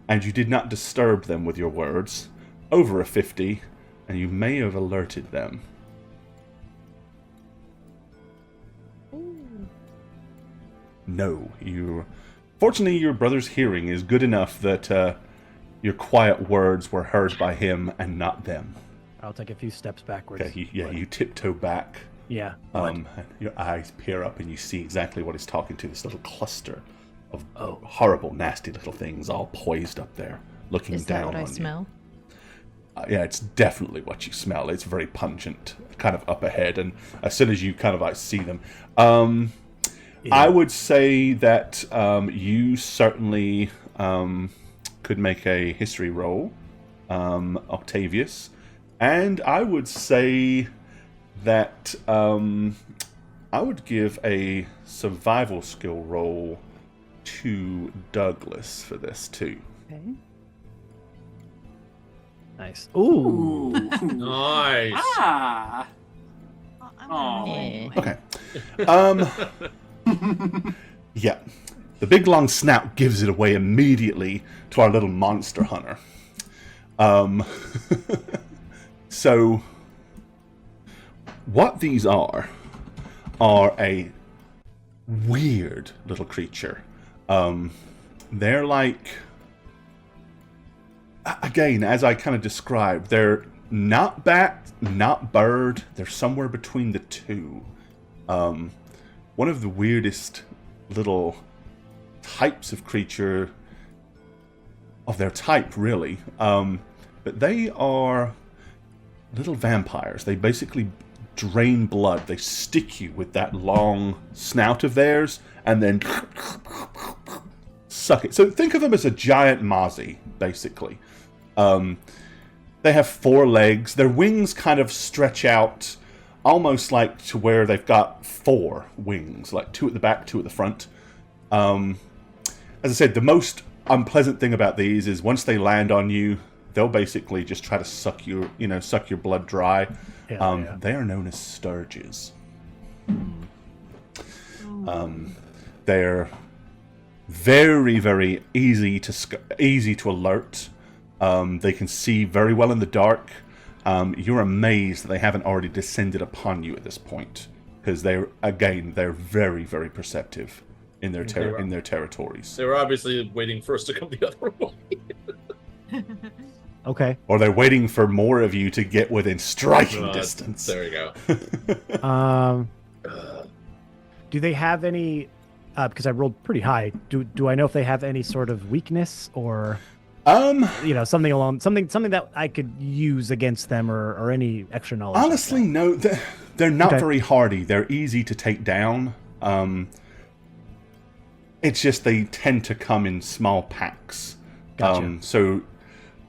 and you did not disturb them with your words. Over a 50, and you may have alerted them. No, you. Fortunately, your brother's hearing is good enough that your quiet words were heard by him and not them. I'll take a few steps backwards. Okay, you tiptoe back. Yeah. And your eyes peer up, and you see exactly what he's talking to. This little cluster of horrible, nasty little things, all poised up there, looking Is down that what I on you. smell? Yeah, it's definitely what you smell. It's very pungent, kind of up ahead, and as soon as you kind of like see them, I would say that you certainly could make a history roll, Octavius, and I would say that I would give a survival skill roll to Douglas for this too. Okay. Nice. Ooh. Nice. Ah! Well, I'm gonna roll Eh. anyway. Okay. Yeah. The big long snout gives it away immediately to our little monster hunter. So, what these are a weird little creature. They're like, again, as I kind of described, they're not bat, not bird. They're somewhere between the two. One of the weirdest little types of creature of their type, really. But they are little vampires. They basically drain blood. They stick you with that long snout of theirs and then suck it. So think of them as a giant mozzie, basically. They have 4 legs. Their wings kind of stretch out almost like to where they've got 4 wings, like 2 at the back, 2 at the front. As I said, the most unpleasant thing about these is once they land on you, they'll basically just try to suck your blood dry. Yeah. They are known as sturges. They're very, very easy to alert. They can see very well in the dark. You're amazed that they haven't already descended upon you at this point, because they're very, very perceptive in their territories. They were obviously waiting for us to come the other way. Okay. Or they're waiting for more of you to get within striking distance. There you Um, do they have any? Because I rolled pretty high. Do I know if they have any sort of weakness or something that I could use against them or any extra knowledge? like Honestly, that? no. They're not Okay. very hardy. They're easy to take down. It's just they tend to come in small packs. Gotcha.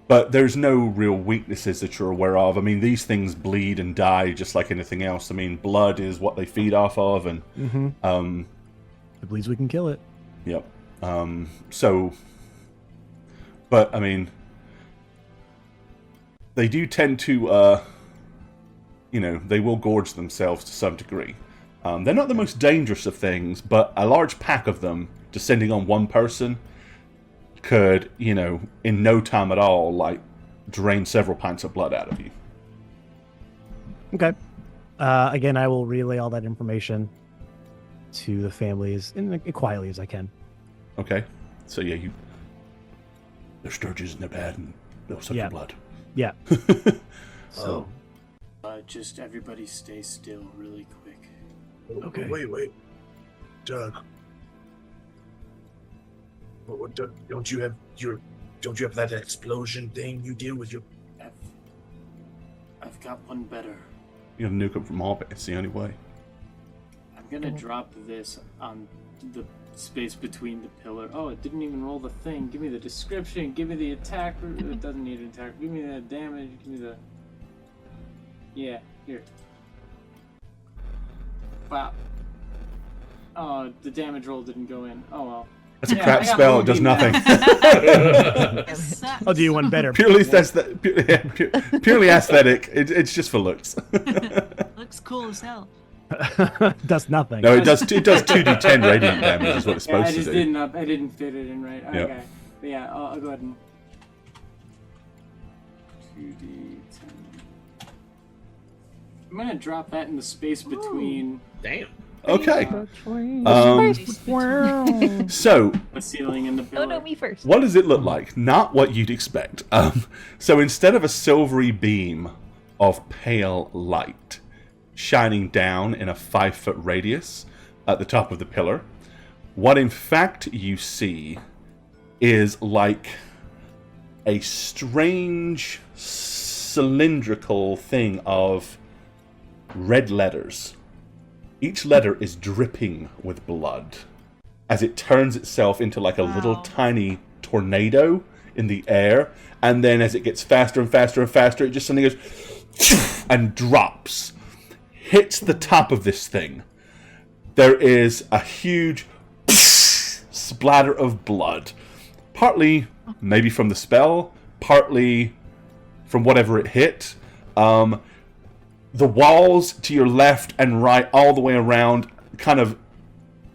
But there's no real weaknesses that you're aware of. I mean, these things bleed and die just like anything else. I mean, blood is what they feed off of, and if it bleeds, we can kill it. yep. But I mean, they do tend to, they will gorge themselves to some degree. They're not the most dangerous of things, but a large pack of them descending on one person could, in no time at all, like, drain several pints of blood out of you. Okay. Again, I will relay all that information to the family as quietly as I can. Okay? So, yeah, they're sturges and they're bad and they'll suck your blood. Yeah. So, Just everybody stay still really quick. Okay. Wait. Doug. Don't you have that explosion thing you deal with your... I've got one better. you gotta nuke them from orbit. It's the only way. I'm gonna drop this on the space between the pillar. Oh, it didn't even roll the thing. Give me the description. Give me the attack. It doesn't need an attack. Give me the damage. Give me the... Yeah, here. Wow. Oh, the damage roll didn't go in. Oh well. That's a crap spell. It does nothing. Sucks. I'll do you one better. Purely purely aesthetic. It's just for looks. Looks cool as hell. Does nothing. No, it does 2d10 radiant damage is what it's supposed to do. I didn't fit it in right. Yep. Okay. But yeah, I'll go ahead and 2d10. I'm gonna drop that in the space between Damn. Okay. So the ceiling and the pillar. Oh no, me first. what does it look like? Not what you'd expect. So instead of a silvery beam of pale light shining down in a 5-foot radius at the top of the pillar, what in fact you see is like a strange cylindrical thing of red letters. Each letter is dripping with blood as it turns itself into like a little tiny tornado in the air, and then as it gets faster and faster and faster, it just suddenly goes and drops, hits the top of this thing. There is a huge splatter of blood, partly maybe from the spell, partly from whatever it hit. The walls to your left and right, all the way around, kind of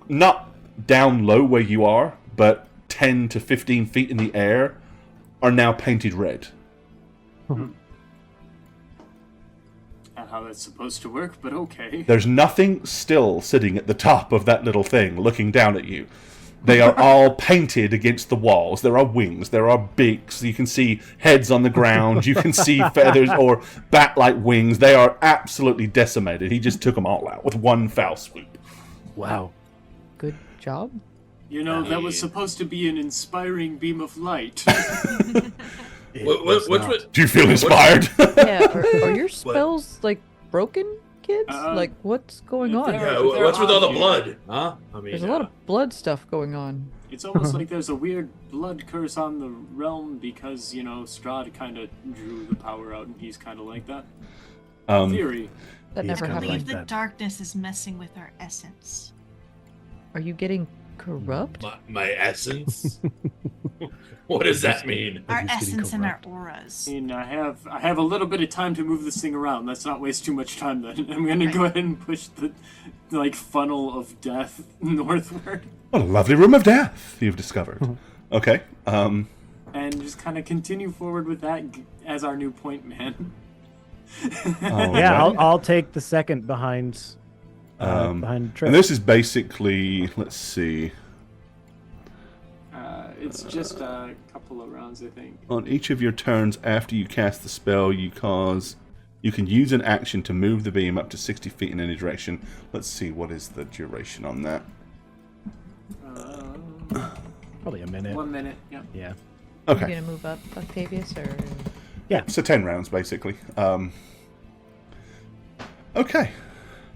not down low where you are, but 10 to 15 feet in the air, are now painted red. Not how that's supposed to work, but okay. There's nothing still sitting at the top of that little thing looking down at you. They are all painted against the walls. There are wings, there are beaks, you can see heads on the ground, you can see feathers or bat-like wings. They are absolutely decimated. He just took them all out with one foul swoop. Wow. Good job. You know, that was supposed to be an inspiring beam of light. What? Do you feel inspired? Yeah, are your spells like broken, kids? Like what's going on? Yeah, what's with all the blood? Huh? I mean, There's a lot of blood stuff going on. It's almost like there's a weird blood curse on the realm because, you know, Strahd kind of drew the power out and he's kind of like that. Theory. That He's never kinda I believe happened. the that. darkness is messing with our essence. Are you getting corrupt? my essence. What does that mean? Our he's getting essence and our corrupt. auras. And I have a little bit of time to move this thing around. Let's not waste too much time then. I'm gonna go ahead and push the funnel of death northward. What a lovely room of death you've discovered. Okay. And just kind of continue forward with that as our new point man. Yeah, I'll take the second behind Trip. And this is basically, let's see. It's just a couple of rounds, I think. On each of your turns after you cast the spell, you can use an action to move the beam up to 60 feet in any direction. Let's see, what is the duration on that? Probably a minute. 1 minute, yeah. Yeah. Okay. You gonna move up, Octavius, or? Yeah. So 10 rounds, basically. Okay.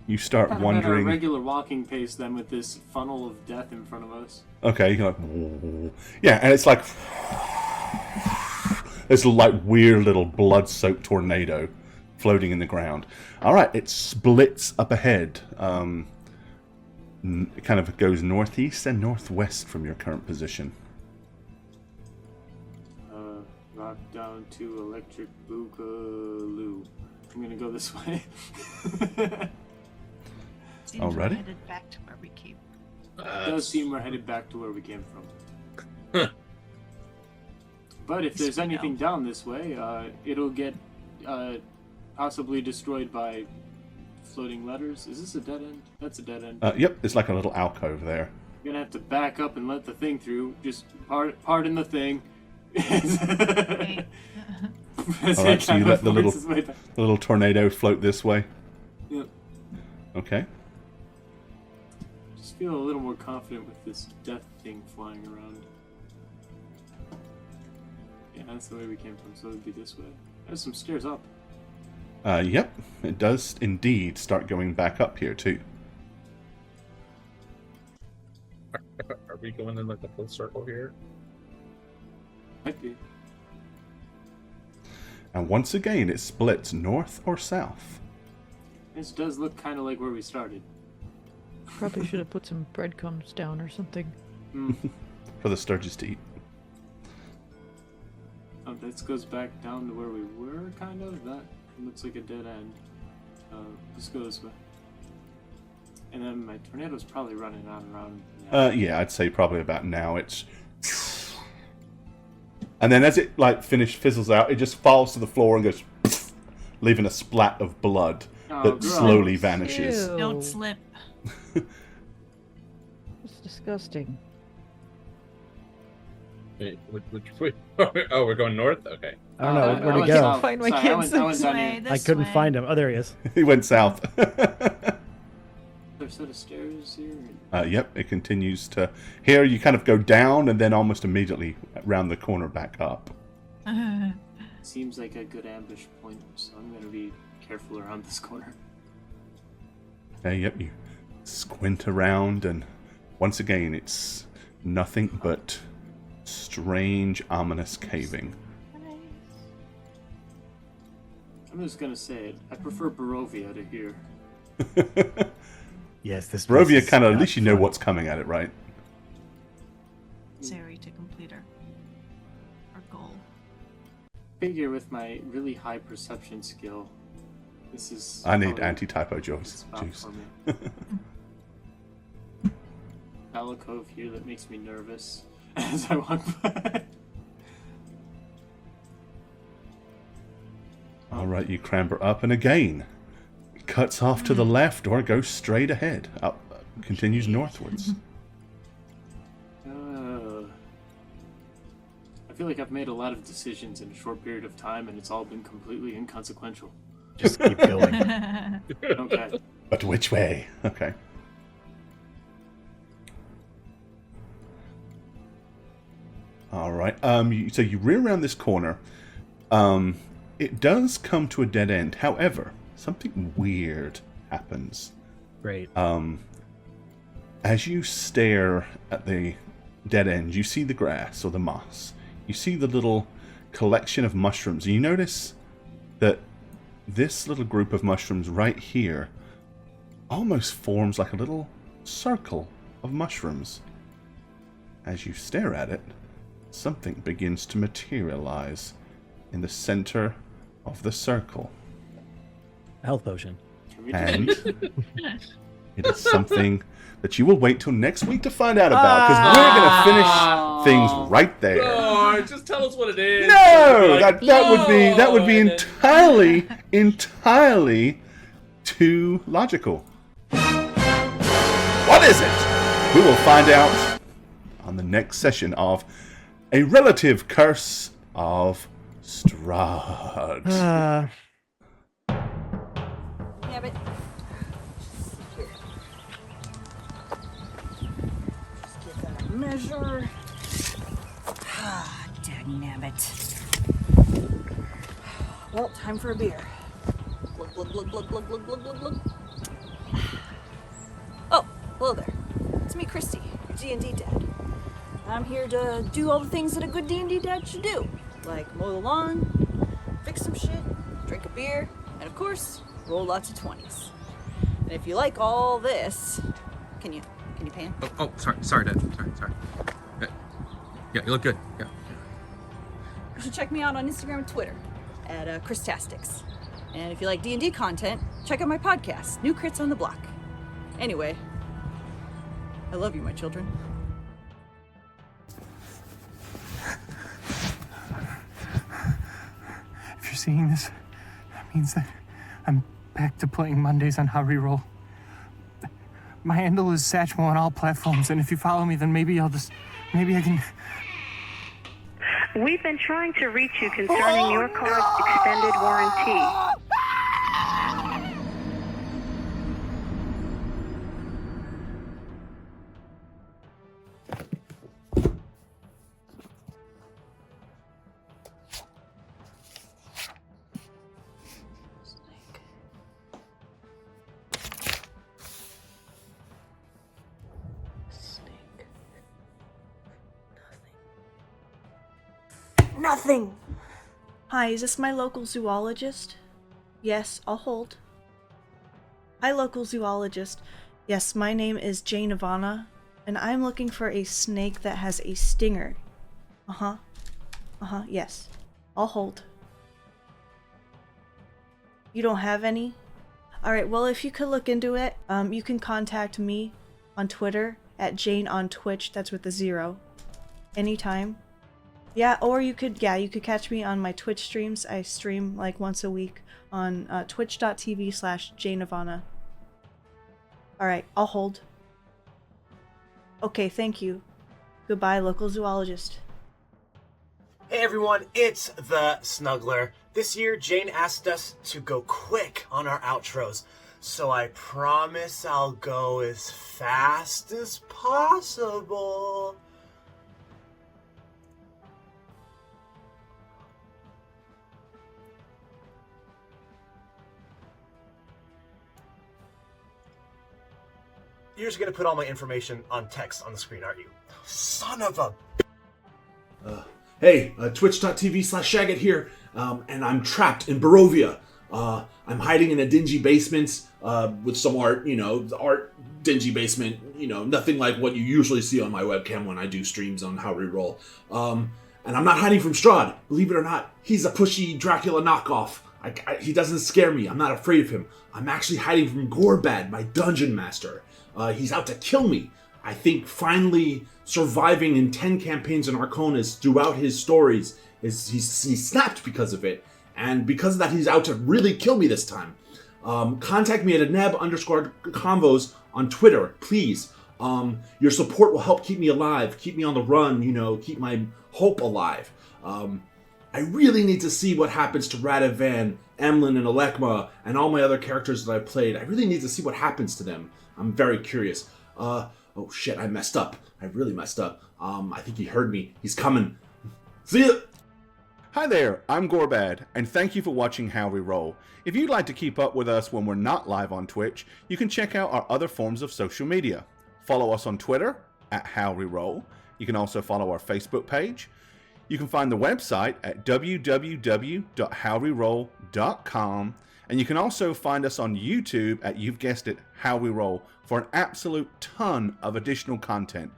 You start At a wandering. regular walking pace then with this funnel of death in front of us. Okay, you're like, yeah, and it's like this like weird little blood-soaked tornado floating in the ground. All right, it splits up ahead. It kind of goes northeast and northwest from your current position. Rock down to electric boogaloo. I'm gonna go this way. Seems Alrighty. we're headed back to where we came. It does seem we're headed back to where we came from. But if there's anything down this way, it'll get possibly destroyed by floating letters. Is this a dead end? That's a dead end. Yep, it's like a little alcove there. You're gonna have to back up and let the thing through. Just pardon the thing. Okay. All right, so you let the little tornado float this way. Yep. Okay. Just feel a little more confident with this death thing flying around. Yeah, that's the way we came from, so it'd be this way. There's some stairs up. Yep, it does indeed start going back up here too. Are we going in like a full circle here? Might be. And once again, it splits north or south. This does look kind of like where we started. Probably should have put some breadcrumbs down or something. For the sturges to eat. Oh, this goes back down to where we were, kind of. That looks like a dead end. Let's go this way. And then my tornado's probably running on around. Yeah, I'd say probably about now. It's, and then as it like fizzles out, it just falls to the floor and goes, leaving a splat of blood that gross. slowly vanishes. Ew. Don't slip. It's disgusting. Wait, wait. Oh, we're going north? Okay. I don't know. I Where'd he went go? south. Find my Sorry, kids. I went This down way, here. this I couldn't way. find him. Oh, there he is. He went south. There's a set of stairs here. Yep, it continues to. Here you kind of go down and then almost immediately round the corner back up. Seems like a good ambush point, so I'm gonna be careful around this corner. Yep, you squint around and once again it's nothing but strange, ominous caving. I'm just gonna say it. I prefer Barovia to here. Yes, this place Barovia is kind of, at not least you know fun. what's coming at it, right? Zeri to complete her goal. Figure with my really high perception skill, this is. I need probably anti-typo the juice. spot for me. Alcove here that makes me nervous as I walk by. All right, you clamber up, and again, it cuts off to the left or goes straight ahead. Up, continues northwards. I feel like I've made a lot of decisions in a short period of time, and it's all been completely inconsequential. Just keep going. Okay. But which way? Okay. All right. So you rear around this corner. It does come to a dead end. However, something weird happens. Great. As you stare at the dead end, you see the grass or the moss. You see the little collection of mushrooms. And you notice that this little group of mushrooms right here almost forms like a little circle of mushrooms. As you stare at it, something begins to materialize in the center of the circle. A health potion. Can we do And it is something that you will wait till next week to find out about, because we're going to finish things right there. Oh, just tell us what it is. No, Like, that would be and then- entirely too logical. What is it? We will find out on the next session of A Relative Curse of Strahd. Damn it. Here. Just give that a measure. Ah, dagnabbit. Well, time for a beer. Glug, glug, glug, glug, glug, glug, glug, glug, glug. Oh, hello there. It's me, Christy, your D&D dad. I'm here to do all the things that a good D&D dad should do. Like mow the lawn, fix some shit, drink a beer, and of course, roll lots of 20s. And if you like all this, can you pan? Oh, sorry, Dad. Sorry. Yeah, you look good. Yeah. You should check me out on Instagram and Twitter at Christastics. And if you like D&D content, check out my podcast, New Crits on the Block. Anyway, I love you, my children. If you're seeing this, that means that I'm back to playing Mondays on How Reroll. My handle is Satchmo on all platforms, and if you follow me, then maybe I can... We've been trying to reach you concerning your car's extended warranty. Snake. nothing. Hi, is this my local zoologist? Yes, I'll hold. Hi, local zoologist. Yes, my name is Jane Ivana, and I'm looking for a snake that has a stinger. Yes. I'll hold. You don't have any? Alright, well, if you could look into it, you can contact me on Twitter at Jane on Twitch, that's with a 0. Anytime. Yeah, or you could catch me on my Twitch streams. I stream like once a week on twitch.tv/JaneIvana. Alright, I'll hold. Okay, thank you. Goodbye, local zoologist. Hey everyone, it's the Snuggler. This year, Jane asked us to go quick on our outros, so I promise I'll go as fast as possible. You're just gonna put all my information on text on the screen, aren't you? Son of a... Hey, twitch.tv/Shagget here, and I'm trapped in Barovia. I'm hiding in a dingy basement with some art, the art dingy basement, nothing like what you usually see on my webcam when I do streams on How We Roll. And I'm not hiding from Strahd, believe it or not. He's a pushy Dracula knockoff. He doesn't scare me, I'm not afraid of him. I'm actually hiding from Gorebad, my dungeon master. He's out to kill me. I think finally surviving in 10 campaigns in Arconis throughout his stories, he snapped because of it. And because of that, he's out to really kill me this time. Contact me at @neb_convos on Twitter, please. Your support will help keep me alive, keep me on the run, keep my hope alive. I really need to see what happens to Radovan, Emlyn, and Alekma, and all my other characters that I've played. I really need to see what happens to them. I'm very curious. Oh shit, I messed up. I really messed up. I think he heard me. He's coming. See ya! Hi there, I'm Gorebad, and thank you for watching How We Roll. If you'd like to keep up with us when we're not live on Twitch, you can check out our other forms of social media. Follow us on Twitter, @HowWeRoll. You can also follow our Facebook page. You can find the website at www.howweroll.com, and you can also find us on YouTube at, you've guessed it, How We Roll, for an absolute ton of additional content.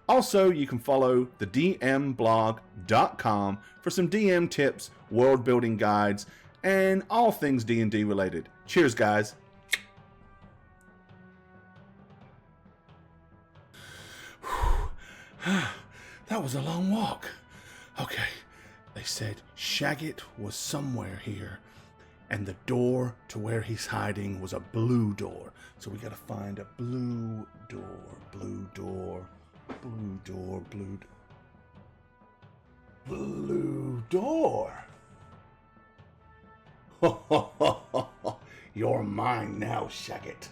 Also, you can follow the dmblog.com for some DM tips, world building guides, and all things D&D related. Cheers, guys. That was a long walk. Okay, they said Shagget was somewhere here, and the door to where he's hiding was a blue door. So we gotta find a blue door, blue door, blue door, blue door. You're mine now, Shagget.